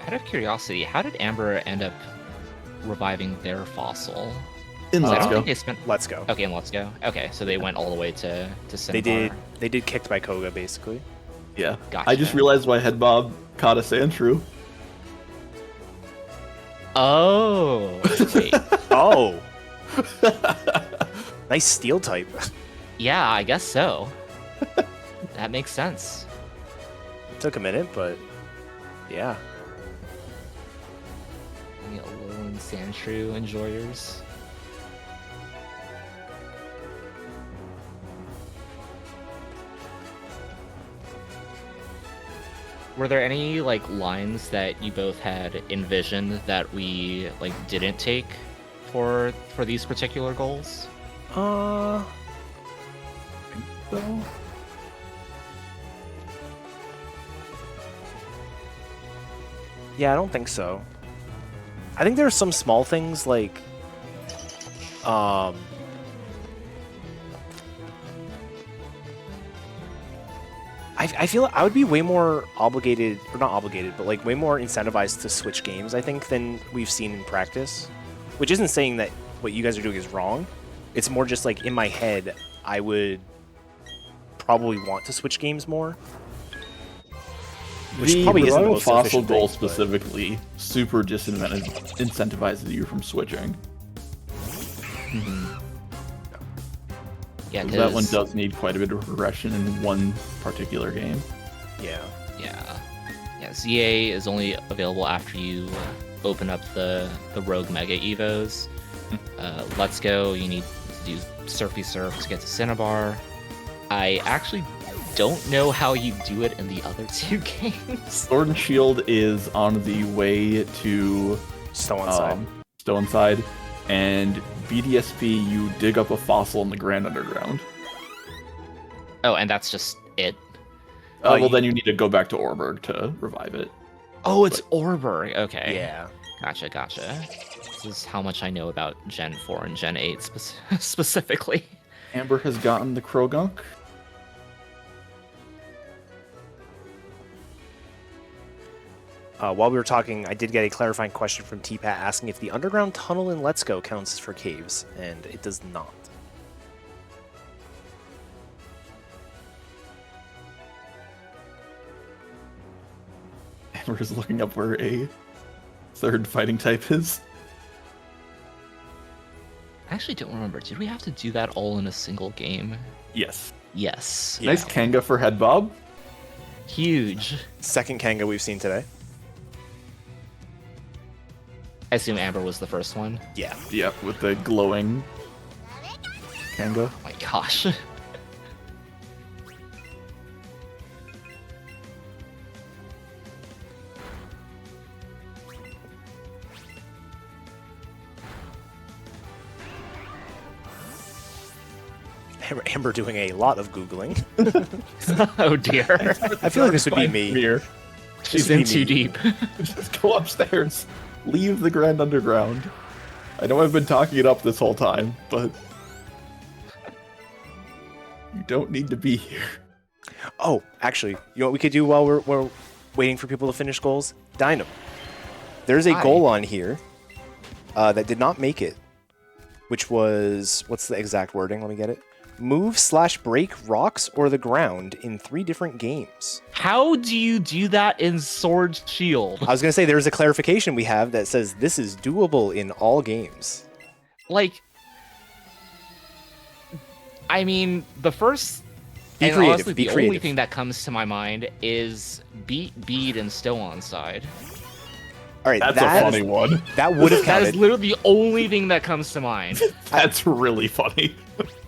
Out of curiosity, how did Amber end up reviving their fossil? In I Let's don't Go. think they spent. Let's go. Okay, and Let's Go. Okay, so they went all the way to Cinnabar. They did kicked by Koga, basically. Yeah. Gotcha. I just realized why Headbob caught a Sandshrew. Oh. Wait. Oh! Nice steel type. Yeah, I guess so. That makes sense. Took a minute, but yeah. The Alolan Sandshrew enjoyers. Were there any like lines that you both had envisioned that we like didn't take for these particular goals? So... Yeah, I don't think so. I think there are some small things like I feel I would be way more obligated, or not obligated, but like way more incentivized to switch games, I think, than we've seen in practice. Which isn't saying that what you guys are doing is wrong. It's more just like in my head, I would probably want to switch games more. Which The probably isn't the Revival most Fossil efficient goal thing, but- specifically super disincentivizes you from switching. Yeah, 'Cause that one 'cause- does need quite a bit of progression in one particular game. Yeah. Yeah, ZA is only available after you open up the Rogue Mega Evos. Let's Go, you need to do Surfy Surf to get to Cinnabar. I actually don't know how you do it in the other two games. Sword and Shield is on the way to Stone Side, and BDSP, you dig up a fossil in the Grand Underground. Oh, and that's just it? Well, then you need to go back to Orberg to revive it. Oh, it's Orberg. Okay. Yeah. Gotcha. This is how much I know about Gen 4 and Gen 8 specifically. Amber has gotten the Krogunk. While we were talking, I did get a clarifying question from tpat asking if the underground tunnel in Let's Go counts for caves, and it does not. Amber is looking up where a third fighting type is. I actually don't remember. Did we have to do that all in a single game? Yes. Yes. Nice Kanga for Headbob. Huge. Second Kanga we've seen today. I assume Amber was the first one. Yeah. Yep, with the glowing Kanga. Oh my gosh. Amber doing a lot of Googling. Oh dear. I feel like this would be me. Mirror. She's would in be too me. deep. Just go upstairs. Leave the Grand Underground. I know I've been talking it up this whole time, but you don't need to be here. Oh, actually, you know what we could do while we're waiting for people to finish goals? Dynam. There's a Hi. goal on here that did not make it, which was, what's the exact wording? Let me get it. Move/break rocks or the ground in 3 different games. How do you do that in Sword Shield? I was going to say there's a clarification we have that says this is doable in all games. Like, I mean, the first Be and creative, honestly, be the creative. only thing that comes to my mind is beat Bead and Still on side. All right, That's a funny one. That would have That is counted. literally the only thing that comes to mind. That's really funny.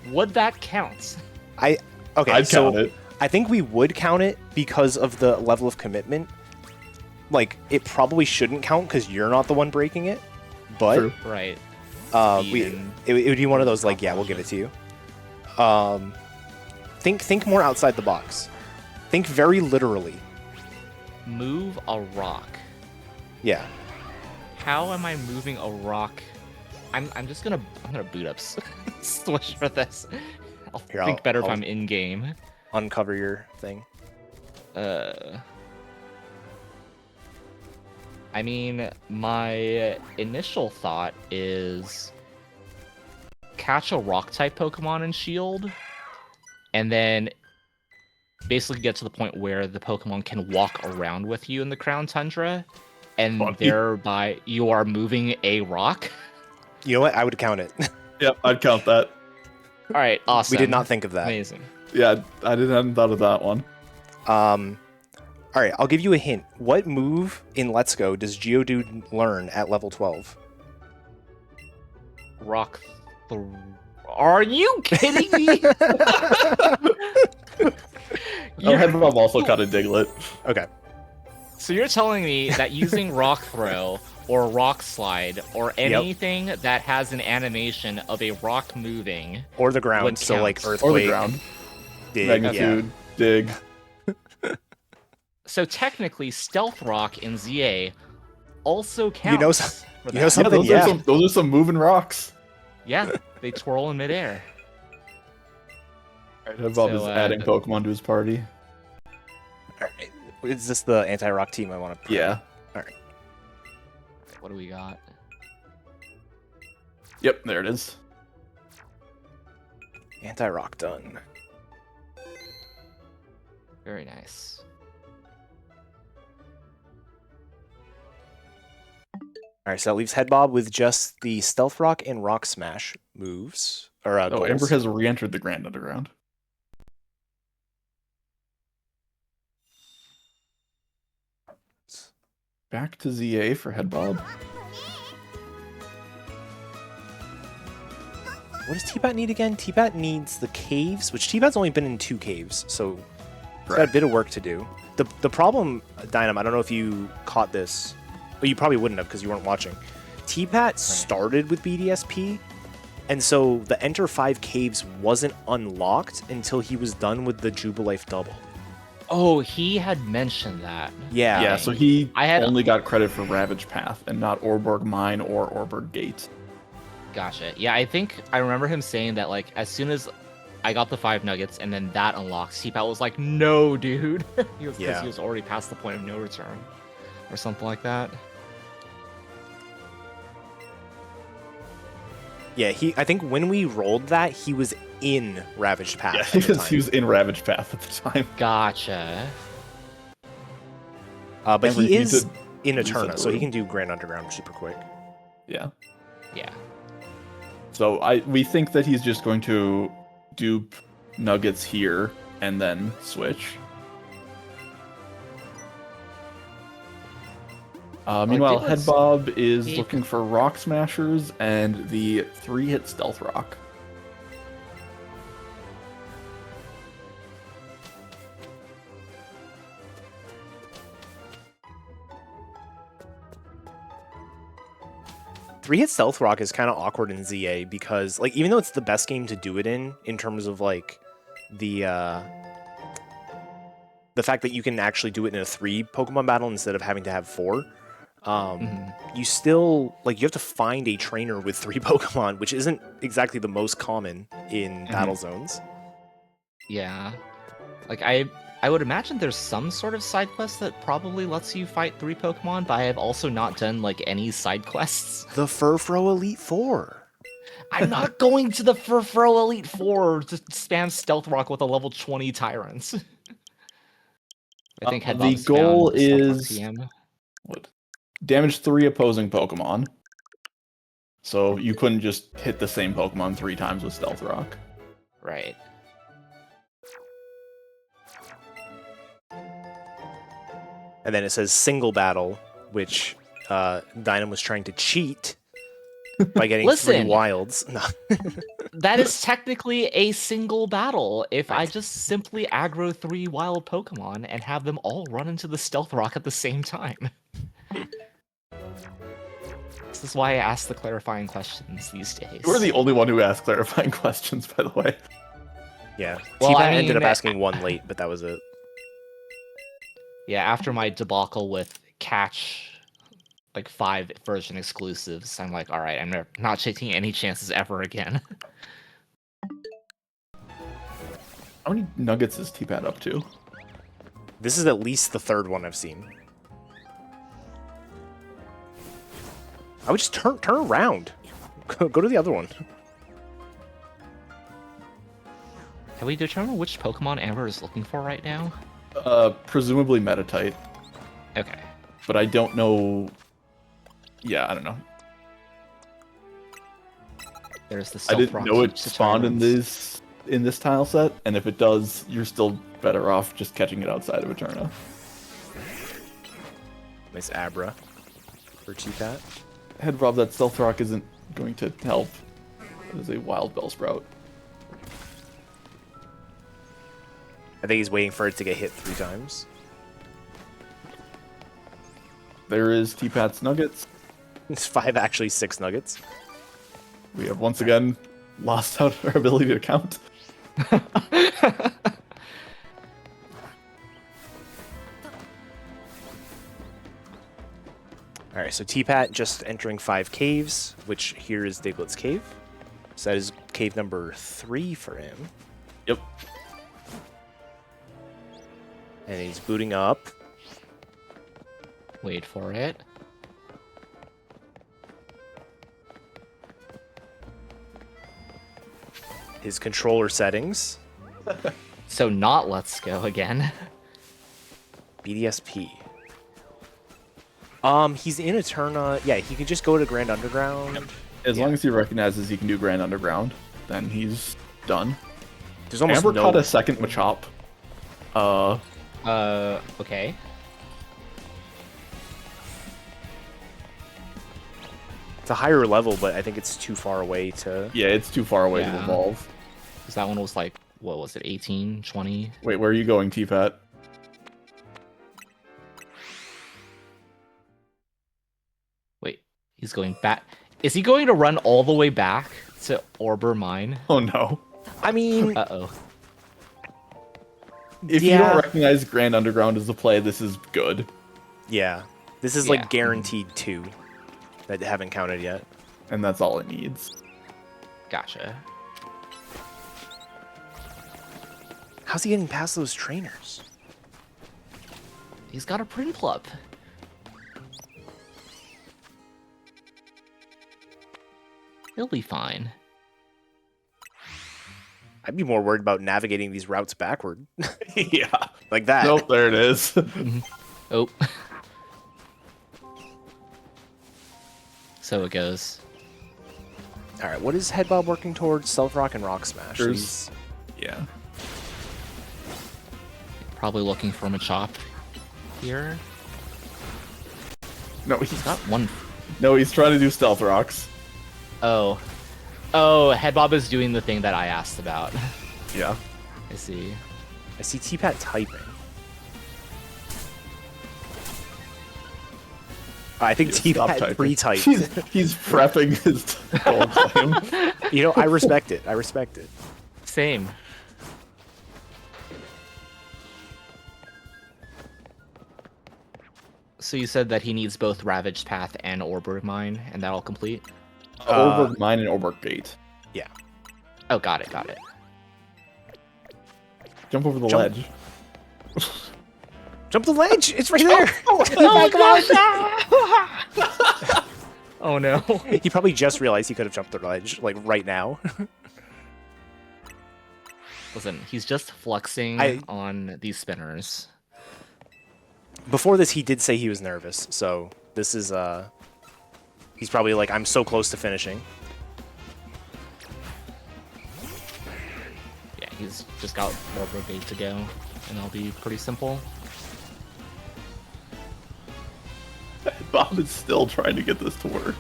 Would that count? Okay, I'd so count it. I think we would count it because of the level of commitment. Like, it probably shouldn't count because you're not the one breaking it. But True. Right. it would be one of those like, yeah, we'll give it to you. Think more outside the box. Think very literally. Move a rock. Yeah. How am I moving a rock? I'm gonna boot up Swish for this. I'll Here, think better if I'll I'm in game. Uncover your thing. I mean, my initial thought is catch a rock type Pokemon in Shield, and then basically get to the point where the Pokemon can walk around with you in the Crown Tundra, and Funny. thereby you are moving a rock. You know what? I would count it. Yep, I'd count that. All right, awesome. We did not think of that. Amazing. Yeah, I hadn't thought of that one. All right, I'll give you a hint. What move in Let's Go does Geodude learn at level 12? Rock. Are you kidding me? I'll have Rob also caught a Diglett. Okay. So you're telling me that using Rock Throw or Rock Slide or anything that has an animation of a rock moving Or the ground, would so like count. earthquake. Or the ground. Dig, Magnitude, dig. So technically, Stealth Rock in ZA also counts. You know, for you know that. something? Those are some moving rocks. Yeah, they twirl in midair. Alright, Headbob is adding Pokemon to his party. All right. Is this the anti-rock team I want to? Yeah. What do we got? Yep, there it is. Anti-rock done. Very nice. All right, so that leaves Headbob with just the Stealth Rock and Rock Smash moves. Or goals. Amber has re-entered the Grand Underground. Back to ZA for Headbob. What does tpat need again? Tpat needs the caves, which tpat's only been in 2 caves, so It's got a bit of work to do. The problem, Dynam, I don't know if you caught this. Well, you probably wouldn't have because you weren't watching. tpat started with BDSP, and so the Enter 5 Caves wasn't unlocked until he was done with the Jubilife double. Oh, he had mentioned that. Yeah. Yeah, so he only got credit for Ravage Path and not Orborg Mine or Orborg Gate. Gotcha. Yeah, I think I remember him saying that, like, as soon as I got the 5 nuggets and then that unlocked, tpat was like, no, dude. He was already past the point of no return. Or something like that. Yeah, I think when we rolled that, he was in Ravaged Path. Yeah, he was in Ravage Path at the time. Gotcha. But he is in Eterna, so he can do Grand Underground super quick. Yeah. Yeah. So we think that he's just going to dupe nuggets here and then switch. Meanwhile, Headbob is looking for Rock Smashers and the 3-hit Stealth Rock. Three-hit Stealth Rock is kind of awkward in ZA because, like, even though it's the best game to do it in terms of, like, the fact that you can actually do it in a 3 Pokemon battle instead of having to have 4, you still, like, you have to find a trainer with 3 Pokemon, which isn't exactly the most common in battle zones. Yeah. Like, I would imagine there's some sort of side quest that probably lets you fight 3 Pokemon, but I have also not done, like, any side quests. The Furfrou Elite Four. I'm not going to the Furfrou Elite Four to spam Stealth Rock with a level 20 Tyrants. I think the goal is what? Damage 3 opposing Pokemon. So you couldn't just hit the same Pokemon 3 times with Stealth Rock. Right. And then it says single battle, which Dynam was trying to cheat by getting 3 wilds. No. That is technically a single battle if I just simply aggro 3 wild Pokemon and have them all run into the Stealth Rock at the same time. This is why I ask the clarifying questions these days. You're the only one who asked clarifying questions, by the way. Yeah. Well, tpat ended up asking 1 late, but that was it. Yeah, after my debacle with Catch, like 5 version exclusives, I'm like, alright, I'm not taking any chances ever again. How many nuggets is tpat up to? This is at least the 3rd one I've seen. I would just turn around. Go to the other one. Have we determined which Pokemon Amber is looking for right now? Presumably Metatite. Okay. But I don't know. Yeah, I don't know. There's the I didn't know it spawned in this tile set, and if it does, you're still better off just catching it outside of Eterna. Nice Abra for tpat. Headbob, that Stealth Rock isn't going to help. It is a wild Bellsprout. I think he's waiting for it to get hit 3 times. There is tpat's nuggets. It's 5, actually 6 nuggets. We have once again lost out our ability to count. Alright, so tpat just entering 5 caves, which here is Diglett's cave. So that is cave number 3 for him. Yep. And he's booting up. Wait for it. His controller settings. So not Let's Go again. BDSP. He's in Eterna. Yeah, he can just go to Grand Underground. Yep. As long as he recognizes he can do Grand Underground, then he's done. There's almost Amber no... caught a second Machop. Okay. It's a higher level, but I think it's too far away to... Yeah, it's too far away to evolve. Because that one was like what was it, 18, 20? Wait, where are you going, tpat? Wait, he's going back. Is he going to run all the way back to Orber Mine? Oh no. I mean, Uh-oh. If you Yeah. don't recognize Grand Underground as the play, this is good. yeah. This is Yeah. like guaranteed 2 that haven't counted yet. And that's all it needs. Gotcha. How's he getting past those trainers? He's got a Prinplup. He'll be fine. I'd be more worried about navigating these routes backward. Yeah. Like that. Nope, there it is. Oh. So it goes. All right, what is Headbob working towards? Stealth Rock and Rock Smash. There's- He's- Yeah. Probably looking for Machop here. No, He's got one. he's trying to do stealth rocks. Oh. Oh, Headbob is doing the thing that I asked about. Yeah. I see. I see tpat typing. I think Stop tpat typing. pre-typed. He's prepping his goal claim. You know, I respect it. I respect it. Same. So you said that he needs both Ravaged Path and Orber Mine, and that'll complete? Over mine and over gate. Oh, got it, got it. Jump over the Jump. ledge. Jump the ledge! It's right there! Oh no. He probably just realized he could have jumped the ledge, like, right now. Listen, he's just fluxing I- on these spinners. Before this, he did say he was nervous, so this is, he's probably like, I'm so close to finishing. Yeah, he's just got Orber Gate to go, and it'll be pretty simple. Bob is still trying to get this to work.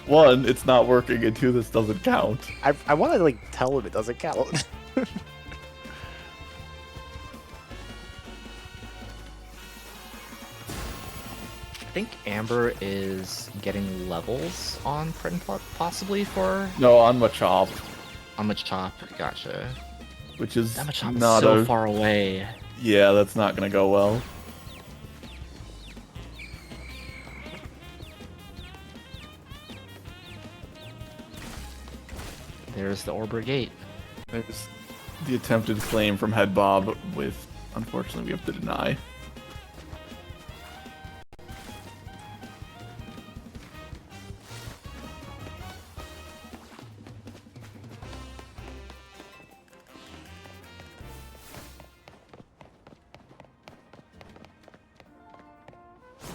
One, it's not working, and two, this doesn't count. I want to, like, tell him it doesn't count. I think Amber is getting levels on Prinplup, possibly for No, on Machop, on Machop. Gotcha. which is That Machop is not so a... far away. Yeah, that's not gonna go well. There's the Orber Gate. There's the attempted claim from Headbob with, unfortunately, we have to deny.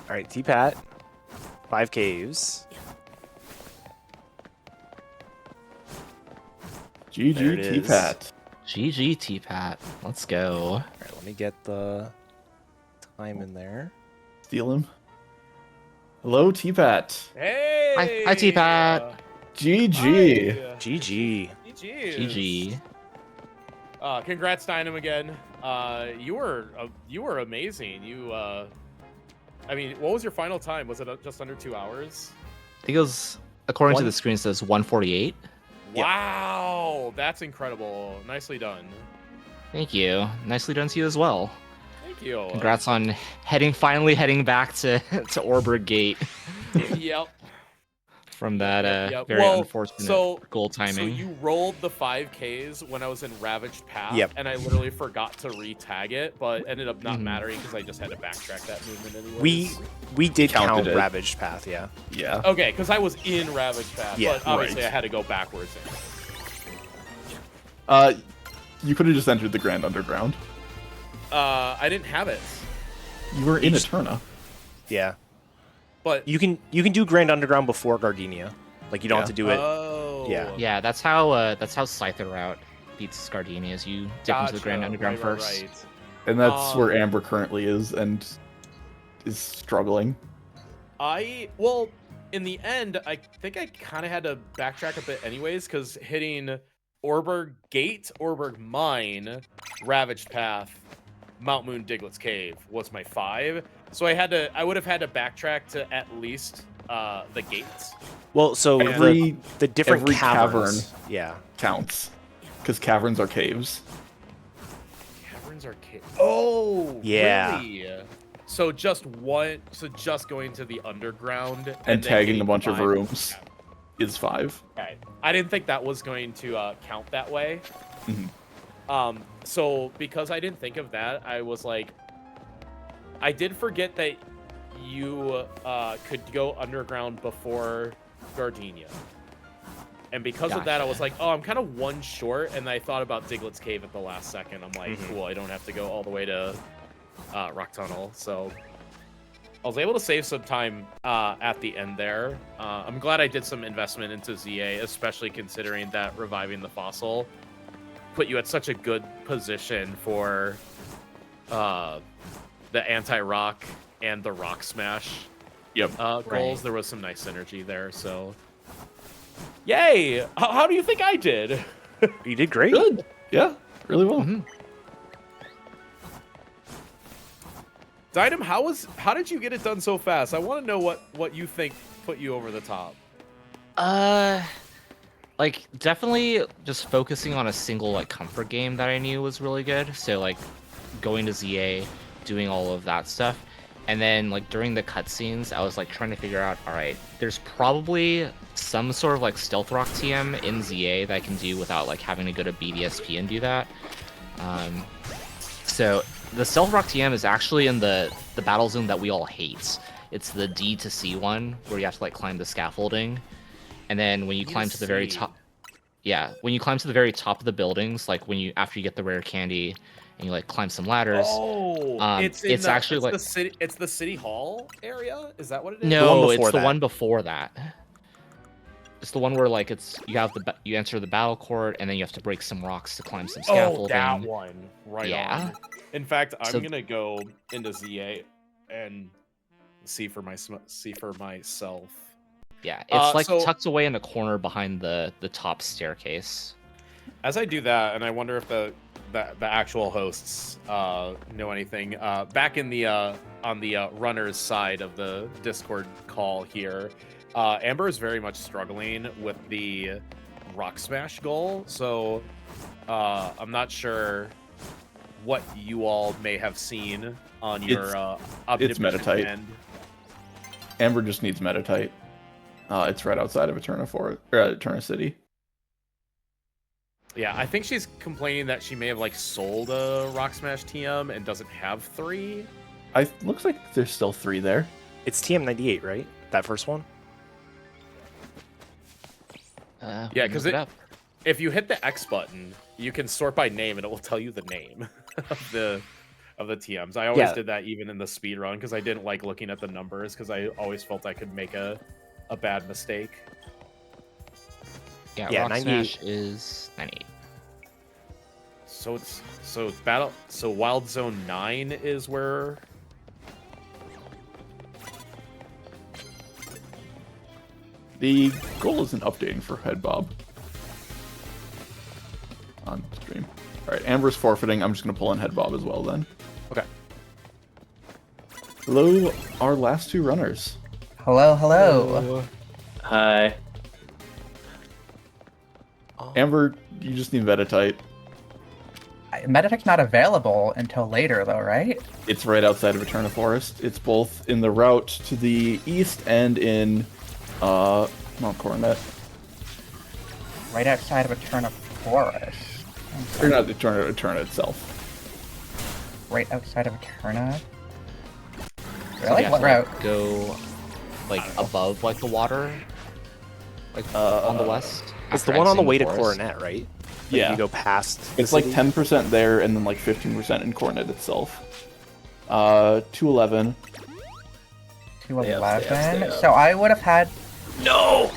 All right, tpat. 5 caves. There it GG is. tpat. GG tpat. Let's go. All right, let me get the time in there. Steal him. Hello, tpat. Hey! Hi, tpat. GG. GG. GG. Congrats, Dynam again. You were amazing. I mean, what was your final time? Was it just under 2 hours? I think it was, according to One- the screen, it says 148. Yeah. Wow, that's incredible. Nicely done. Thank you. Nicely done to you as well. Thank you. Congrats on finally heading back to Orber Gate Yep. from that Yep. very Well, unfortunate goal So timing. you rolled the 5Ks when I was in Ravaged Path, Yep. and I literally forgot to re-tag it, but ended up not Mhm. mattering because I just had to backtrack that movement anyways. We did Counted count it. Ravaged Path, yeah. Yeah. Okay, because I was in Ravaged Path, Yeah, but obviously right. I had to go backwards. You could have just entered the Grand Underground. I didn't have it, You were in just- Eterna. Yeah. but You can do Grand Underground before Gardenia. Like, you don't Yeah. have to do it. Oh, Yeah. Yeah, that's how Scyther route beats Gardenia, is you dip into the Grand gotcha. Underground Right, first. right. And that's where Um, Amber currently is and is struggling. Well, in the end, I think I kind of had to backtrack a bit anyways, because hitting Orberg Gate, Orberg Mine, Ravaged Path, Mount Moon, Diglett's Cave was my 5. So I would have had to backtrack to at least the gates. Well, so the different every caverns, cavern yeah, counts, because caverns are caves. Caverns are caves. Oh, Yeah. Really? So just going to the underground And then tagging getting a bunch of 5. rooms is 5. Okay. I didn't think that was going to count that way. Mhm. So because I didn't think of that, I was like, I did forget that you could go underground before Gardenia. And because of that, I was like, oh, I'm kind of one short, and I thought about Diglett's Cave at the last second. I'm like, cool, I don't have to go all the way to Rock Tunnel. So I was able to save some time at the end there. I'm glad I did some investment into ZA, especially considering that reviving the fossil put you at such a good position for the anti-rock and the rock smash goals. Right. There was some nice synergy there, so yay! How do you think I did? you did great. Good. Yeah, really well. Dynam, how did you get it done so fast? I want to know what you think put you over the top. Like definitely just focusing on a single like comfort game that I knew was really good. So like going to ZA, doing all of that stuff, and then like during the cutscenes, I was like trying to figure out, all right, there's probably some sort of like stealth rock TM in ZA that I can do without like having to go to BDSP and do that. So the stealth rock TM is actually in the battle zone that we all hate. It's the D to C one where you have to like climb the scaffolding. And then when you climb to the very top, when you climb to the very top of the buildings, like after you get the rare candy and you like climb some ladders. Oh, it's actually the city hall area. Is that what it is? No, The one before it's the that. one before that. It's the one where like you enter the battle court and then you have to break some rocks to climb some scaffolding. Oh, that one. Right. Yeah. On. In fact, I'm So- gonna go into ZA and see for myself. Yeah, it's like so- tucked away in a corner behind the top staircase. As I do that, and I wonder if the actual hosts know anything. Back in the on the runners side of the Discord call here, Amber is very much struggling with the rock smash goal. So I'm not sure what you all may have seen on your it's Metatite. end. Amber just needs Metatite. It's right outside of Eterna City. Yeah, I think she's complaining that she may have like sold a Rock Smash TM and doesn't have 3. Looks like there's still 3 there. It's TM98, right? That first one. Yeah, because if you hit the X button, you can sort by name and it will tell you the name of the TMs. I always did that even in the speed run because I didn't like looking at the numbers because I always felt I could make a bad mistake. Yeah, Rock 98 Smash is 98. So Wild Zone 9 is where. The goal isn't updating for Headbob on stream. All right, Amber's forfeiting. I'm just gonna pull in Headbob as well then. Okay. Hello, our last 2 runners. Hello, hello. Hi. Amber, you just need Metatite. Metatech's not available until later, though, right? It's right outside of Eterna Forest. It's both in the route to the east and in Mount Coronet. Right outside of Eterna Forest. Or not Eterna itself. Right outside of Eterna? So Really? you have What to, route? like, go like above like the water, like on the west. It's the after one on the exiting way to forest. Coronet, right? Like, Yeah. You go past. the It's like city. 10% there and then like 15% in Coronet itself. 211. 211. stay up. So I would have had. No.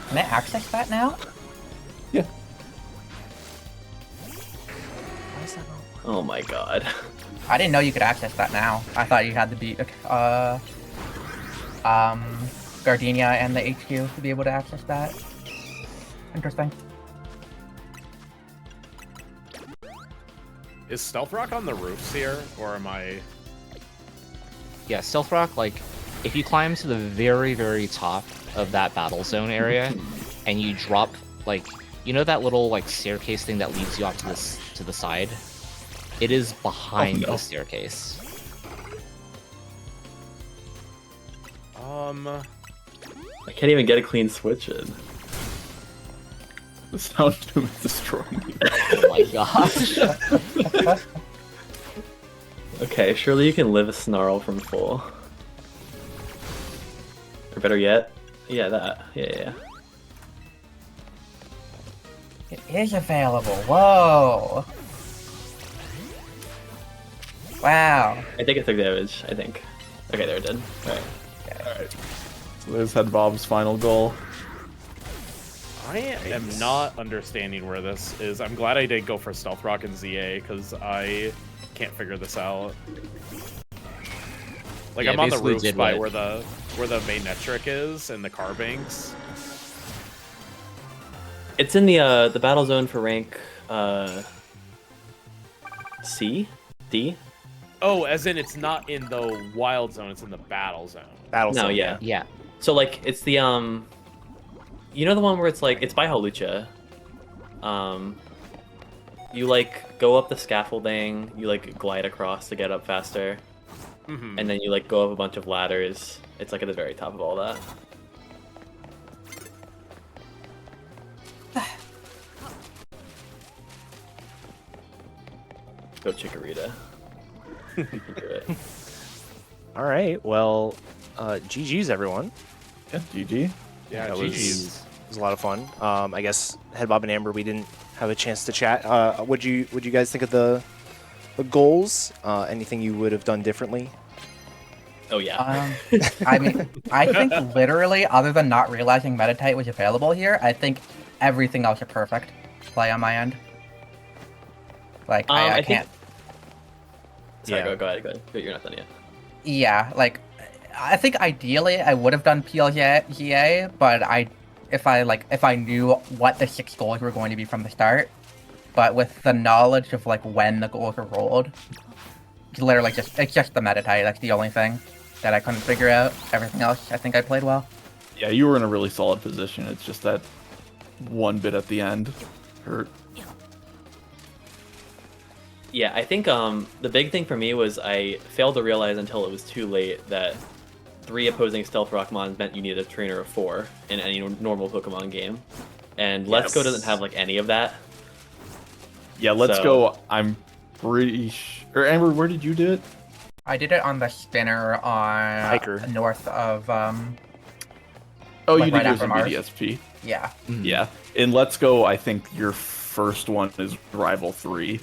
Can I access that now? Yeah. Why is that not? Oh my god. I didn't know you could access that now. I thought you had to beat Gardenia and the HQ to be able to access that. Interesting. Is Stealth Rock on the roofs here, or am I? Yeah, Stealth Rock, like, if you climb to the very, very top of that battle zone area, and you drop, like, you know that little, like, staircase thing that leads you off to the side? It is behind the staircase. I can't even get a clean switch in. The Sound Doom is destroying me. Oh my gosh. Okay, surely you can live a snarl from full. Or better yet, yeah, that. Yeah. It is available. Whoa. Wow. I think it took damage, I think. Okay, there it did. Alright. Alright. So there's Headbob's final goal. I am not understanding where this is. I'm glad I did go for Stealth Rock and ZA, because I can't figure this out. Like, Yeah, I'm on the basically roofs did by what- where the main metric is and the car banks. It's in the battle zone for rank C? D? Oh, as in it's not in the wild zone, it's in the battle zone. Battle No, zone, yeah. Yeah. So like it's the you know the one where it's like it's by Holucha. You like go up the scaffolding, you like glide across to get up faster, Mhm. and then you like go up a bunch of ladders. It's like at the very top of all that. Go Chikorita. You can do it. All right. Well, GG's everyone. Yeah, GG. Yeah, That GG's. was a lot of fun. I guess Headbob and Amber, we didn't have a chance to chat. What'd you guys think of the goals? Anything you would have done differently? Oh yeah. I mean, I think literally, other than not realizing Meditate was available here, I think everything else is perfect play on my end. Like, I I think- can't. Sorry, Yeah. go ahead. You're not done yet. Yeah, like, I think ideally I would have done PLGA, but if I knew what the 6 goals were going to be from the start, but with the knowledge of like when the goals are rolled, it's literally it's just the Meditate. That's the only thing that I couldn't figure out. Everything else, I think I played well. Yeah, you were in a really solid position. It's just that one bit at the end hurt. Yeah, I think the big thing for me was I failed to realize until it was too late that 3 opposing Stealth Rock mons meant you needed a trainer of 4 in any normal Pokemon game. And Let's Go Yes. doesn't have like any of that. Yeah, Let's So- Go. I'm pretty sure. Amber, where did you do it? I did it on the spinner on Hiker. north of Oh, Like you right did yours after in Mars? BDSP. yeah. Yeah. In Let's Go, I think your first one is Rival 3.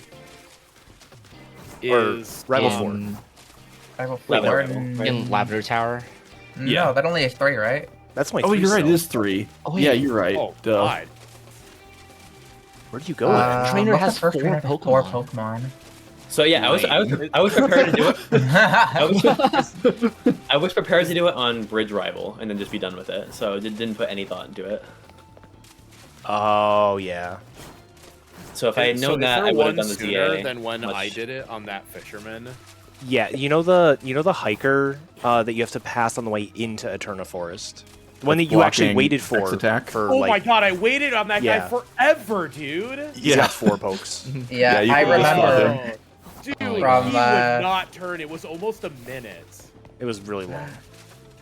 Or Is Rival in, 4. Rival Level, four. right? in Lavender Tower. No, Yeah. that only is 3, right? That's my. Oh, three you're right. It cell. is 3. Oh, yeah, wait. you're right. oh Duh. god. Where'd you go? with it? Trainer what's has the first 4 trainer that has 4 Pokemon. Pokemon. So yeah, I was prepared to do it. I was prepared to do it on Bridge Rival and then just be done with it. So I didn't put any thought into it. Oh yeah. So if I had So known is that, there I would have one done the sooner ZA. than when much- I did it on that fisherman. Yeah, you know the hiker that you have to pass on the way into Eterna Forest. The one that you actually Blocking waited X for. attack? For Oh like, my god, I waited on that Yeah. guy forever, dude. he's got 4 pokes. Yeah, you I can just follow remember. him. Dude, Oh, he from, would not turn. It was almost a minute. It was really long.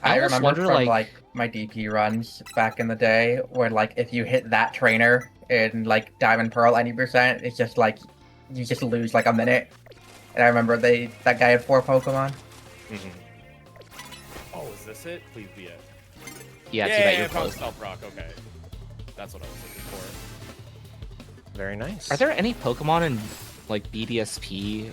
I I almost remember wonder, from like- my DP runs back in the day, where like if you hit that trainer in like Diamond Pearl any percent, it's just like you just lose like a minute. And I remember that guy had 4 Pokemon. Mhm. Oh, is this it? Please be it. Yeah, too yeah, bad yeah, you're I found close. Stealth Rock. Okay, that's what I was looking for. Very nice. Are there any Pokemon in like BDSP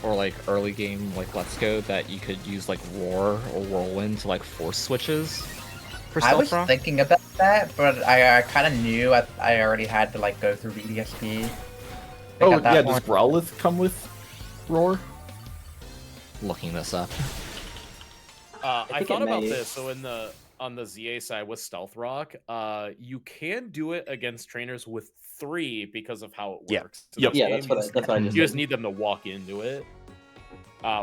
or like early game like Let's Go that you could use like Roar or Whirlwind to like force switches for I was Stealth Rock? thinking about that, but I kind of knew I already had to like go through BDSP. Oh, at that yeah, point. does Growlithe come with Roar? Looking this up. I think thought it about may. this. So on the ZA side with Stealth Rock, you can do it against trainers with 3 because of how it Yeah. works. in Yep. this Yeah, game. that's what I just You just did. need them to walk into it,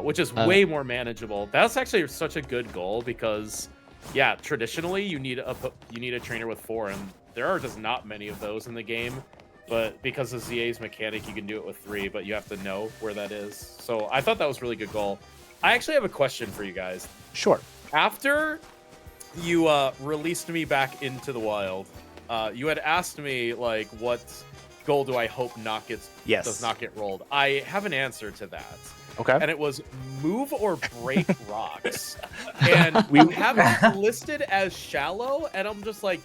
which is way more manageable. That's actually such a good goal because, yeah, traditionally you need a trainer with 4, and there are just not many of those in the game. But because of ZA's mechanic, you can do it with 3, but you have to know where that is. So I thought that was a really good goal. I actually have a question for you guys. Sure. After you released me back into the wild, you had asked me like, what goal do I hope does not get rolled? I have an answer to that, Okay. and it was move or break rocks. And we have it listed as shallow, and I'm just like,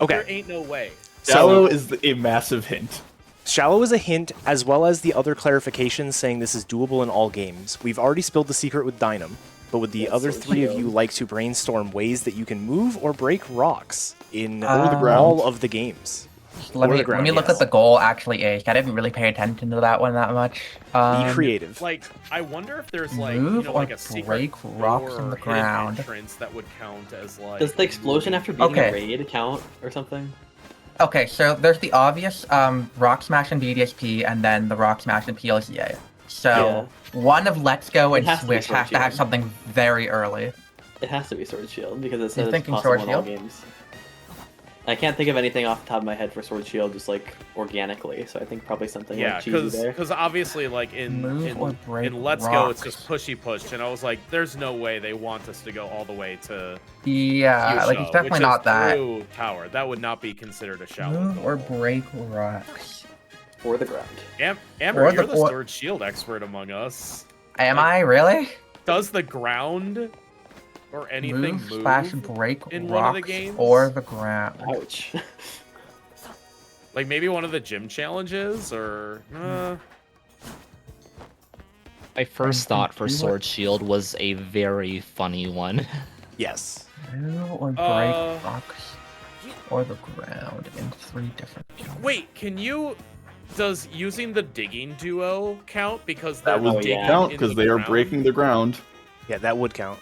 there ain't no way. Shallow is a massive hint. Shallow is a hint, as well as the other clarifications saying this is doable in all games. We've already spilled the secret with Dynam, but would the other Sword 3 of Shield. you like to brainstorm ways that you can move or break rocks in Or the ground. all of the games? Let Or me the ground, look yes. at the goal actually is. I didn't really pay attention to that one that much. Be creative. Like, I wonder if there's like, Move like or a secret break rocks door in or the hidden ground. entrance that would count as like. Does the explosion after beating Okay. a raid count or something? Okay, so there's the obvious Rock Smash and BDSP, and then the Rock Smash and PLCA. So one of Let's Go and It has to be Swish Sword has to have Shield. something very early. It has to be Sword Shield because it You're says it's thinking possible Sword in all Shield? games. I can't think of anything off the top of my head for Sword Shield just like organically, so I think probably something Yeah, like cheesy there. because obviously, like Move or break in Let's Go, it's rocks. just pushy push, and I was like, "There's no way they want us to go all the way to Yeah, Fuchsia, like it's definitely which not is that. through tower. That would not be considered a shallow Move goal. or break rocks. Or the ground. Amber, or you're the- the or- sword shield expert among us. Am I really? Does the ground or anything Move, move? slash, break in one of the rocks games? or the ground. Ouch. Like maybe one of the gym challenges, or My first thought for you Sword Shield was a very funny one. Yes. Move or break Uh, rocks or the ground in 3 different. wait, does using the digging duo count because That they're would digging count in because the they are ground? breaking the ground. Yeah, that would count.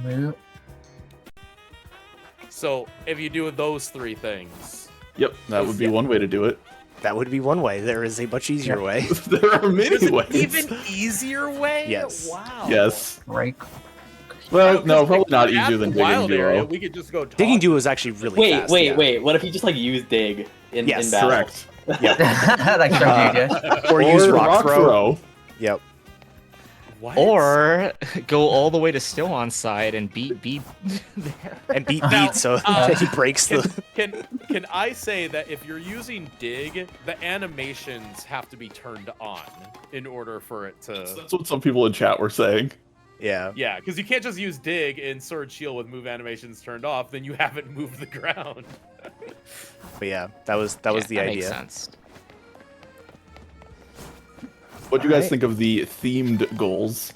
Move. So if you do those 3 things, Yep, that would be one way to do it. That would be one way. There is a much easier way. There are many there's an ways. even easier way. Yes. Wow. Yes. Break. Well, no, 'Cause, probably like, not at easier the than digging wild area, duo. we could just go. Digging talk. duo is actually really fast. yeah. Wait. What if you just like use dig in Yes, battle? Correct. Yep. That's so genius. Or use rock throw. Yep. What? Or go all the way to still on side and beat there. And beat Now, so uh, that he breaks the. Can I say that if you're using dig, the animations have to be turned on in order for it to. That's what some people in chat were saying. Yeah. Yeah, because you can't just use dig in Sword Shield with move animations turned off, then you haven't moved the ground. But yeah, that was the That idea. makes sense. What do you guys Alright. think of the themed goals?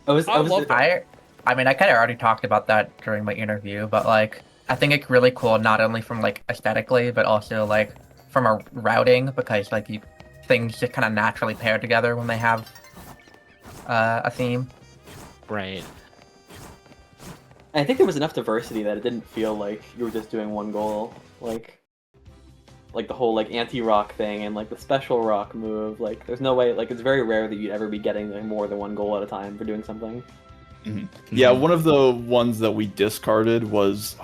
I I love that. I mean, I kind of already talked about that during my interview, but like, I think it's really cool not only from like aesthetically, but also like from a routing because like things just kind of naturally pair together when they have a theme. Right. I think there was enough diversity that it didn't feel like you were just doing one goal. Like the whole like anti-rock thing and like the special rock move. Like there's no way. Like it's very rare that you'd ever be getting like, more than one goal at a time for doing something. Yeah, one of the ones that we discarded was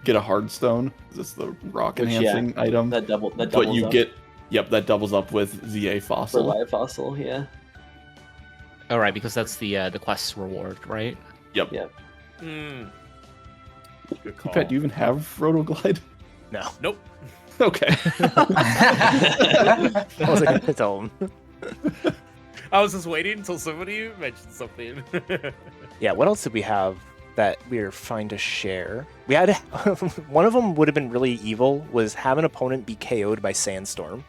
get a hard stone. That's the rock Which, enhancing item. That doubles but you up get, that doubles up with ZA for fossil. live fossil. Yeah. All right, because that's the quest reward, right? Yep. Yeah. Mm. Good call. Pet, do you even have Rotoglide? No. Nope. Okay. I wasn't gonna tell him. I was just waiting until somebody mentioned something. Yeah, what else did we have that we were fine to share? We had one of them would have been really evil was have an opponent be KO'd by Sandstorm.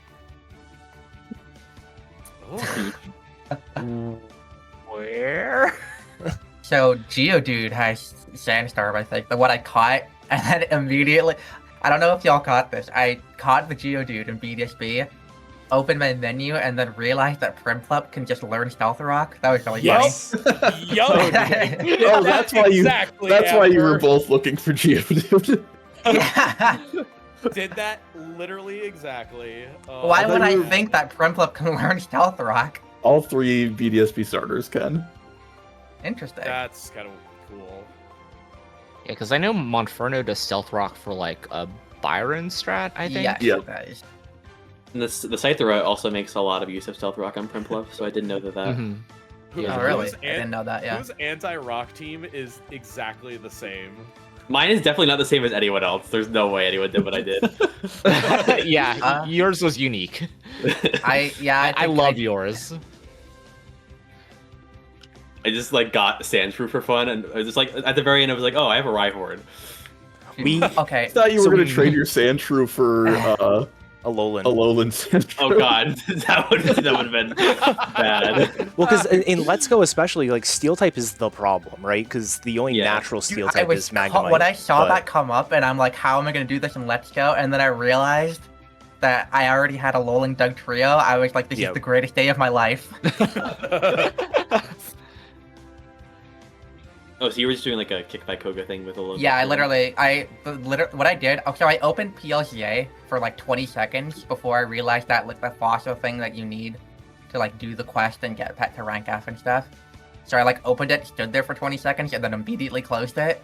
Oh. Where? So Geodude has Sandstorm, I think, the one I caught, and then immediately, I don't know if y'all caught this, I caught the Geodude in BDSB, opened my menu, and then realized that Primplup can just learn Stealth Rock. That was really Yes. Yo, Oh, that's why you. exactly That's why you were Amber. both looking for Geodude. funny. Yeah. Did that literally exactly. Why would I you were- think that Primplip can learn Stealth Rock? All 3 BDSP starters can. Interesting. That's kind of cool. Yeah, because I know Monferno does Stealth Rock for like a Byron strat, I think. Yes, Yeah. it does. And the Scyther also makes a lot of use of Stealth Rock on Primplove, so I didn't know that. Mhm. Yeah. Oh, really? Whose I didn't know that, yeah. Whose anti-rock team is exactly the same? Mine is definitely not the same as anyone else. There's no way anyone did what I did. Yeah, yours was unique. I I think love yours. I just like got Sandshrew for fun, and I was just like at the very end, I was like, oh, I have a Rhyhorn. We Okay. I thought you were So going we- to trade your Sandshrew for Alolan. Alolan Sandshrew. Oh god, that would have been bad. Well, because in Let's Go especially, like Steel type is the problem, right? Because the only Yeah. natural Steel I type was is Magnemite. when I saw but- that come up, and I'm like, how am I going to do this in Let's Go? And then I realized that I already had a Alolan Dug trio. I was like, this Yep. is the greatest day of my life. Oh, so you were just doing like a kick by Koga thing with a little. Yeah, what I did, so I opened PLGA for like 20 seconds before I realized that like the fossil thing that you need to like do the quest and get pet to rank F and stuff. So I like opened it, stood there for 20 seconds, and then immediately closed it.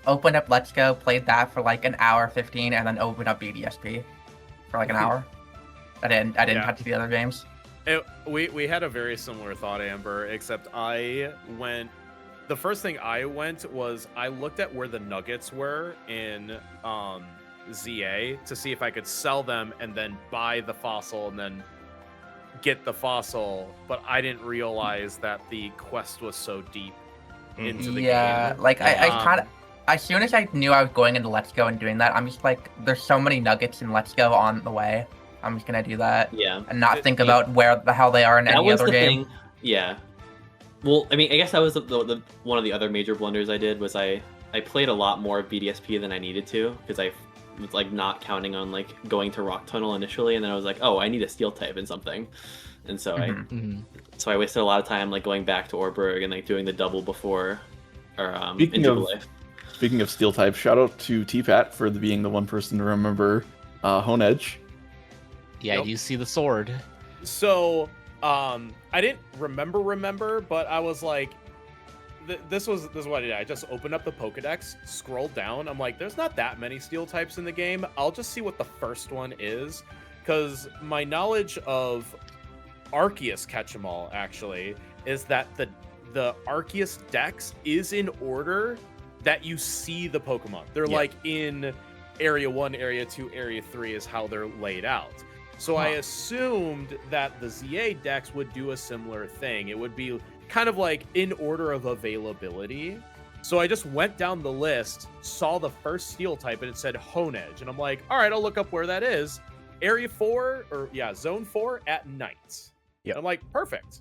Opened up Let's Go, played that for like an hour 15, and then opened up BDSP for like an hour. I didn't Yeah. touch the other games. We had a very similar thought, Amber, except I went. The first thing I went was I looked at where the nuggets were in ZA to see if I could sell them and then buy the fossil and then get the fossil, but I didn't realize that the quest was so deep into the Yeah, game. like I Um, kind of. As soon as I knew I was going into Let's Go and doing that, I'm just like, there's so many nuggets in Let's Go on the way. I'm just gonna do that Yeah. and not think Yeah. about where the hell they are in That any was other the game. thing. Yeah. Well, I mean, I guess that was the one of the other major blunders I did was I played a lot more BDSP than I needed to because I was like not counting on like going to Rock Tunnel initially, and then I was like, oh, I need a Steel type in something, and so Mhm. Mhm. I wasted a lot of time like going back to Orberg and like doing the double before or Speaking in of- Jubilee. Speaking of Steel type, shout out to tpat for being the one person to remember Hone Edge. Yeah, Yep. you see the sword. So, I didn't remember, but I was like, this is what I did. I just opened up the Pokedex, scrolled down. I'm like, there's not that many Steel types in the game. I'll just see what the first one is, because my knowledge of Arceus Catch-em-all actually is that the Arceus Dex is in order that you see the Pokemon. They're Yeah. like in Area 1, Area 2, Area 3 is how they're laid out. So I assumed that the ZA Dex would do a similar thing. It would be kind of like in order of availability. So I just went down the list, saw the first Steel type, and it said Hone Edge. And I'm like, all right, I'll look up where that is. Area 4, Zone 4 at night. Yep. I'm like, perfect.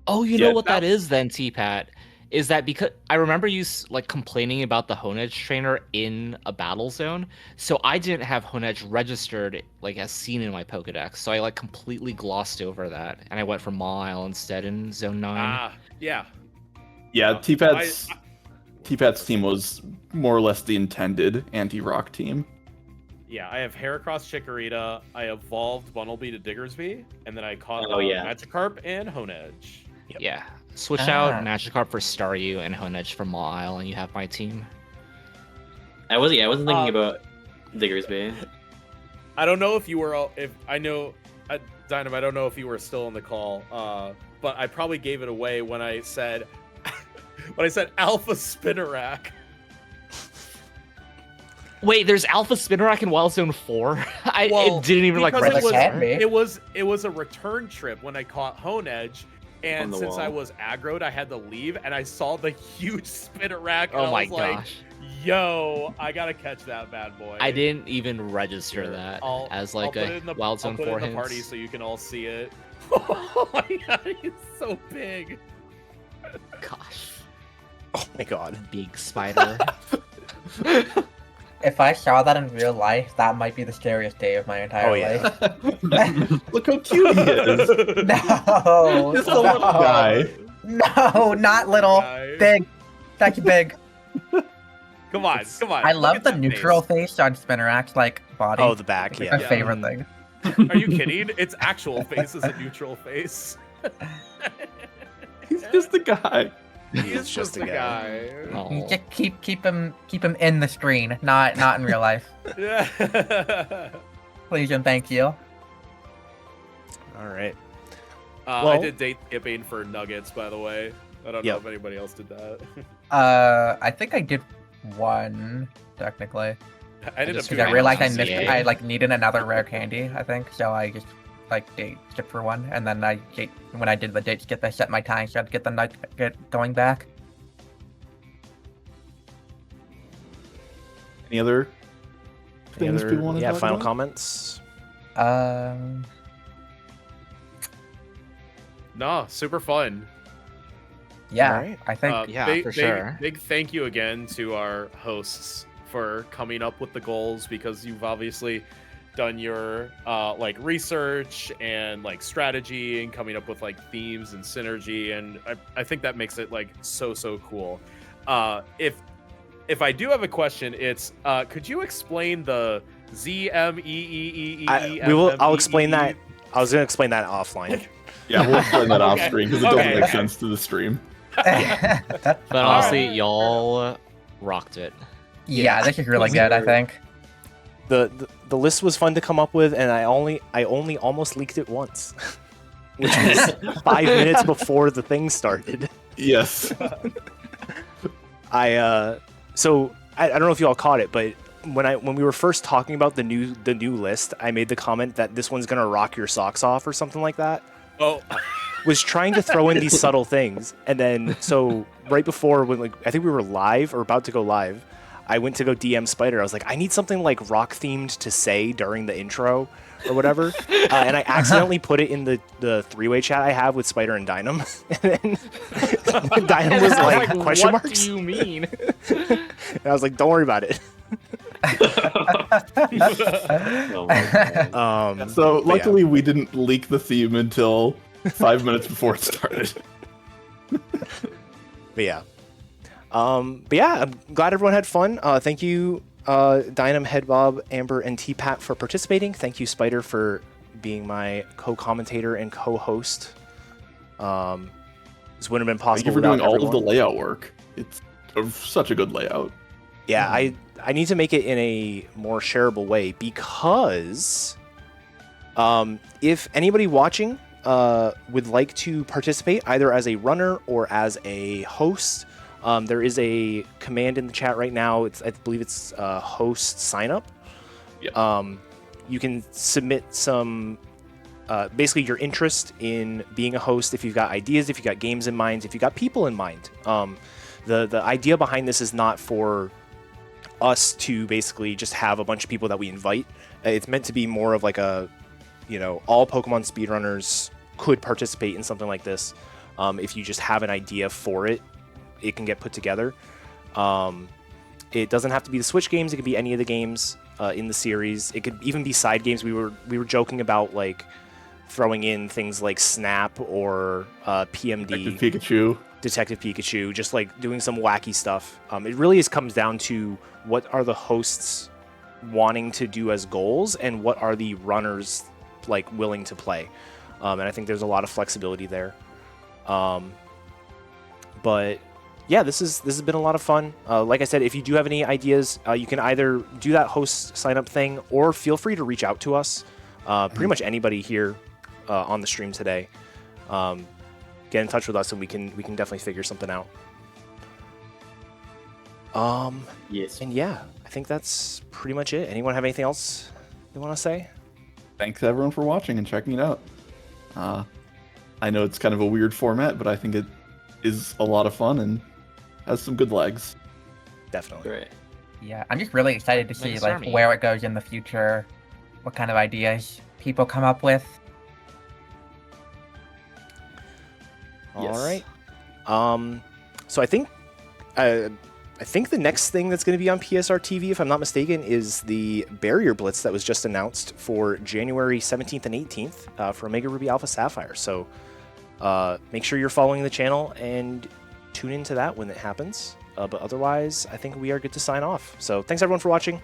Oh, you Yeah, know what that is then, tpat? Is that because I remember you like complaining about the Honedge trainer in a battle zone, so I didn't have Honedge registered like as seen in my Pokedex, so I like completely glossed over that, and I went for Mile instead in Zone 9. Ah, yeah. Yeah, Uh, tpat's team was more or less the intended anti-rock team. Yeah, I have Heracross Chikorita, I evolved Bunnelby to Diggersby, and then I caught Oh, yeah. Magikarp and Honedge. Yep. Yeah, switch out Magikarp for Staryu and Honedge for Mile, and you have my team. I wasn't thinking about Diggersby. I don't know if you were, Dynam, I don't know if you were still on the call, but I probably gave it away when I said, Alpha Spinnerack. Wait, there's Alpha Spinnerack in Wild Zone 4? Well, it didn't even like because register. Can be. It was a return trip when I caught Honedge, and On the since I wall. was aggroed, I had to leave, and I saw the huge Spinnerack, and Oh I my was like, gosh. yo, I gotta catch that bad boy. I didn't even register Here, that I'll- as I'll like put it a in the- Wild Zone I'll put 4 it in the party hints. so you can all see it. Oh my god, he's so big. Gosh, Oh my god. big spider. If I saw that in real life, that might be the scariest day of my entire Oh, yeah. life. Look how cute he is. No, Just a little guy. no, not little, Guy. big, Becky big. Come on, come on. I look love at the that neutral face. face on Spinnerak's like body. Oh, the back, It's like yeah. my favorite thing. Are you kidding? Its actual face is a neutral face. He's just a guy. He is just a guy. You Oh. just keep him in the screen, not in real life. Yeah. Please and thank you. All right. I Well- did date skipping for nuggets, by the way. I don't know Yep. if anybody else did that. I think I did one technically. I ended up just doing Because I realized I Yeah. missed. I like needed another rare candy. I think so. I just like date skip for one, and then when I did the date skip, I set my time so I'd get the nugget going back. Any other Any things other, people want to yeah, talk final about? comments? No, super fun. Yeah, Alright. I think. Yeah, for sure. Big thank you again to our hosts for coming up with the goals, because you've obviously done your like research and like strategy and coming up with like themes and synergy, and I think that makes it like so cool. If I do have a question, it's could you explain the ZMEEEE? I'll explain that. I was gonna explain that offline. Yeah, we'll explain that off Okay. screen because it Okay. doesn't make sense to the stream. But honestly, y'all rocked it. yeah, this is really good. I think. The list was fun to come up with, and I only almost leaked it once, which was 5 minutes before the thing started. Yes. So I don't know if you all caught it, but when we were first talking about the new list, I made the comment that this one's gonna rock your socks off or something like that. Oh, Was trying to throw in these subtle things, and then so right before when I think we were live or about to go live, I went to go DM Spider. I was like, I need something like rock themed to say during the intro or whatever, and I accidentally put it in the three-way chat I have with Spider and Dynam. And then Dynam was like, question what marks? do you mean? And I was like, don't worry about it. Oh my God. So but yeah. luckily we didn't leak the theme until 5 minutes before it started. But yeah. I'm glad everyone had fun. Thank you, Dynam, Headbob, Amber, and tpat for participating. Thank you, Spider, for being my co-commentator and co-host. This wouldn't have been Thank possible you for without doing all of the everyone. layout work. It's such a good layout. Yeah, I need to make it in a more shareable way because if anybody watching would like to participate either as a runner or as a host, there is a command in the chat right now. I believe it's host sign up. Yeah. You can submit some basically your interest in being a host, if you've got ideas, if you've got games in mind, if you've got people in mind. The idea behind this is not for us to basically just have a bunch of people that we invite. It's meant to be more of like a, all Pokemon speedrunners could participate in something like this. If you just have an idea for it, it can get put together. It doesn't have to be the Switch games. It could be any of the games in the series. It could even be side games. We were joking about like throwing in things like Snap or PMD. Detective Pikachu, just like doing some wacky stuff. It really comes down to what are the hosts wanting to do as goals and what are the runners like willing to play. And I think there's a lot of flexibility there. But yeah, this has been a lot of fun. Like I said, if you do have any ideas, you can either do that host sign up thing or feel free to reach out to us. Pretty much anybody here on the stream today. Get in touch with us and we can definitely figure something out. Yes. And yeah, I think that's pretty much it. Anyone have anything else they want to say? Thanks everyone for watching and checking it out. I know it's kind of a weird format, but I think it is a lot of fun and has some good legs. Definitely. Great. Yeah, I'm just really excited to see Nice like army. where it goes in the future, what kind of ideas people come up with. All right. So I think the next thing that's going to be on PSR TV, if I'm not mistaken, is the Barrier Blitz that was just announced for January 17th and 18th for Omega Ruby Alpha Sapphire. So make sure you're following the channel and tune into that when it happens. But otherwise, I think we are good to sign off. So thanks everyone for watching.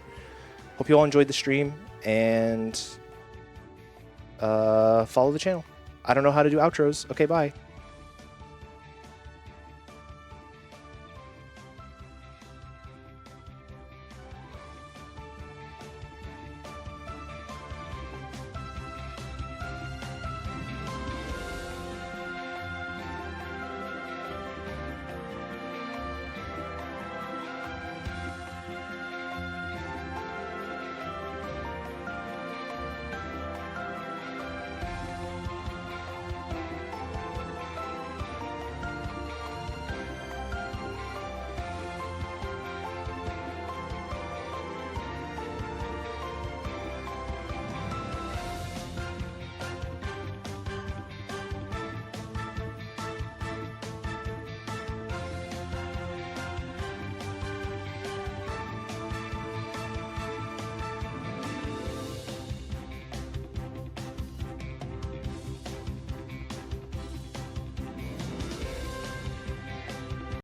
Hope you all enjoyed the stream, and follow the channel. I don't know how to do outros. Okay, bye.